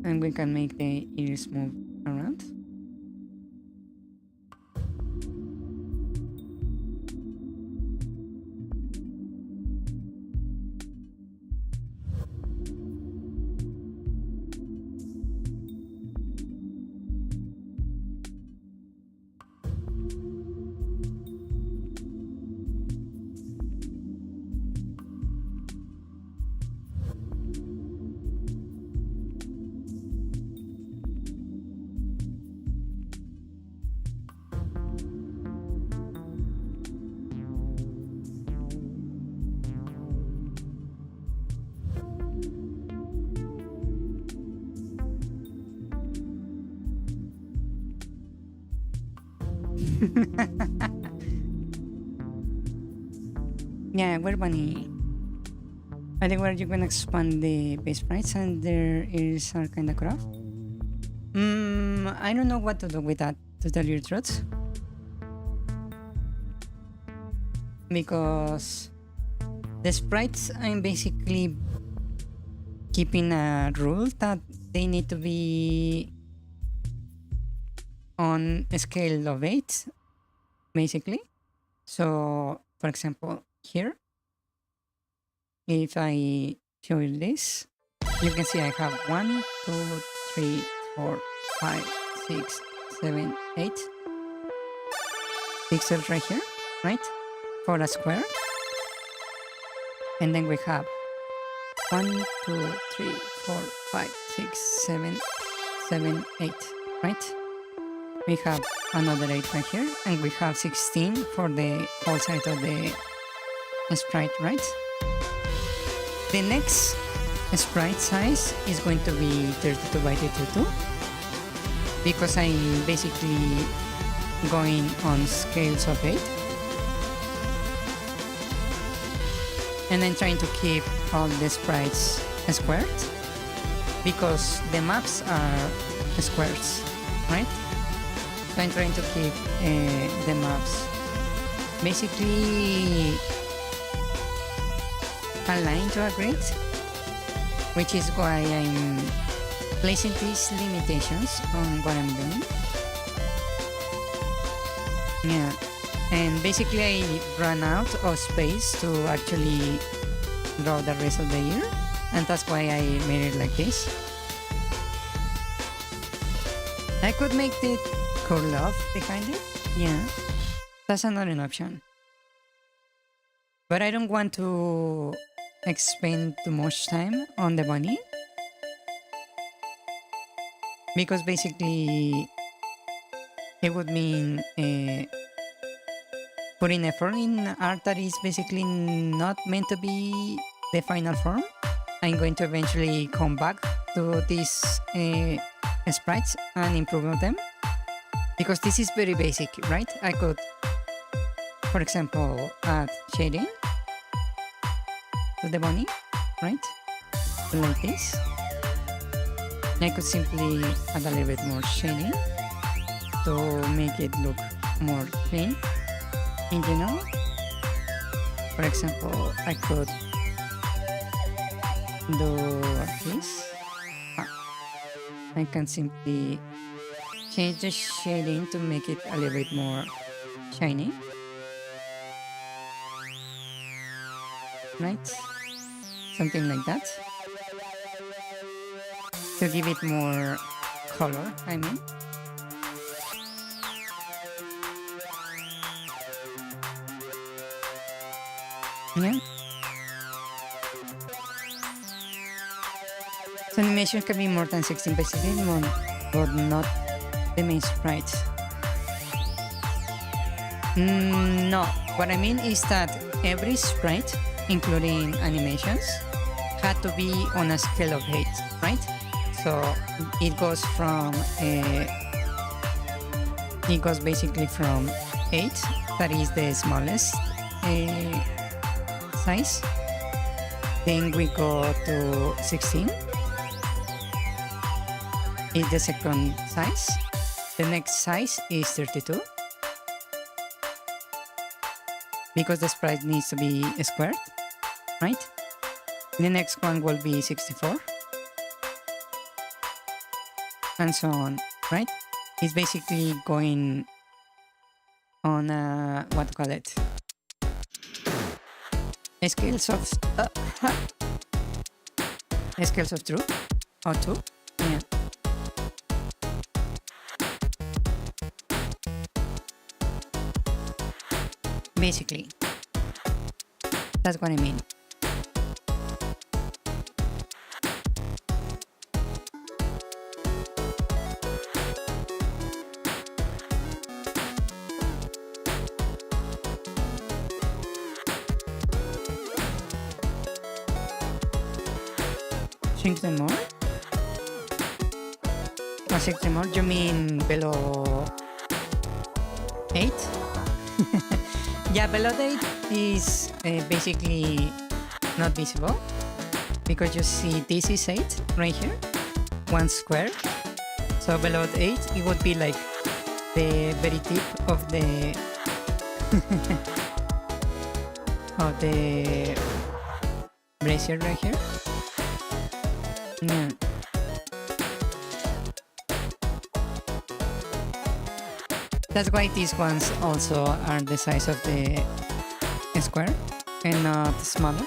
[SPEAKER 2] And we can make the ears move around. Yeah, we're bunny. I think where you can expand the base sprites and their ears are kinda cut off. I don't know what to do with that, to tell you the truth. Because the sprites, I'm basically keeping a rule that they need to be on a scale of 8, basically. So, for example, here, if I show you this, you can see I have 1, 2, 3, 4, 5, 6, 7, 8 pixels right here, right? For a square. And then we have 1, 2, 3, 4, 5, 6, 7, 7, 8, right? We have another 8 right here, and we have 16 for the whole side of the sprite, right? The next sprite size is going to be 32 by 32 because I'm basically going on scales of 8. And I'm trying to keep all the sprites squared because the maps are squares, right? So I'm trying to keep the maps basically aligned to a grid, which is why I'm placing these limitations on what I'm doing. Yeah, and basically I ran out of space to actually draw the rest of the ear, and that's why I made it like this. I could make it curl off behind it. Yeah, that's another option. But I don't want to spend too much time on the bunny, because basically it would mean putting effort in art that is basically not meant to be the final form. I'm going to eventually come back to these sprites and improve on them, because this is very basic, right? I could, for example, add shading to the bunny, right? Like this. I could simply add a little bit more shading to make it look more clean in general. For example, I could do this. I can simply change the shading to make it a little bit more shiny, right? Something like that, to give it more color, I mean. Yeah. So animation can be more than 16 by 16, but not the main sprites. No, what I mean is that every sprite, including animations, had to be on a scale of 8, right? So it goes from it goes basically from 8, that is the smallest size. Then we go to 16, is the second size. The next size is 32, because the sprite needs to be squared, right? The next one will be 64, and so on, right? It's basically going on what to call it? Scales of scales of truth or 2. Yeah. Basically, that's what I mean. Shrink them more? Or shrink them more? You mean below 8? Yeah, below 8 is basically not visible, because you see this is 8 right here, 1 square. So below 8 it would be like the very tip of the of the brazier right here. Yeah. That's why these ones also are the size of the square and not smaller.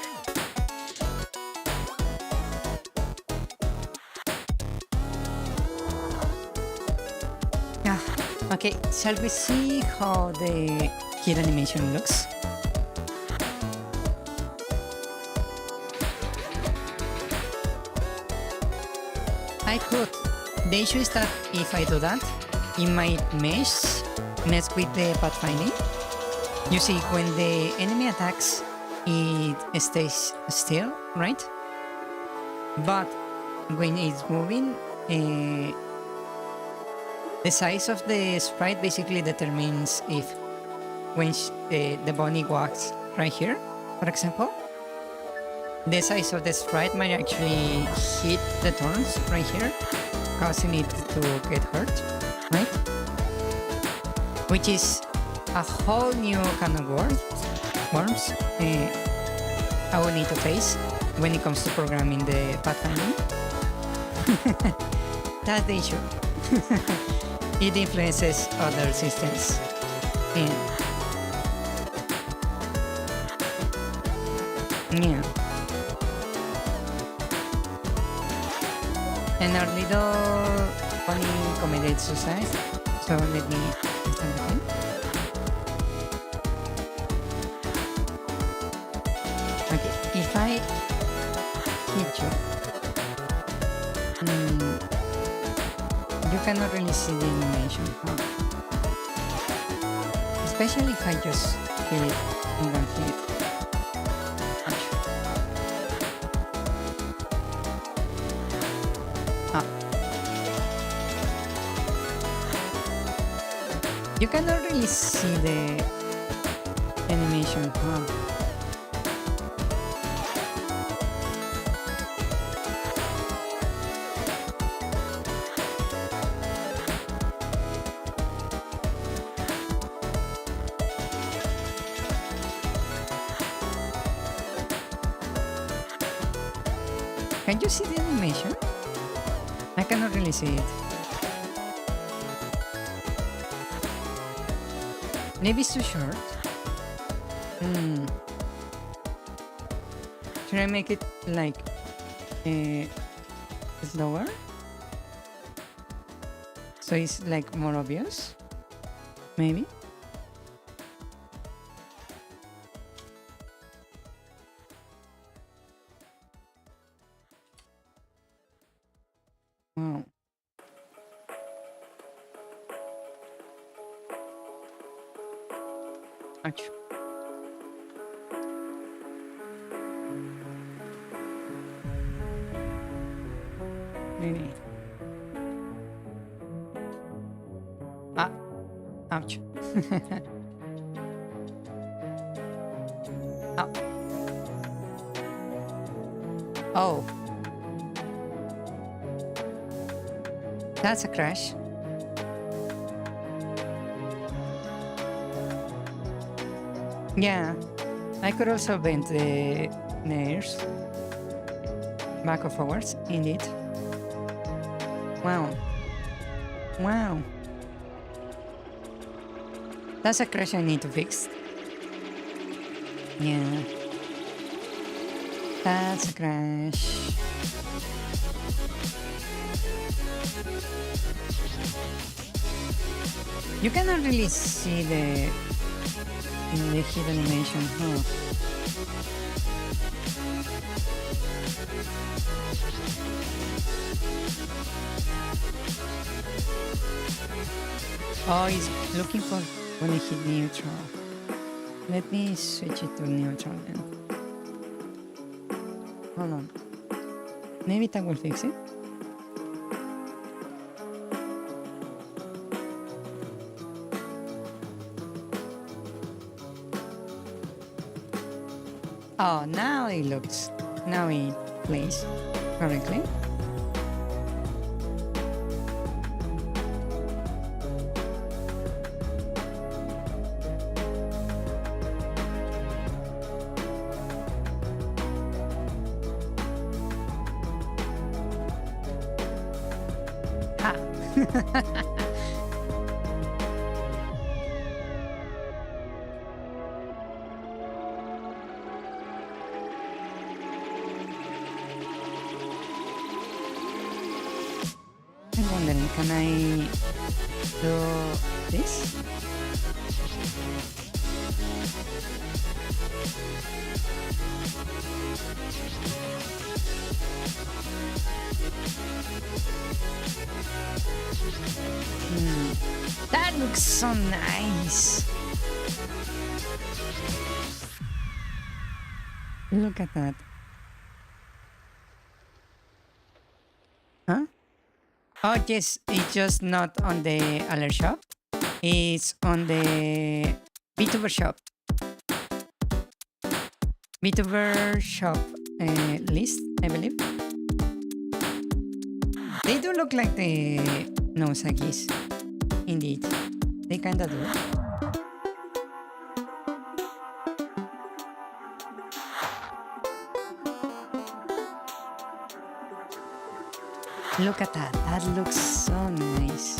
[SPEAKER 2] Yeah. Okay, shall we see how the kid animation looks? I could. The issue is that if I do that, it might mess with the pathfinding. You see, when the enemy attacks, it stays still, right? But when it's moving, the size of the sprite basically determines if when the bunny walks right here, for example, the size of the sprite might actually hit the thorns right here, causing it to get hurt, right? Which is a whole new kind of worms I will need to face when it comes to programming the pathfinding. That's the issue. It influences other systems. Yeah. And our little funny comedy exercise. So let me start again. Okay, if I hit you, you cannot really see the animation, huh? Especially if I just hit and don't hit. You cannot really see the animation, huh? Can you see the animation? I cannot really see it. Maybe it's too short. Should I make it like slower? So it's like more obvious? Maybe? Wow. Ouch. Maybe. Ouch. Ow. Oh. That's a crash. Yeah, I could also bend the ears back or forwards, indeed. Wow. Wow. That's a crash I need to fix. Yeah. That's a crash. You cannot really see the heat animation, huh? Oh, he's looking for when I hit neutral. Let me switch it to neutral then. Hold on. Maybe that will fix it. Oh, now it plays correctly. Ha! I'm wondering, can I do this? That looks so nice. Look at that. Huh? Oh yes, it's just not on the alert shop. It's on the VTuber shop. VTuber shop list, I believe. They do look like the Nosagis. Indeed. They kinda do. Look at that. That looks so nice.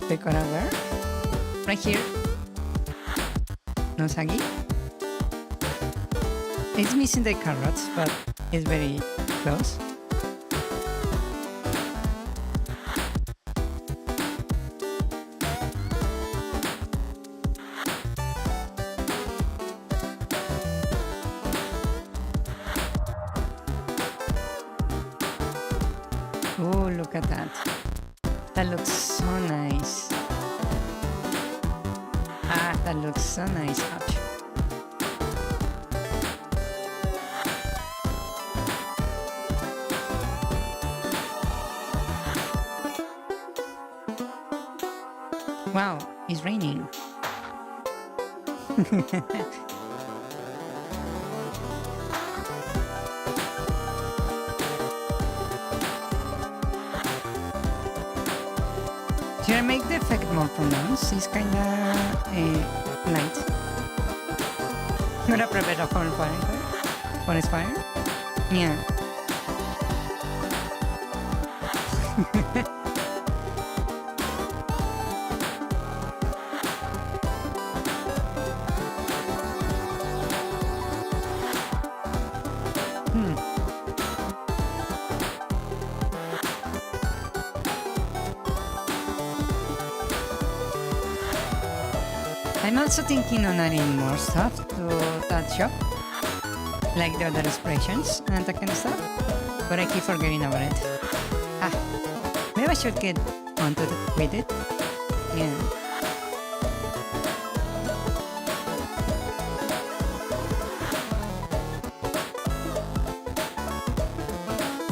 [SPEAKER 2] The where? Right here. No Sagi. It's missing the carrots, but it's very close. Oh, look at that. That looks so nice. Ah, that looks so nice. Ouch. Wow, it's raining. Should I make the effect more pronounced? It's kinda light. Gonna prepare a forest fire? Yeah. I'm also thinking on adding more stuff to that shop, like the other expressions and that kind of stuff, but I keep forgetting about it. Ah, maybe I should get onto with it. Yeah.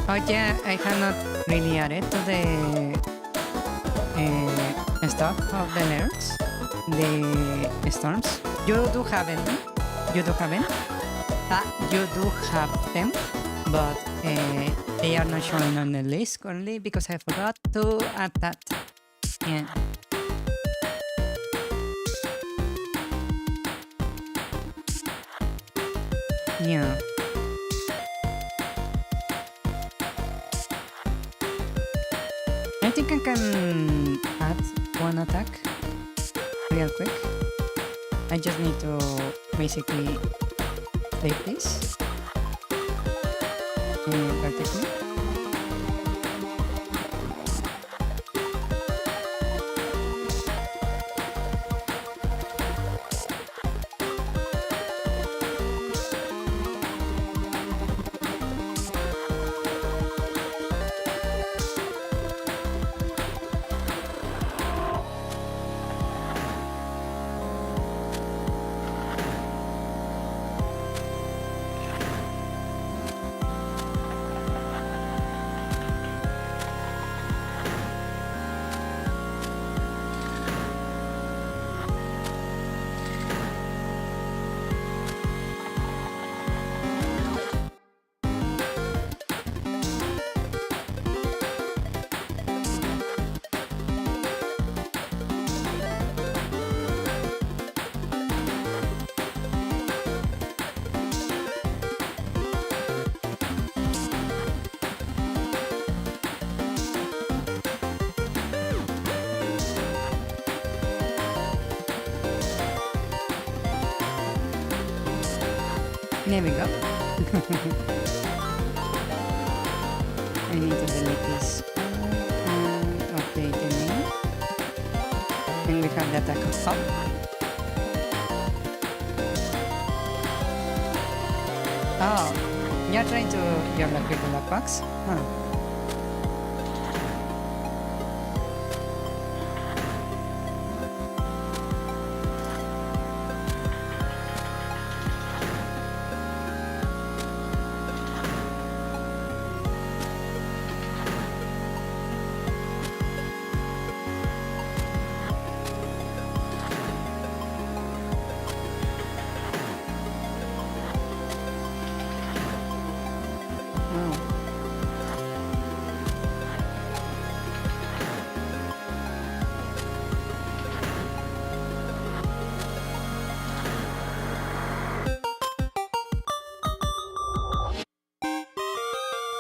[SPEAKER 2] Oh yeah, I have not really added to the stuff of the layers. The storms. You do have them. You do have them. You do have them, but they are not showing on the list currently because I forgot to add that. Yeah. Yeah. I think I can add one attack real quick. I just need to basically flip this vertically. There we go. I need to delete this and update the name. And we have the attack up. Oh, you're trying to you're like with the lockbox? Huh.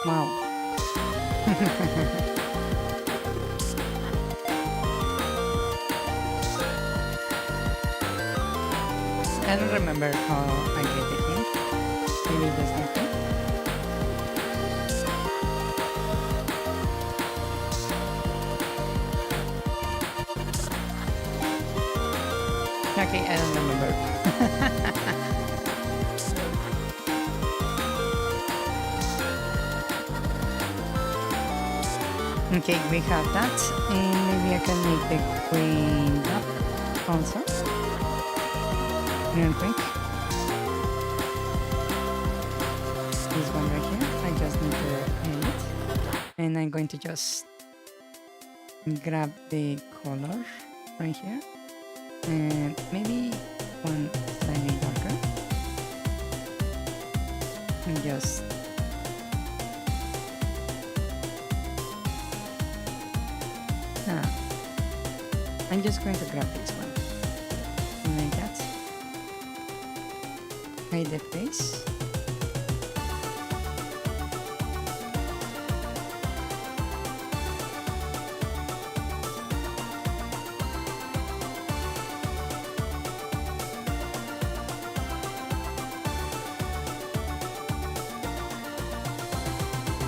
[SPEAKER 2] Wow. I don't remember how I get the hint. Maybe that's not it. Okay, I don't remember. Okay, we have that, and maybe I can make the queen up also. Real quick. This one right here, I just need to edit. And I'm going to just grab the color right here. And maybe one slightly darker. And just I'm just going to grab this one. Like that. Hide the face.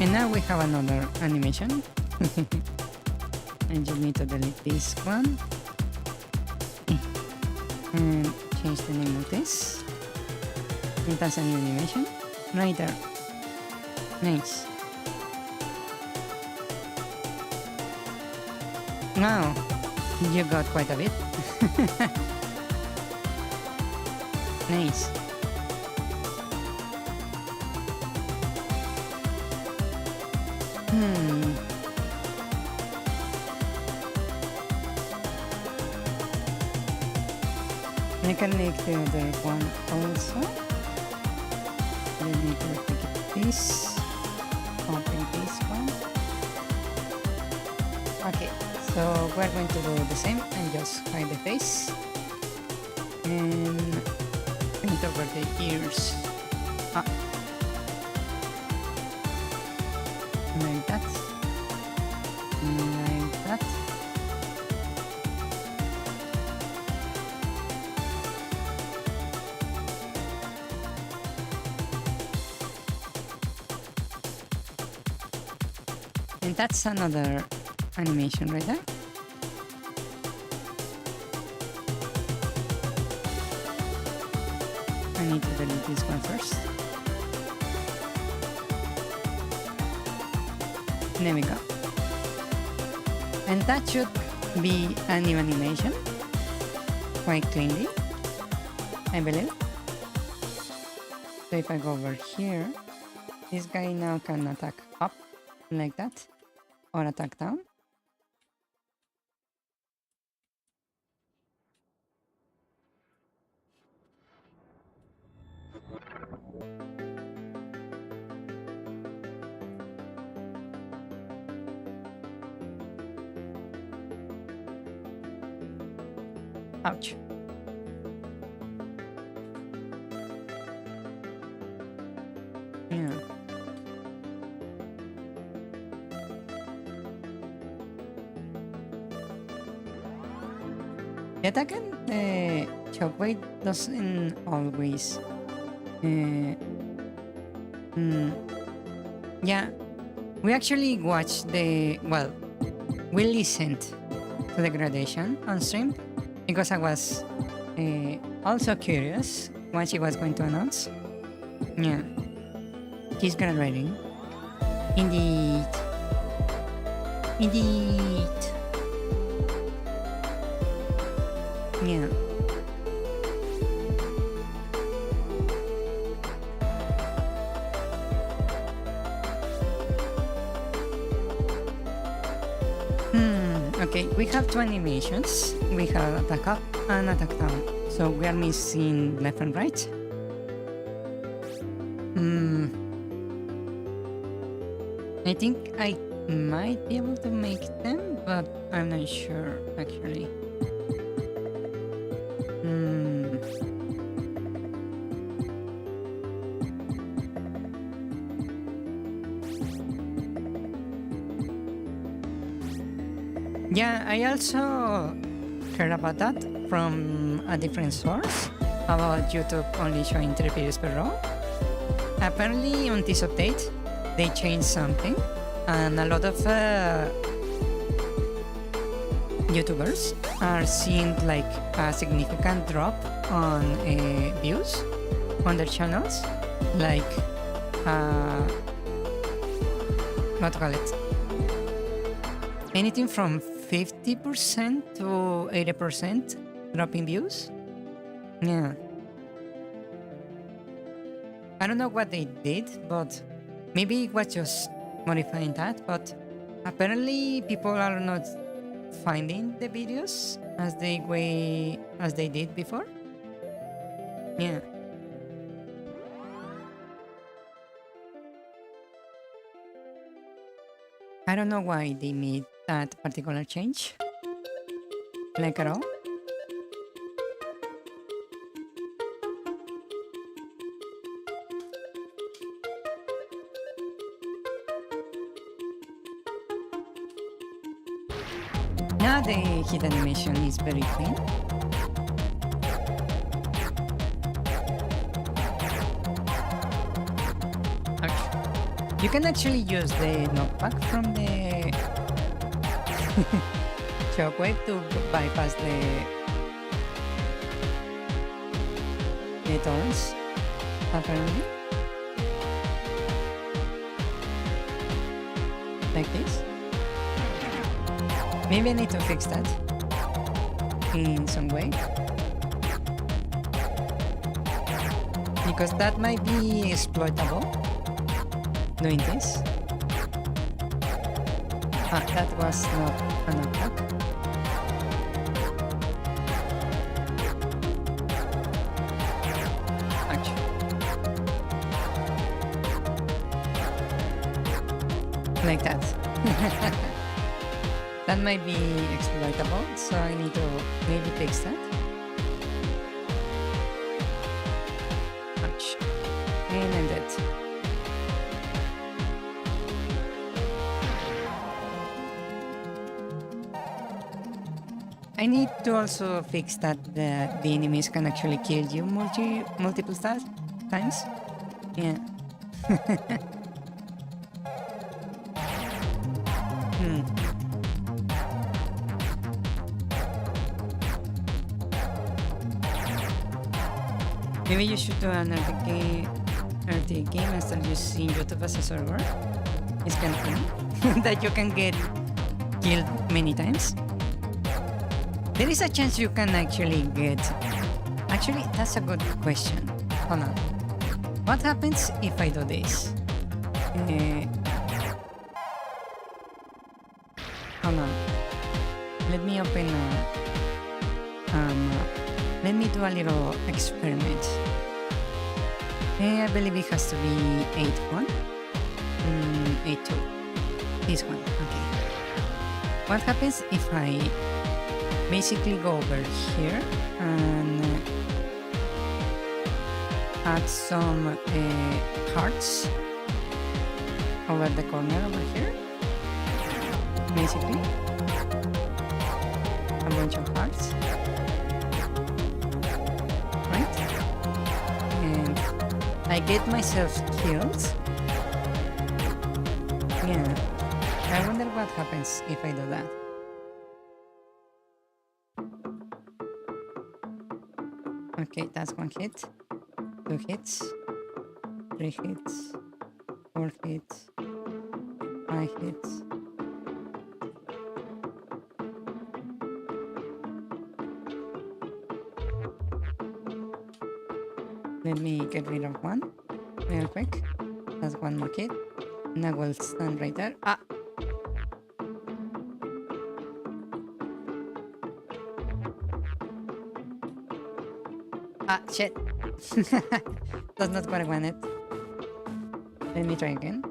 [SPEAKER 2] And now we have another animation. I just need to delete this one and change the name of this. And that's a new animation right there. Nice. Now you got quite a bit. Nice. I can make the other one also. Let me duplicate this. Open this one. Okay, so we're going to do the same and just hide the face. And paint over the ears. Like that. Like that. And that's another animation right there. I need to delete this one first. There we go. And that should be a new animation. Quite cleanly, I believe. So if I go over here, this guy now can attack up like that. Or attack down. Ouch. Yeah. Yet again, the shockwave doesn't always. Yeah, we actually watched the. Well, we listened to the gradation on stream because I was also curious what she was going to announce. Yeah, she's graduating. Indeed. Indeed. Yeah. Okay, we have two animations. We have attack up and attack down. So we are missing left and right. I think I might be able to make them, but I'm not sure actually. Yeah, I also heard about that from a different source about YouTube only showing 3 videos per row. Apparently on this update, they changed something, and a lot of YouTubers are seeing like a significant drop on views on their channels, like what to call it? Anything from 50% to 80% drop in views. Yeah. I don't know what they did, but maybe it was just modifying that, but apparently people are not finding the videos as they did before. Yeah. I don't know why they made that particular change. Like at all. Now the hit animation is very clean. You can actually use the knockback from the shockwave to bypass the turns, apparently. Like this. Maybe I need to fix that in some way. Because that might be exploitable. Doing this. Ah, that was not an attack. Actually. Like that. That might be exploitable, so I need to maybe fix that. Ouch. And I'm dead. I need to also fix that the enemies can actually kill you multiple times. Yeah. Maybe you should do an RT game and start using YouTube as a server. It's kind of funny that you can get killed many times. There is a chance you can actually get... Actually, that's a good question. Hold on. What happens if I do this? Hold on. Let me open let me do a little experiment. I believe it has to be 8-1. 8-2. This one, okay. What happens if I basically go over here and add some hearts over the corner over here? Basically, a bunch of hearts. Right? And I get myself killed. Yeah. I wonder what happens if I do that. Okay, that's 1 hit. 2 hits. 3 hits. 4 hits. 5 hits. Let me get rid of one real quick. That's 1 more hit. And I will stand right there. Ah! Ah, shit. That's not what I wanted. Let me try again.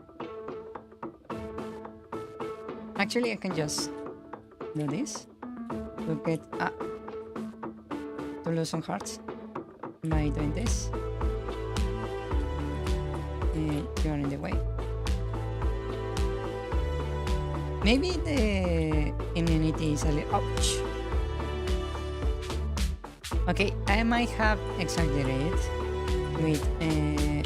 [SPEAKER 2] Actually, I can just do this to get to lose some hearts by doing this. You're in the way. Maybe the immunity is a little... Ouch! Okay, I might have exaggerated with the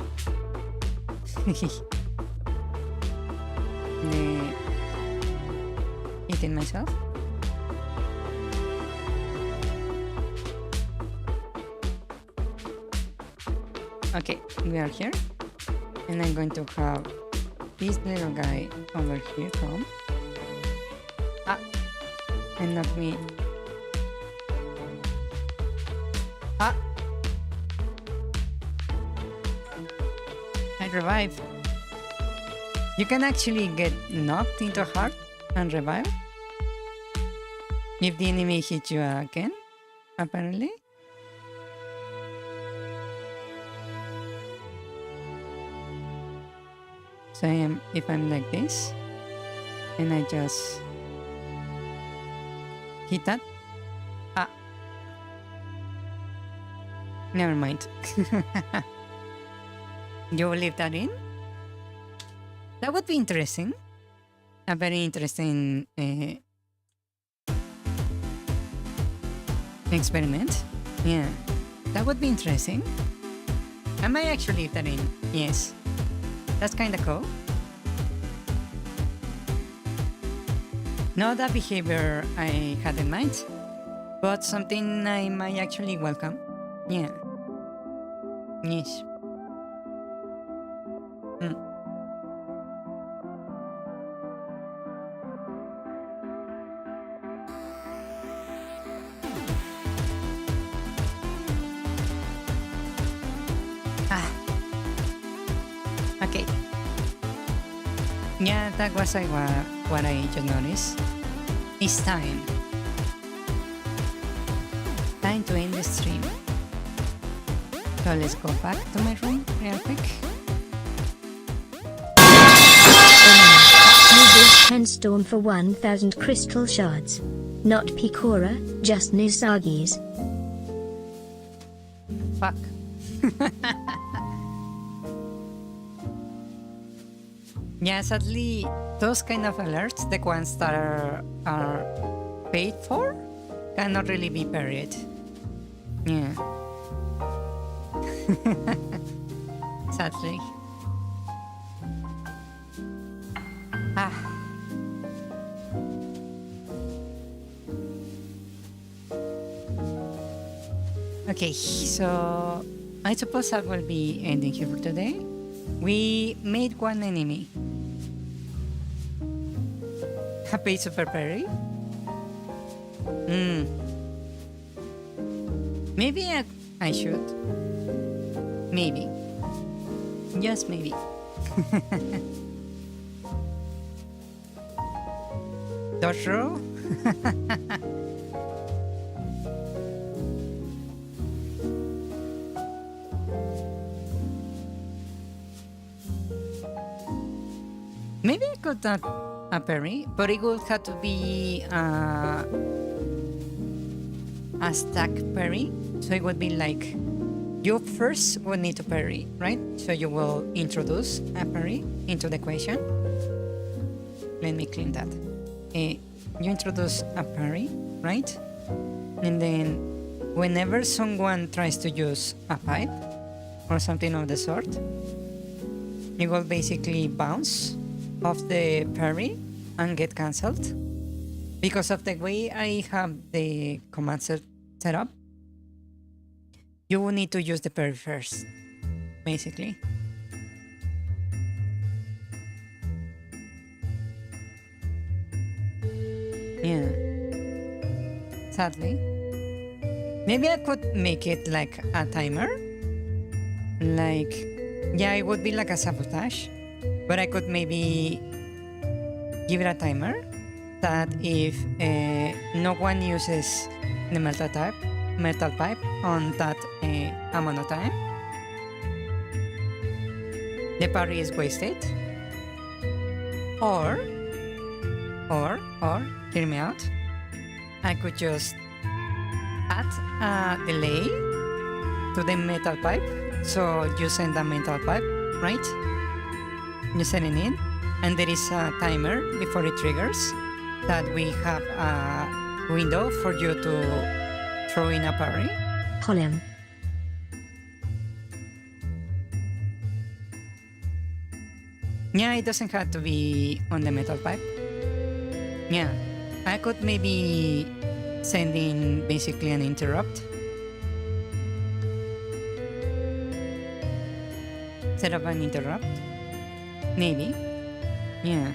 [SPEAKER 2] eating myself. Okay, we are here, and I'm going to have this little guy over here come. And not me. I revive. You can actually get knocked into heart and revive if the enemy hits you again, apparently. So if I'm like this, and I just hit that. Never mind. You will leave that in? That would be interesting. A very interesting experiment. Yeah, that would be interesting. I might actually leave that in. Yes. That's kind of cool. Not that behavior I had in mind, but something I might actually welcome. Yeah. Yes. Okay. Yeah, that was what I just noticed. It's time. Time to end the stream. So let's go back to my room real quick.
[SPEAKER 1] Use Sandstorm for 1000 crystal shards. Not Picora, just Nisagi's.
[SPEAKER 2] Fuck. Yeah, sadly, those kind of alerts, the ones that are paid for, cannot really be parried. Yeah. Sadly. Okay, so I suppose that will be ending here for today. We made one enemy. Happy super parry. Maybe I should. Maybe. Just maybe. Dodge roll? Maybe I could not a parry, but it would have to be a stack parry. So it would be like you first would need to parry, right? So you will introduce a parry into the equation. Let me clean that. You introduce a parry, right? And then whenever someone tries to use a pipe or something of the sort, it will basically bounce off the parry and get cancelled. Because of the way I have the command set up, you will need to use the parry first, basically. Yeah. Sadly. Maybe I could make it like a timer. Like, yeah, it would be like a sabotage. But I could maybe give it a timer that if no one uses the metal pipe on that amount of time, the parry is wasted. Or, hear me out, I could just add a delay to the metal pipe. So you send a metal pipe, right? You send it in, and there is a timer before it triggers that we have a window for you to throw in a parry.
[SPEAKER 1] Polyam.
[SPEAKER 2] Yeah, it doesn't have to be on the metal pipe. Yeah, I could maybe send in basically an interrupt. Set up an interrupt. Maybe. Yeah.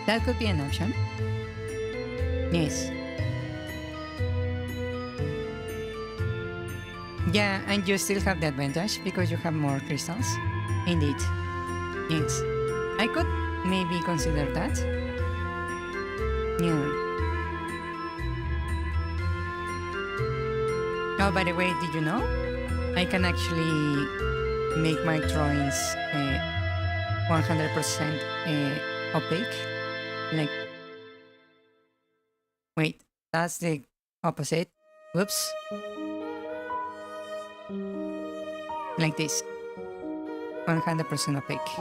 [SPEAKER 2] That could be an option. Yes. Yeah, and you still have the advantage because you have more crystals. Indeed. Yes. I could maybe consider that. Yeah. Oh, by the way, did you know? I can actually make my drawings 100% opaque. Like, wait, that's the opposite. Whoops. Like this. 100% opaque.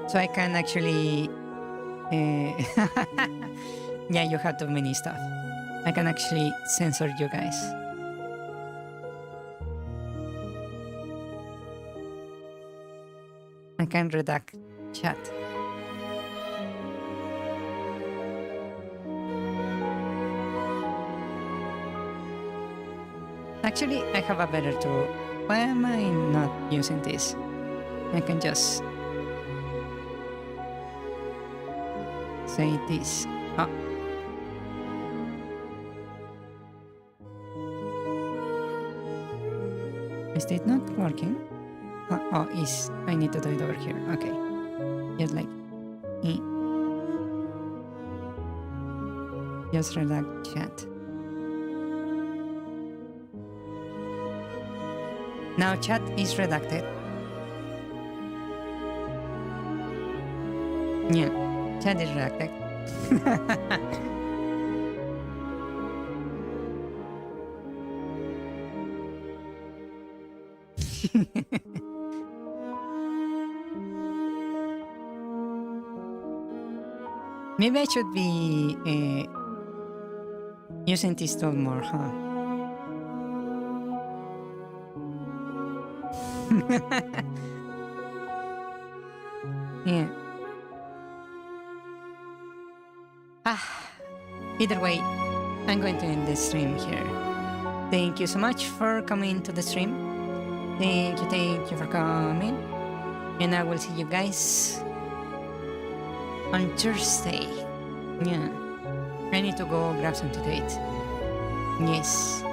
[SPEAKER 2] So I can actually... yeah, you have too many stuff. I can actually censor you guys. I can redact chat. Actually, I have a better tool. Why am I not using this? I can just say this. Oh. Is it not working? Oh, I need to do it over here. Okay. Just like... Just redact chat. Now chat is redacted. Yeah, chat is redacted. Maybe I should be using this tool more, huh? Yeah. Either way, I'm going to end the stream here. Thank you so much for coming to the stream. Thank you for coming. And I will see you guys on Thursday. Yeah. I need to go grab something to eat. Yes.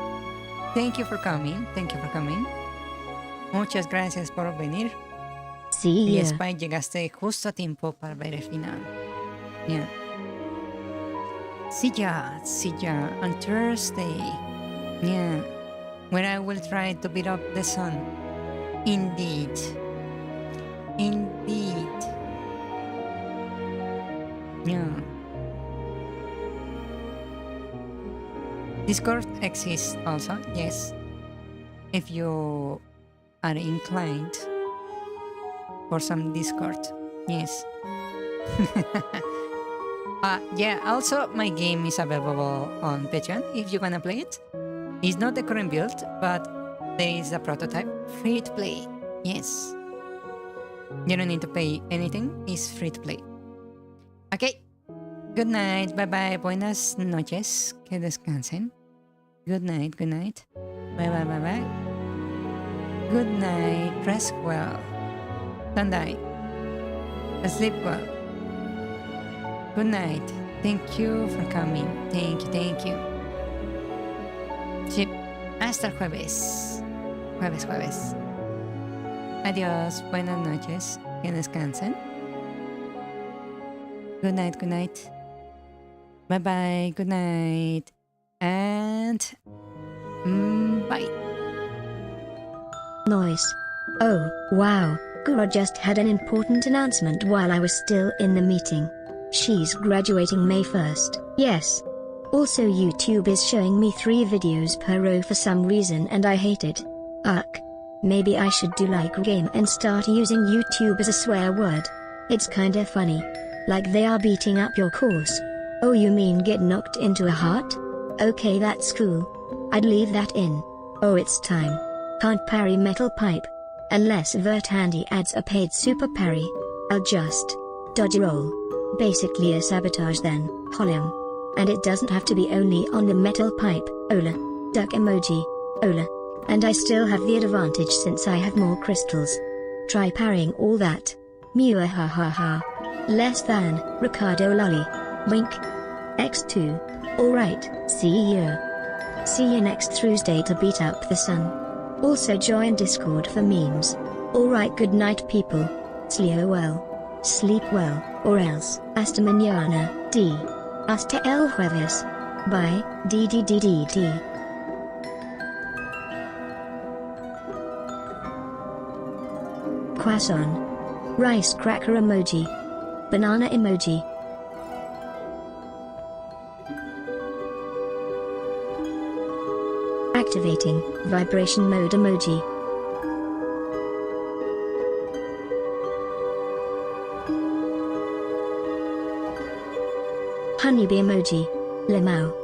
[SPEAKER 2] Thank you for coming. Thank you for coming. Muchas gracias por venir.
[SPEAKER 1] See
[SPEAKER 2] Y
[SPEAKER 1] ya.
[SPEAKER 2] Spy, llegaste justo a tiempo para ver el final. Yeah. See ya on Thursday. Yeah. Where I will try to beat up the sun. Indeed. Yeah. Discord exists also, yes. If you are inclined for some Discord, yes. Yeah, also my game is available on Patreon if you wanna play it. It's not the current build, but there is a prototype, free to play. Yes. You don't need to pay anything, it's free to play. Okay. Good night, bye bye, buenas noches, que descansen. Good night. Bye bye. Good night, rest well. Don't die. Sleep well. Good night. Thank you for coming. Thank you. Sí. Hasta el jueves. Jueves. Adiós, buenas noches, que descansen. Good night. Bye bye, good night. And bye.
[SPEAKER 1] Noise. Oh, wow. Gura just had an important announcement while I was still in the meeting. She's graduating May 1st. Yes. Also YouTube is showing me 3 videos per row for some reason and I hate it. Ugh. Maybe I should do like game and start using YouTube as a swear word. It's kinda funny. Like they are beating up your course. Oh, you mean get knocked into a heart? Okay, that's cool. I'd leave that in. Oh, it's time. Can't parry metal pipe. Unless Verthandy adds a paid super parry. I'll just dodge a roll. Basically a sabotage then, Holium. And it doesn't have to be only on the metal pipe, Ola. Duck emoji, Ola. And I still have the advantage since I have more crystals. Try parrying all that. Mew ha ha ha. Less than, Ricardo lolly. Wink. X2. Alright, see you. See you next Thursday to beat up the sun. Also join Discord for memes. Alright, good night people. Sleep well. Sleep well, or else. Hasta mañana, D. Hasta el jueves. Bye, D. Croissant. Rice cracker emoji. Banana emoji. Activating vibration mode emoji. Honeybee emoji. Lemao.